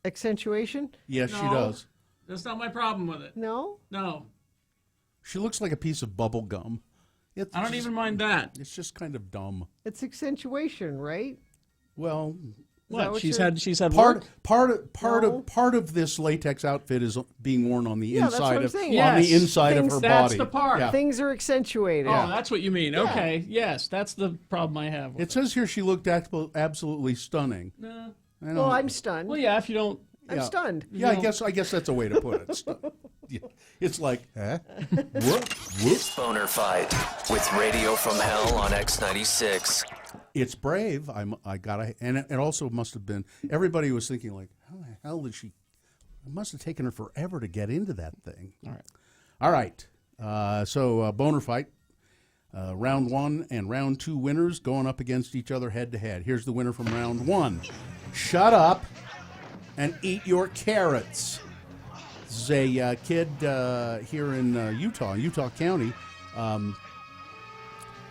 accentuation? Yes, she does. That's not my problem with it. No? No. She looks like a piece of bubble gum. I don't even mind that. It's just kind of dumb. It's accentuation, right? Well, What? She's had part work? part of this latex outfit is being worn on the Yeah, that's inside what I'm of saying. on the Yes. inside of Things- her That's body. the part. Yeah. Things are accentuated. Oh, that's what you mean. Okay, yes, that's the problem I have. With It says here she looked absolutely stunning. No. I don't- Well, I'm stunned. Well, yeah, if you don't. I'm stunned. Yeah, I guess that's a way to put it. Yeah. It's like, huh? It's Boner Fight with Radio from Hell on X96. It's brave. I gotta, and it also must have been. Everybody was thinking like, how the hell did she? It must have taken her forever to get into that thing. All right. So Boner Fight, round 1 and round 2 winners going up against each other head to head. Here's the winner from round 1. Shut up and eat your carrots. This is a kid here in Utah County.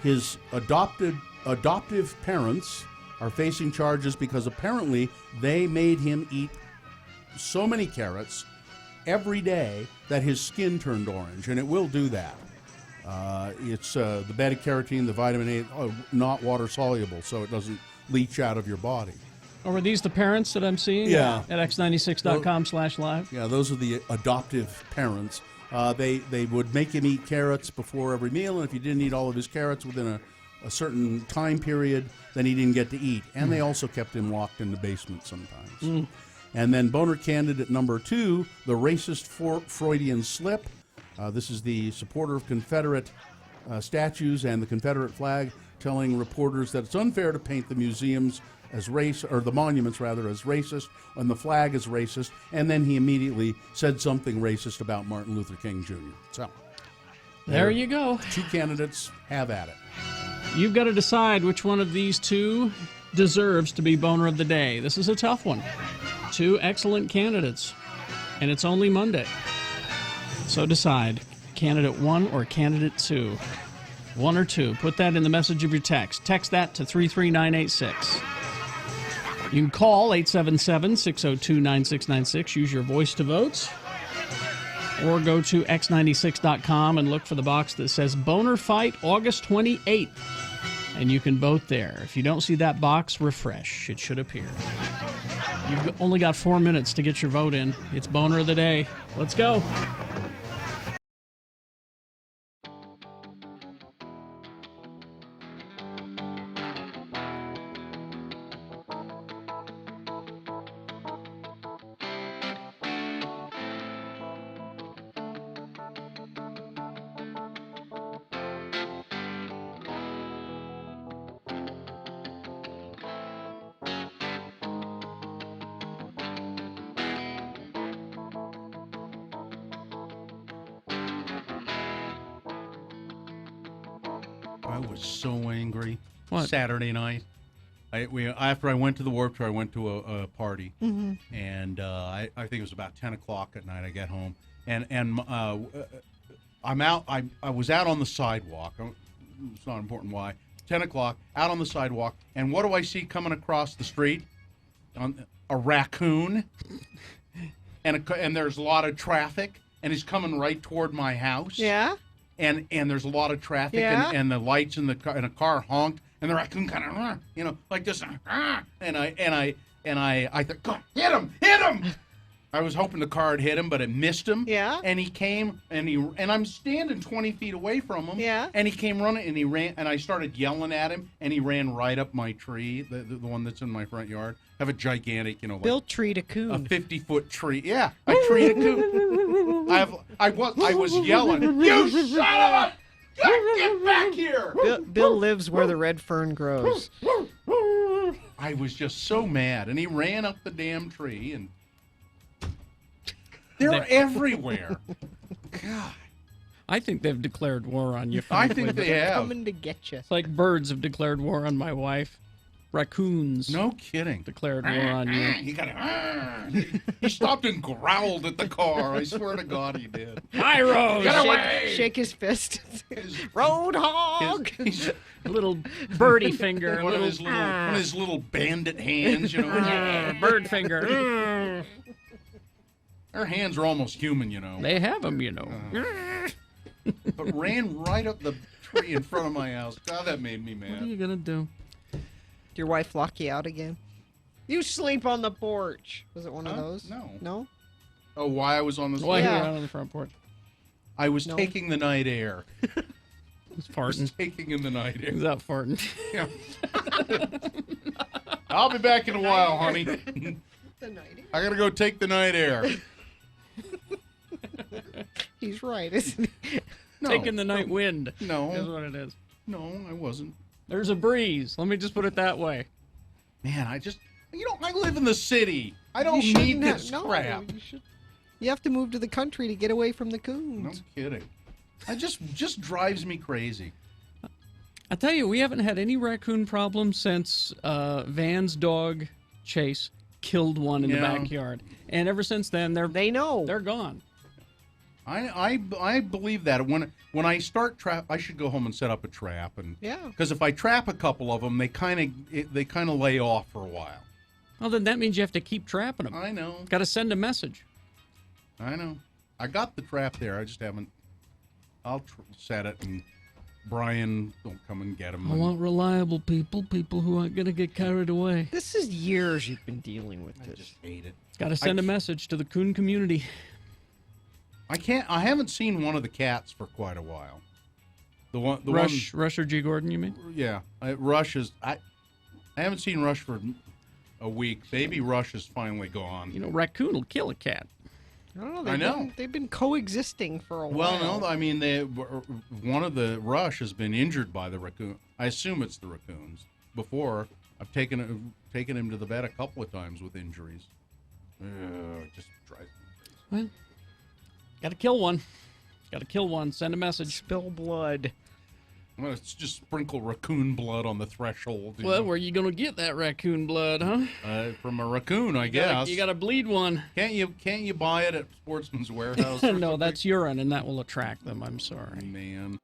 His adoptive parents are facing charges because apparently they made him eat so many carrots every day that his skin turned orange, and it will do that. It's the beta-carotene, the vitamin A, not water-soluble, so it doesn't leach out of your body. Or were these the parents that I'm seeing? Yeah. At x96.com/live? Yeah, those are the adoptive parents. They would make him eat carrots before every meal, and if he didn't eat all of his carrots within a certain time period, then he didn't get to eat. And they also kept him locked in the basement sometimes. And then boner candidate number 2, the racist Freudian slip. This is the supporter of Confederate statues and the Confederate flag, telling reporters that it's unfair to paint the museums as the monuments rather, as racist, and the flag as racist. And then he immediately said something racist about Martin Luther King Jr. So there you go. 2 candidates, have at it. You've got to decide which one of these 2 deserves to be boner of the day. This is a tough one. 2 excellent candidates, and it's only Monday. So decide, candidate 1 or candidate 2. 1 or 2. Put that in the message of your text. Text that to 33986. You can call 877-602-9696. Use your voice to vote. Or go to x96.com and look for the box that says Boner Fight August 28th. And you can vote there. If you don't see that box, refresh. It should appear. You've only got 4 minutes to get your vote in. It's Boner of the Day. Let's go. I was so angry. What? Saturday night. After I went to the Warped Tour, I went to a party, and I think it was about 10 o'clock at night. I get home, and I'm out. I was out on the sidewalk. It's not important why. 10 o'clock, out on the sidewalk, and what do I see coming across the street? A raccoon, and there's a lot of traffic, and he's coming right toward my house. Yeah. And there's a lot of traffic, Yeah. and the lights in the car honked, and the raccoon kind of, like this, and I thought, God, hit him! I was hoping the car had hit him, but it missed him. Yeah. And he came, and I'm standing 20 feet away from him. Yeah. And he came running, and he ran, and I started yelling at him, and he ran right up my tree, the one that's in my front yard. I have a gigantic, like Bill treed a coon. a 50-foot tree. Yeah, I treed a coon. I was yelling, you son of a... Get back here! Bill lives where the red fern grows. I was just so mad, and he ran up the damn tree, and they're everywhere. God. I think they've declared war on you. I frankly, think they but have. Coming to get you. It's like birds have declared war on my wife. Raccoons. No kidding. Declared war on you. He got he stopped and growled at the car. I swear to God he did. Hi, Rose. Get away! Shake his fist. Roadhog. Little birdie finger. One of his little bandit hands, Bird finger. Their hands are almost human, They have them, but ran right up the tree in front of my house. God, that made me mad. What are you gonna do? Did your wife lock you out again? You sleep on the porch. Was it one of those? No. No? Oh, why I was on the Why you Yeah. were out on the front porch? I was No. taking the night air. He's I was farting. taking in the night air. He's out farting. Yeah. I'll be back in a while, honey. The night. I gotta go take the night air. He's right, isn't he? No, Taking the night wind. No. Is what it is. No, I wasn't. There's a breeze. Let me just put it that way. Man, I live in the city. I don't You need shouldn't have- this no, crap. You have to move to the country to get away from the coons. No kidding. It just drives me crazy. I tell you, we haven't had any raccoon problems since Van's dog Chase killed one in the Yeah. backyard, and ever since then they know they're gone. I believe that when I start trap, I should go home and set up a trap, and Yeah. because if I trap a couple of them, they kind of lay off for a while. Well, then that means you have to keep trapping them. I know. Got to send a message. I know. I got the trap there. I just haven't. I'll set it, and Brian will come and get him. I want reliable people who aren't going to get carried away. This is years you've been dealing with this. I just hate it. Got to send a message to the coon community. I haven't seen one of the cats for quite a while. The Rush or G. Gordon, you mean? Yeah, Rush is. I haven't seen Rush for a week. Baby Rush is finally gone. You know, raccoon will kill a cat. I don't know. I know. They've been coexisting for a while. Well, no, I mean, one of the Rush has been injured by the raccoon. I assume it's the raccoons. Before, I've taken him to the vet a couple of times with injuries. It just drives me crazy. Well, got to kill one. Got to kill one. Send a message. Spill blood. Well, it's just sprinkle raccoon blood on the threshold. Well, where are you going to get that raccoon blood, huh? From a raccoon, I guess. You got to bleed one. Can't you buy it at Sportsman's Warehouse? No, that's urine, and that will attract them. I'm sorry. Man.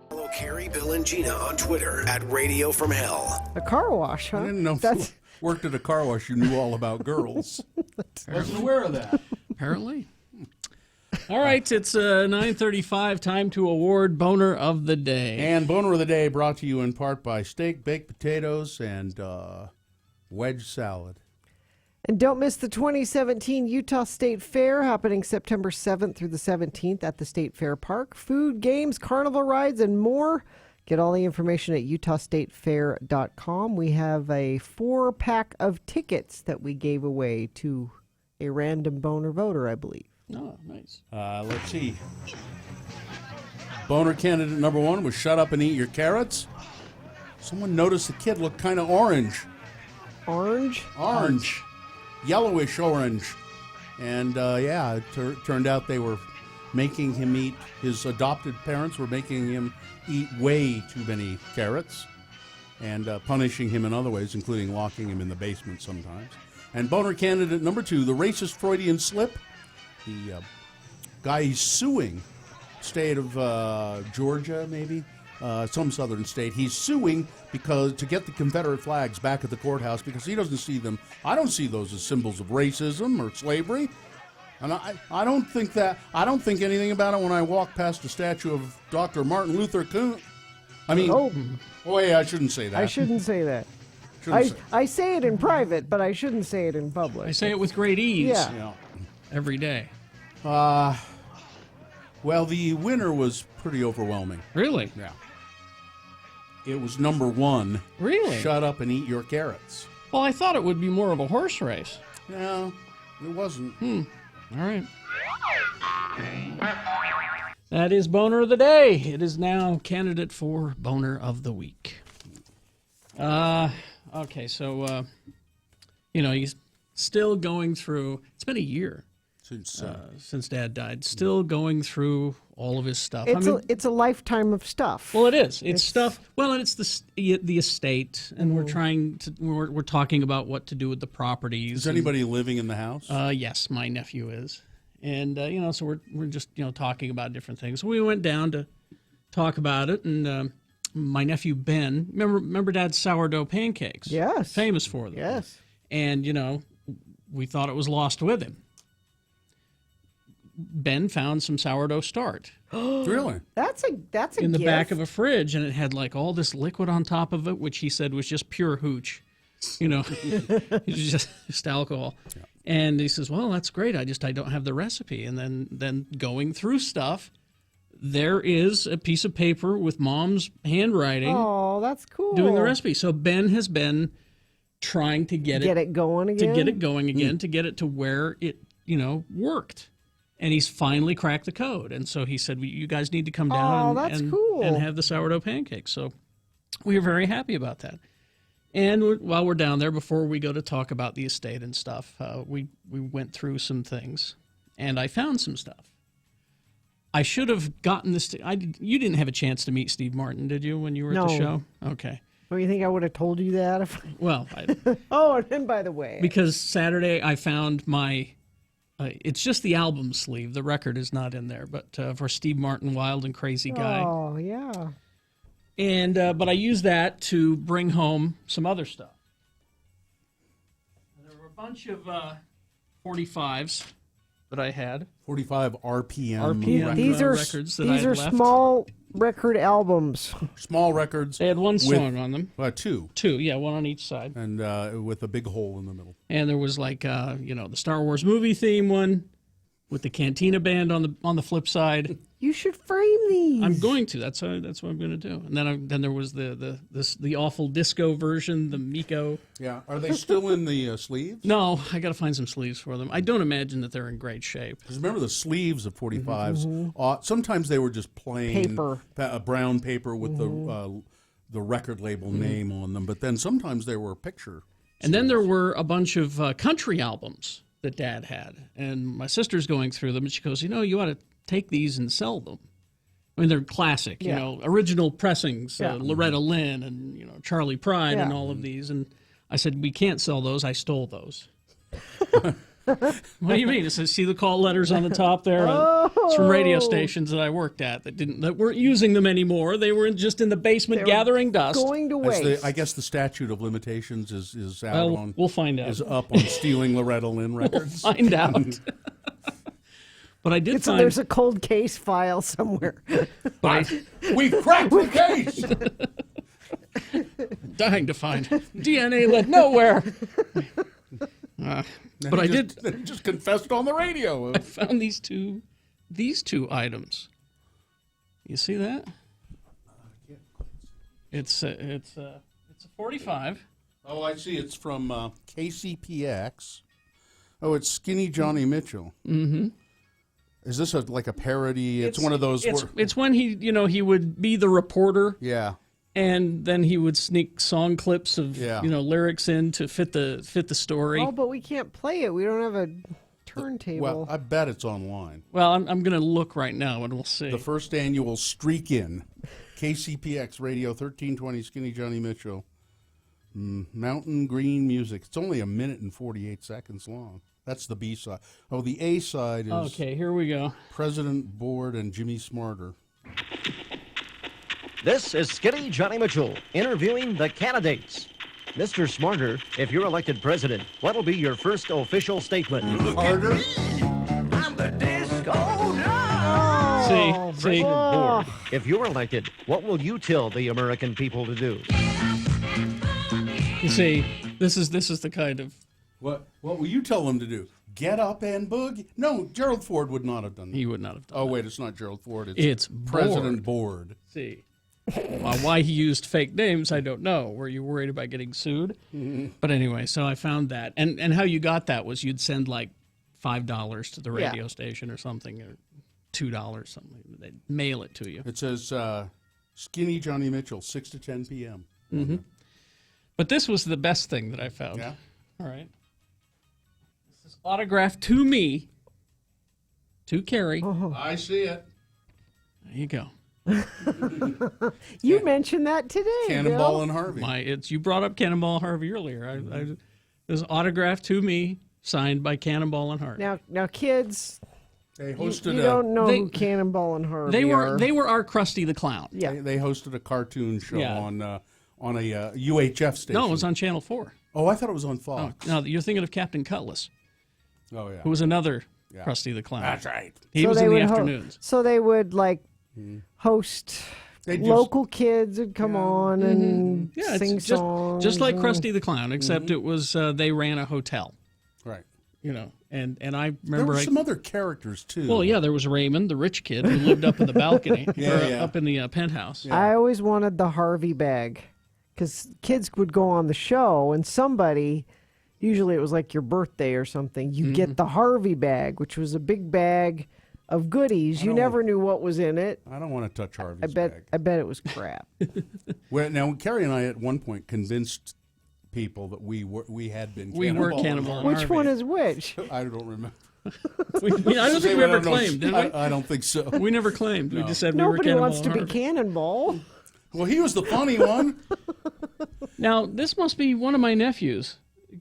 Follow Carrie, Bill, and Gina on Twitter at Radio From Hell. A car wash, huh? I didn't know if you worked at a car wash. You knew all about girls. Wasn't aware of that. Apparently. All right, it's 9:35. Time to award Boner of the Day. And Boner of the Day brought to you in part by steak, baked potatoes, and wedge salad. And don't miss the 2017 Utah State Fair happening September 7th through the 17th at the State Fair Park. Food, games, carnival rides, and more. Get all the information at utahstatefair.com. We have a 4-pack of tickets that we gave away to a random Boner voter, I believe. Oh, nice. Let's see. Boner candidate number 1 was shut up and eat your carrots. Someone noticed the kid looked kind of orange. Orange? Orange. Yellowish orange. And it turned out they were making him eat, his adopted parents were making him eat way too many carrots and punishing him in other ways, including locking him in the basement sometimes. And Boner candidate number 2, the racist Freudian slip. The guy he's suing, state of Georgia, maybe, some southern state. He's suing because to get the Confederate flags back at the courthouse because he doesn't see them. I don't see those as symbols of racism or slavery, and I don't think that. I don't think anything about it when I walk past the statue of Dr. Martin Luther King. I mean, yeah, I shouldn't say that. I shouldn't say that. I say it in private, but I shouldn't say it in public. I say it with great ease. Yeah. Every day. Well, the winner was pretty overwhelming. Really? Yeah. It was number 1. Really? Shut up and eat your carrots. Well, I thought it would be more of a horse race. No, it wasn't. All right. That is Boner of the Day. It is now candidate for Boner of the Week. Okay, so, he's still going through, it's been a year since Dad died, still going through all of his stuff. It's a lifetime of stuff. Well, it is. It's stuff. Well, and it's the estate, and we're talking about what to do with the properties. Is anybody living in the house? Yes, my nephew is, and so we're just talking about different things. So we went down to talk about it, and my nephew Ben, remember Dad's sourdough pancakes? Yes, famous for them. Yes, and we thought it was lost with him. Ben found some sourdough start. Really? That's a in the gift. back of a fridge, and it had like all this liquid on top of it, which he said was just pure hooch. It was just alcohol. Yeah. And he says, "Well, that's great. I don't have the recipe." And then going through stuff, there is a piece of paper with Mom's handwriting. Oh, that's cool. Doing the recipe. So Ben has been trying to get it going again. To get it going again, to get it to where it worked. And he's finally cracked the code. And so he said, you guys need to come down and have the sourdough pancakes. So we were very happy about that. And while we're down there, before we go to talk about the estate and stuff, we went through some things. And I found some stuff. I should have gotten this. You didn't have a chance to meet Steve Martin, did you, when you were at the show? Okay. Well, you think I would have told you that? Well. Oh, and by the way. Because Saturday I found my... it's just the album sleeve. The record is not in there, but for Steve Martin, Wild and Crazy Guy. Oh, yeah. And but I used that to bring home some other stuff. There were a bunch of 45s that I had. 45 RPM These are records that I had left. Small record albums. Small records. They had one song on them. Two. Two, yeah, one on each side. And with a big hole in the middle. And there was like, the Star Wars movie theme one with the Cantina Band on the flip side. You should frame these. I'm going to. That's what I'm going to do. And then there was the awful disco version, the Miko. Yeah. Are they still in the sleeves? No, I got to find some sleeves for them. I don't imagine that they're in great shape. Because remember the sleeves of 45s? Sometimes they were just plain paper, brown paper with the record label name on them. But then sometimes there were picture. And then there were a bunch of country albums that Dad had, and my sister's going through them, and she goes, you ought to take these and sell them. I mean, they're classic, original pressings, Loretta Lynn and, Charlie Pride and all of these. And I said, we can't sell those. I stole those. What do you mean? It says, see the call letters on the top there? It's from radio stations that I worked at that weren't using them anymore. They were just in the basement gathering dust. Going to waste. I guess the statute of limitations is out on. We'll find out. Is up on stealing Loretta Lynn records. We'll find out. But I did find there's a cold case file somewhere. We cracked the case. Dying to find DNA led nowhere. But I did. He just confessed on the radio. I found these two items. You see that? It's a 45. Oh, I see. It's from KCPX. Oh, it's Skinny Johnny Mitchell. Mm-hmm. Is this like a parody? It's one of those. It's when he would be the reporter. Yeah. And then he would sneak song clips of lyrics in to fit the story. Oh, but we can't play it. We don't have a turntable. Well, I bet it's online. Well, I'm going to look right now and we'll see. The first annual Streak In, KCPX Radio 1320, Skinny Johnny Mitchell, Mountain Green Music. It's only 1 minute and 48 seconds long. That's the B side. Oh, the A side is. Okay, here we go. President Board and Jimmy Smarter. This is Skinny Johnny Mitchell interviewing the candidates. Mr. Smarter, if you're elected president, what'll be your first official statement? Harder. I'm the disco dog. See. President Board, if you're elected, what will you tell the American people to do? You see, this is the kind of. What will you tell them to do? Get Up and Boogie. No, Gerald Ford would not have done that. He would not have done Oh, that. wait, it's not Gerald Ford. It's President Board. See. Why he used fake names, I don't know. Were you worried about getting sued? But anyway, so I found that. And how you got that was you'd send like $5 to the radio station or something, or $2 something. They'd mail it to you. It says Skinny Johnny Mitchell, 6 to 10 p.m. Mm-hmm. But this was the best thing that I found. Yeah? All right. This is autographed to me, to Carrie. I see it. There you go. You mentioned that today, Cannonball Bill. and Harvey. You brought up Cannonball Harvey earlier. It was autographed to me, signed by Cannonball and Harvey. Now, kids, They hosted you don't know who Cannonball and Harvey are. They were our Krusty the Clown. Yeah. They hosted a cartoon show Yeah. on a UHF station. No, it was on Channel 4. Oh, I thought it was on Fox. No, you're thinking of Captain Cutlass, Oh, yeah. who was another Yeah. Krusty the Clown. That's right. He So was they in the would afternoons. so they would host They just- local kids would come on and Yeah, sing it's songs. just like and- Krusty the Clown, except it was they ran a hotel. Right. And I There remember were some other characters, too. Well, yeah, there was Raymond, the rich kid who lived up in the balcony, up in the penthouse. I always wanted the Harvey bag because kids would go on the show and somebody, usually it was like your birthday or something, you get the Harvey bag, which was a big bag of goodies. You never knew what was in it. I don't want to touch Harvey's I bet bag. it was crap. Well, now, Carrie and I at one point convinced people that we had been We were Cannonball and Which Harvey. one is which? I don't remember. I don't think we ever claimed, did we? I don't think so. We never claimed. We No. just said we were Nobody Cannonball wants to and be Harvey. Cannonball. Well, he was the funny one. Now, this must be one of my nephews.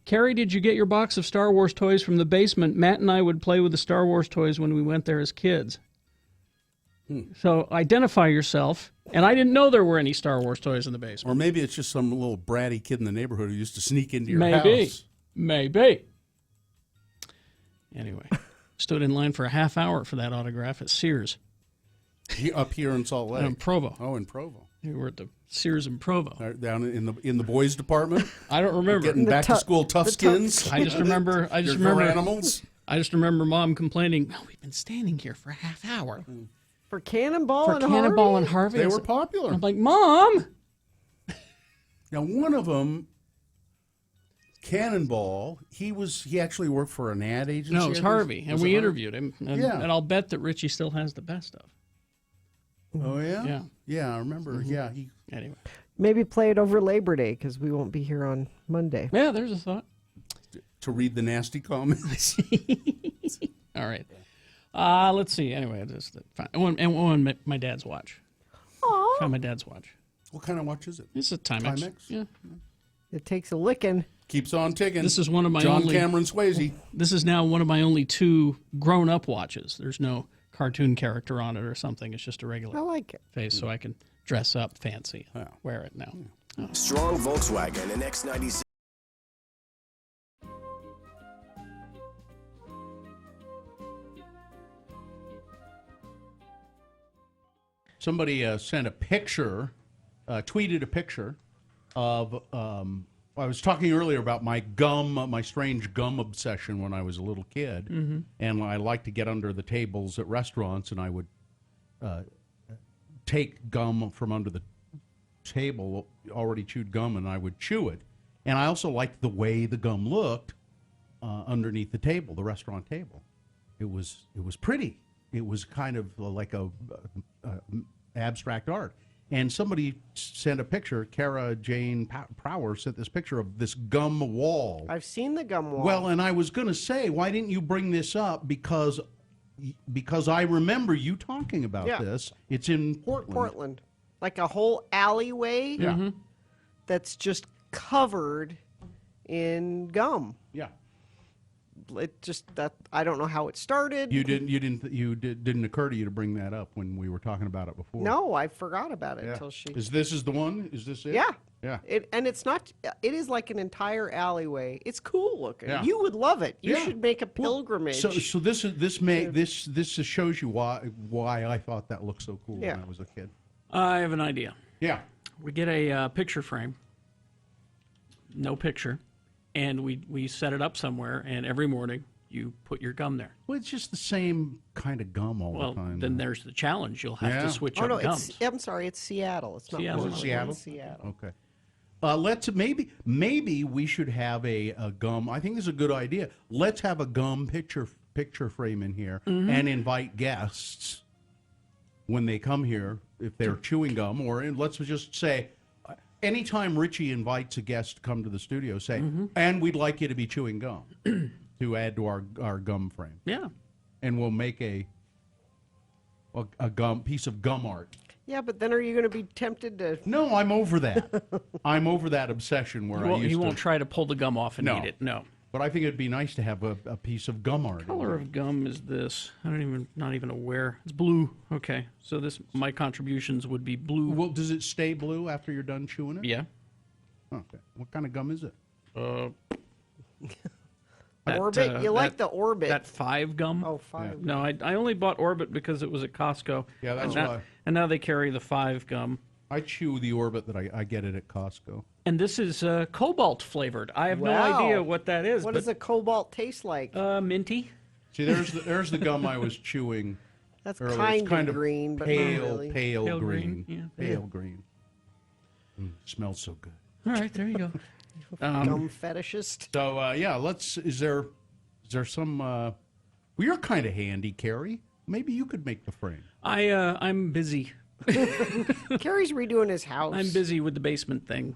Carrie, did you get your box of Star Wars toys from the basement? Matt and I would play with the Star Wars toys when we went there as kids. So identify yourself. And I didn't know there were any Star Wars toys in the basement. Or maybe it's just some little bratty kid in the neighborhood who used to sneak into your Maybe. house. Maybe. Anyway, stood in line for a half hour for that autograph at Sears. Up here in Salt Lake. In Provo. Oh, in Provo. We were at the Sears in Provo. Down in the boys department. I don't remember. Getting back to school tough skins. I just remember. Your animals. I just remember Mom complaining. Well, we've been standing here for a half hour For Cannonball for and Cannonball Harvey? and Harvey. They were popular. I'm like, Mom. Now, one of them, Cannonball, he actually worked for an ad agency. No, it was Harvey, and Was we it Harvey? interviewed him. And, Yeah. and I'll bet that Richie still has the best of. Oh yeah. Yeah. Yeah, I remember. Mhm. Yeah, he. Anyway. Maybe play it over Labor Day because we won't be here on Monday. Yeah, there's a thought. To read the nasty comments. All right. Let's see. Anyway, I won my dad's watch. Aww. Found my dad's watch. What kind of watch is it? It's a Timex. Timex? Yeah. It takes a licking. Keeps on ticking. This is one of my John only, Cameron Swayze. This is now one of my only 2 grown-up watches. There's no cartoon character on it or something. It's just a regular I like it. face, so I can dress up fancy and wear it now. Strong Volkswagen and X96. Somebody sent a picture, tweeted a picture of. I was talking earlier about my strange gum obsession when I was a little kid, and I liked to get under the tables at restaurants, and I would take gum from under the table, already chewed gum, and I would chew it. And I also liked the way the gum looked underneath the table, the restaurant table. It was pretty. It was kind of like a abstract art. And somebody sent a picture. Kara Jane Prower sent this picture of this gum wall. I've seen the gum wall. Well, and I was going to say, why didn't you bring this up? Because I remember you talking about this. It's in Portland. Portland. Like a whole alleyway that's just covered in gum. Yeah. It just that I don't know how it started. Didn't occur to you to bring that up when we were talking about it before. No, I forgot about it Yeah. until she. Is the one? Is this it? Yeah. Yeah. It's not. It is like an entire alleyway. It's cool looking. Yeah. You would love it. You Yeah. should make a pilgrimage. So this just shows you why I thought that looked so cool when I was a kid. I have an idea. Yeah. We get a picture frame, no picture, and we set it up somewhere, and every morning you put your gum there. Well, it's just the same kind of gum all Well, the time. then there's the challenge. You'll have Yeah. to switch Oh up no, gums. I'm sorry, it's Seattle. It's not Seattle. Portland, Oh, Seattle? it's Seattle. Okay. Let's maybe we should have a gum. I think this is a good idea. Let's have a gum picture frame in here and invite guests when they come here if they're chewing gum, or let's just say anytime Richie invites a guest to come to the studio, say, and we'd like you to be chewing gum to add to our gum frame. Yeah. And we'll make a gum piece of gum art. Yeah, but then are you going to be tempted to? No, I'm over that. I'm over that obsession where I used You to. won't try to pull the gum off and No. eat it. No. But I think it'd be nice to have a piece of gum art. Color of gum is this? Not even aware. It's blue. Okay, so my contributions would be blue. Well, does it stay blue after you're done chewing it? Yeah. Okay. What kind of gum is it? Orbit? You like the Orbit. That 5 gum? Oh, 5. No, I only bought Orbit because it was at Costco. Yeah, that's and why. And now they carry the 5 gum. I chew the Orbit that I get it at Costco. And this is cobalt flavored. I have no Wow. idea what that is. What but, does a cobalt taste like? Minty. See, there's the gum I was chewing. That's earlier. It's kind of green, but not pale, really. pale green. Yeah. Pale green. Smells so good. All right, there you go. Gum fetishist. So yeah, is there some? Well, you're kind of handy, Carrie. Maybe you could make the frame. I'm busy. Carrie's redoing his house. I'm busy with the basement thing.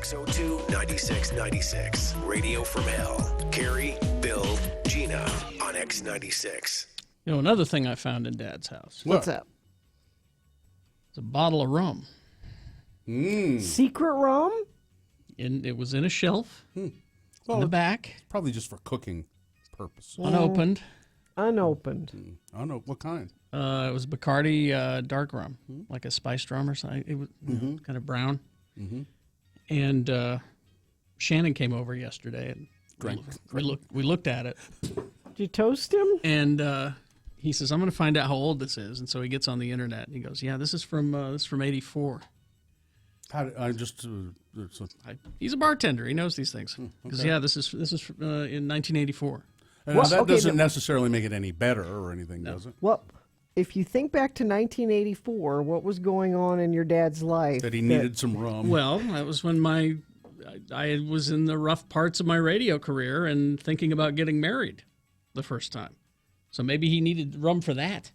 602-9696. Radio from Hell. Carrie, Bill, Gina on X96. You know, another thing I found in Dad's house. What's that? It's a bottle of rum. Secret rum? It was in a shelf in Well, the back, Probably just for cooking purposes. unopened. Unopened. I don't know what kind. It was Bacardi dark rum, like a spiced rum or something. It was kind of brown. And Shannon came over yesterday and we looked at it. Did you toast him? And he says, "I'm going to find out how old this is." And so he gets on the internet and he goes, "Yeah, this is from '84." He's a bartender. He knows these things. Because okay. yeah, this is in 1984. And that doesn't necessarily make it any better or anything, does it? Well, if you think back to 1984, what was going on in your dad's life? That he needed some rum. Well, that was when I was in the rough parts of my radio career and thinking about getting married the first time. So maybe he needed rum for that.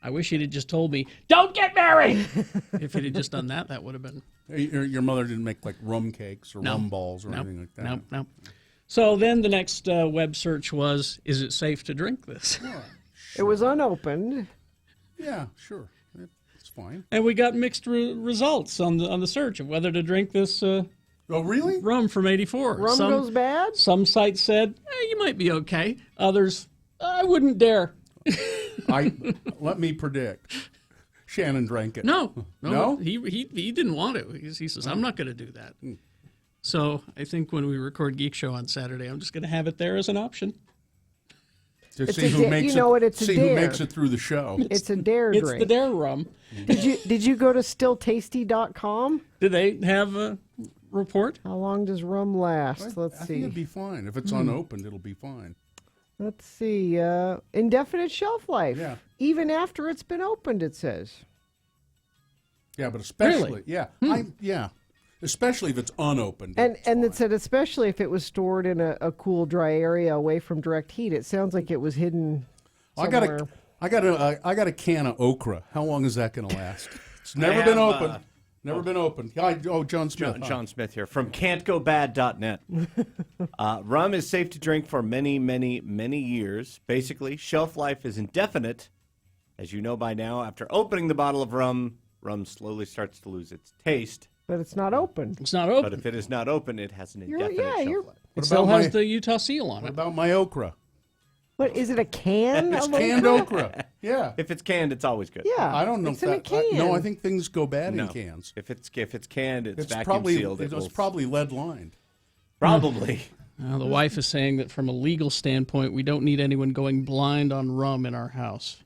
I wish he'd have just told me, "Don't get married." If he'd have just done that, that would have been. Your mother didn't make like rum cakes or rum balls or anything like that. No. So then the next web search was, is it safe to drink this? It was unopened. Yeah, sure. It's fine. And we got mixed results on the search of whether to drink this oh, really? rum from '84. Rum goes bad? Some sites said, you might be okay. Others, I wouldn't dare. Let me predict. Shannon drank it. No. No? He didn't want to. He says, I'm not going to do that. So I think when we record Geek Show on Saturday, I'm just going to have it there as an option. To It's see a who da- makes you know what, it's a see who dare. makes it through the show. It's a dare It's drink. the dare rum. Did you go to stilltasty.com? Do they have a report? How long does rum last? Let's I see. think it'd be fine. If it's unopened, it'll be fine. Let's see. Indefinite shelf life. Yeah. Even after it's been opened, it says. Yeah, but especially, Really? yeah, especially if it's unopened. And it said especially if it was stored in a cool, dry area away from direct heat. It sounds like it was hidden somewhere. I got a can of okra. How long is that going to last? It's never been opened. Never been opened. John Smith. John Smith here from can'tgobad.net. Rum is safe to drink for many, many, many years. Basically, shelf life is indefinite. As you know by now, after opening the bottle of rum slowly starts to lose its taste. But it's not open. It's not open. But if it is not open, it has an You're- indefinite yeah, shelf you're- life. It still has the Utah seal on What it. about my okra? What is it? A can? It's of canned okra. Yeah. If it's canned, it's always good. Yeah. I don't know It's if in a that. No, I can. think things go bad No. in cans. If it's canned, it's vacuum probably sealed. it's probably lead lined. Probably. The wife is saying that from a legal standpoint, we don't need anyone going blind on rum in our house.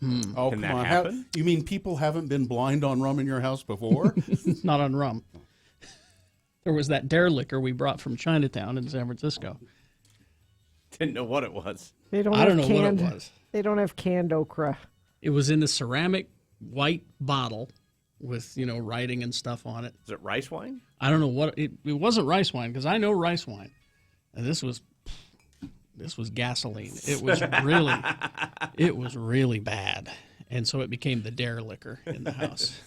Oh, Can come that on. happen? You mean people haven't been blind on rum in your house before? Not on rum. There was that dare liquor we brought from Chinatown in San Francisco. Didn't know what it was. They don't I have don't know canned, what it was. They don't have canned okra. It was in a ceramic white bottle with, writing and stuff on it. Is it rice wine? I don't know what it wasn't rice wine because I know rice wine. And this was gasoline. It was really bad. And so it became the dare liquor in the house.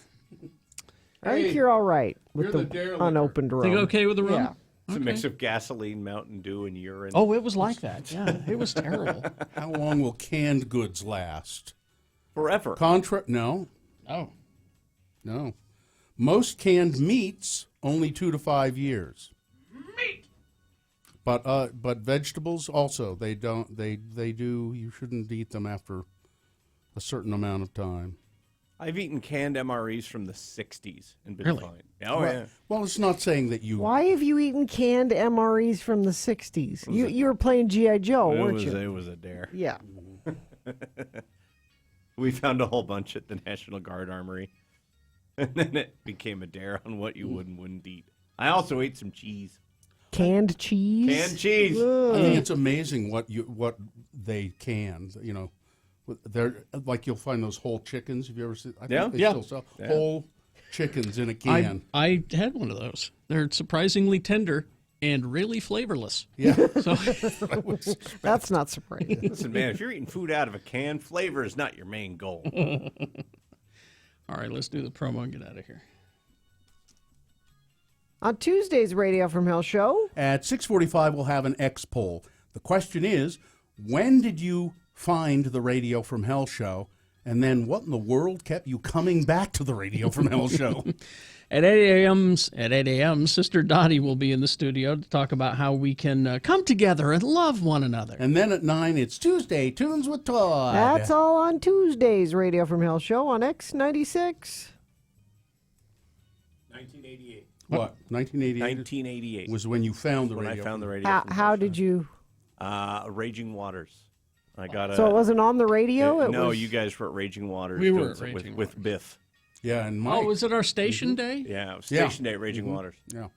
I think you're all right with you're the the dare liquor. unopened rum. Think okay with the rum? Yeah. It's a mix of gasoline, Mountain Dew, and urine. Oh, it was like that. Yeah, it was terrible. How long will canned goods last? Forever. No. Oh. No. Most canned meats only 2 to 5 years. Meat. But vegetables also they don't they do you shouldn't eat them after a certain amount of time. I've eaten canned MREs from the 60s and been Really? fine. Oh, well, yeah. Well, it's not saying that you. Why have you eaten canned MREs from the 60s? You were playing G.I. Joe, weren't you? It was a dare. Yeah. We found a whole bunch at the National Guard Armory. And then it became a dare on what you would and wouldn't eat. I also ate some cheese. Canned cheese? Canned cheese. I think it's amazing what they can. They're like you'll find those whole chickens. Have you ever seen? I think they still sell whole chickens in a can. I had one of those. They're surprisingly tender and really flavorless. Yeah. So that's not surprising. Listen, man, if you're eating food out of a can, flavor is not your main goal. All right, let's do the promo and get out of here. On Tuesday's Radio from Hell show. At 6:45, we'll have an X poll. The question is, when did you find the Radio from Hell show? And then what in the world kept you coming back to the Radio from Hell show? At 8 a.m., Sister Dottie will be in the studio to talk about how we can come together and love one another. And then at 9, it's Tuesday, Tunes with Todd. That's all on Tuesday's Radio from Hell show on X96. 1988. What? 1988? 1988 was when you found the when radio. I found the radio. How did you? Raging Waters. I got a. So it wasn't on the radio? No, was... you guys were at Raging Waters. We were at doing Raging with Biff. Yeah, and Mike. Oh, was it our station day? Yeah, it was station day at Raging Waters. Yeah.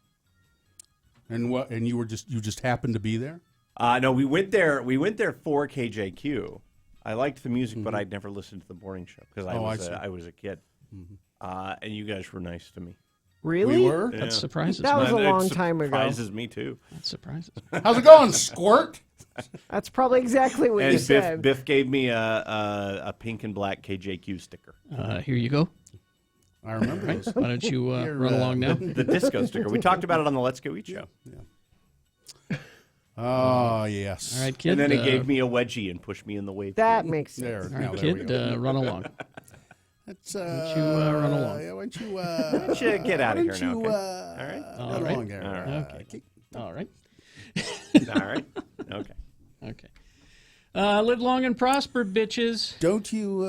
And what? And you just happened to be there? No, we went there. We went there for KJQ. I liked the music, but I'd never listened to the morning show because I was a kid. And you guys were nice to me. Really? We were? Yeah. That surprises That me. was a long time ago. Surprises me too. That surprises me. How's it going, Squirt? That's probably exactly what you And said. Biff gave me a pink and black KJQ sticker. Here you go. I remember those. Why don't you run along now? The disco sticker. We talked about it on the Let's Go Eat show. Oh, yes. All right, kid. And then he gave me a wedgie and pushed me in the wave. That makes sense. There. All Now, right, there we kid, go. run along. Let's, Why don't you run along? Yeah, why don't you, Why don't you get out of why here don't now, you, okay? All All run right. along there. Okay. All right. All right. Okay. Okay. Live long and prosper, bitches. Don't you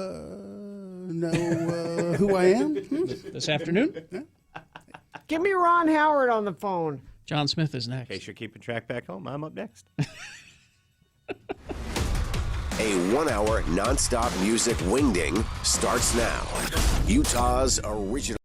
know who I am? This afternoon? Give me Ron Howard on the phone. John Smith is next. In case you're keeping track back home, I'm up next. A 1 hour nonstop music wingding starts now. Utah's original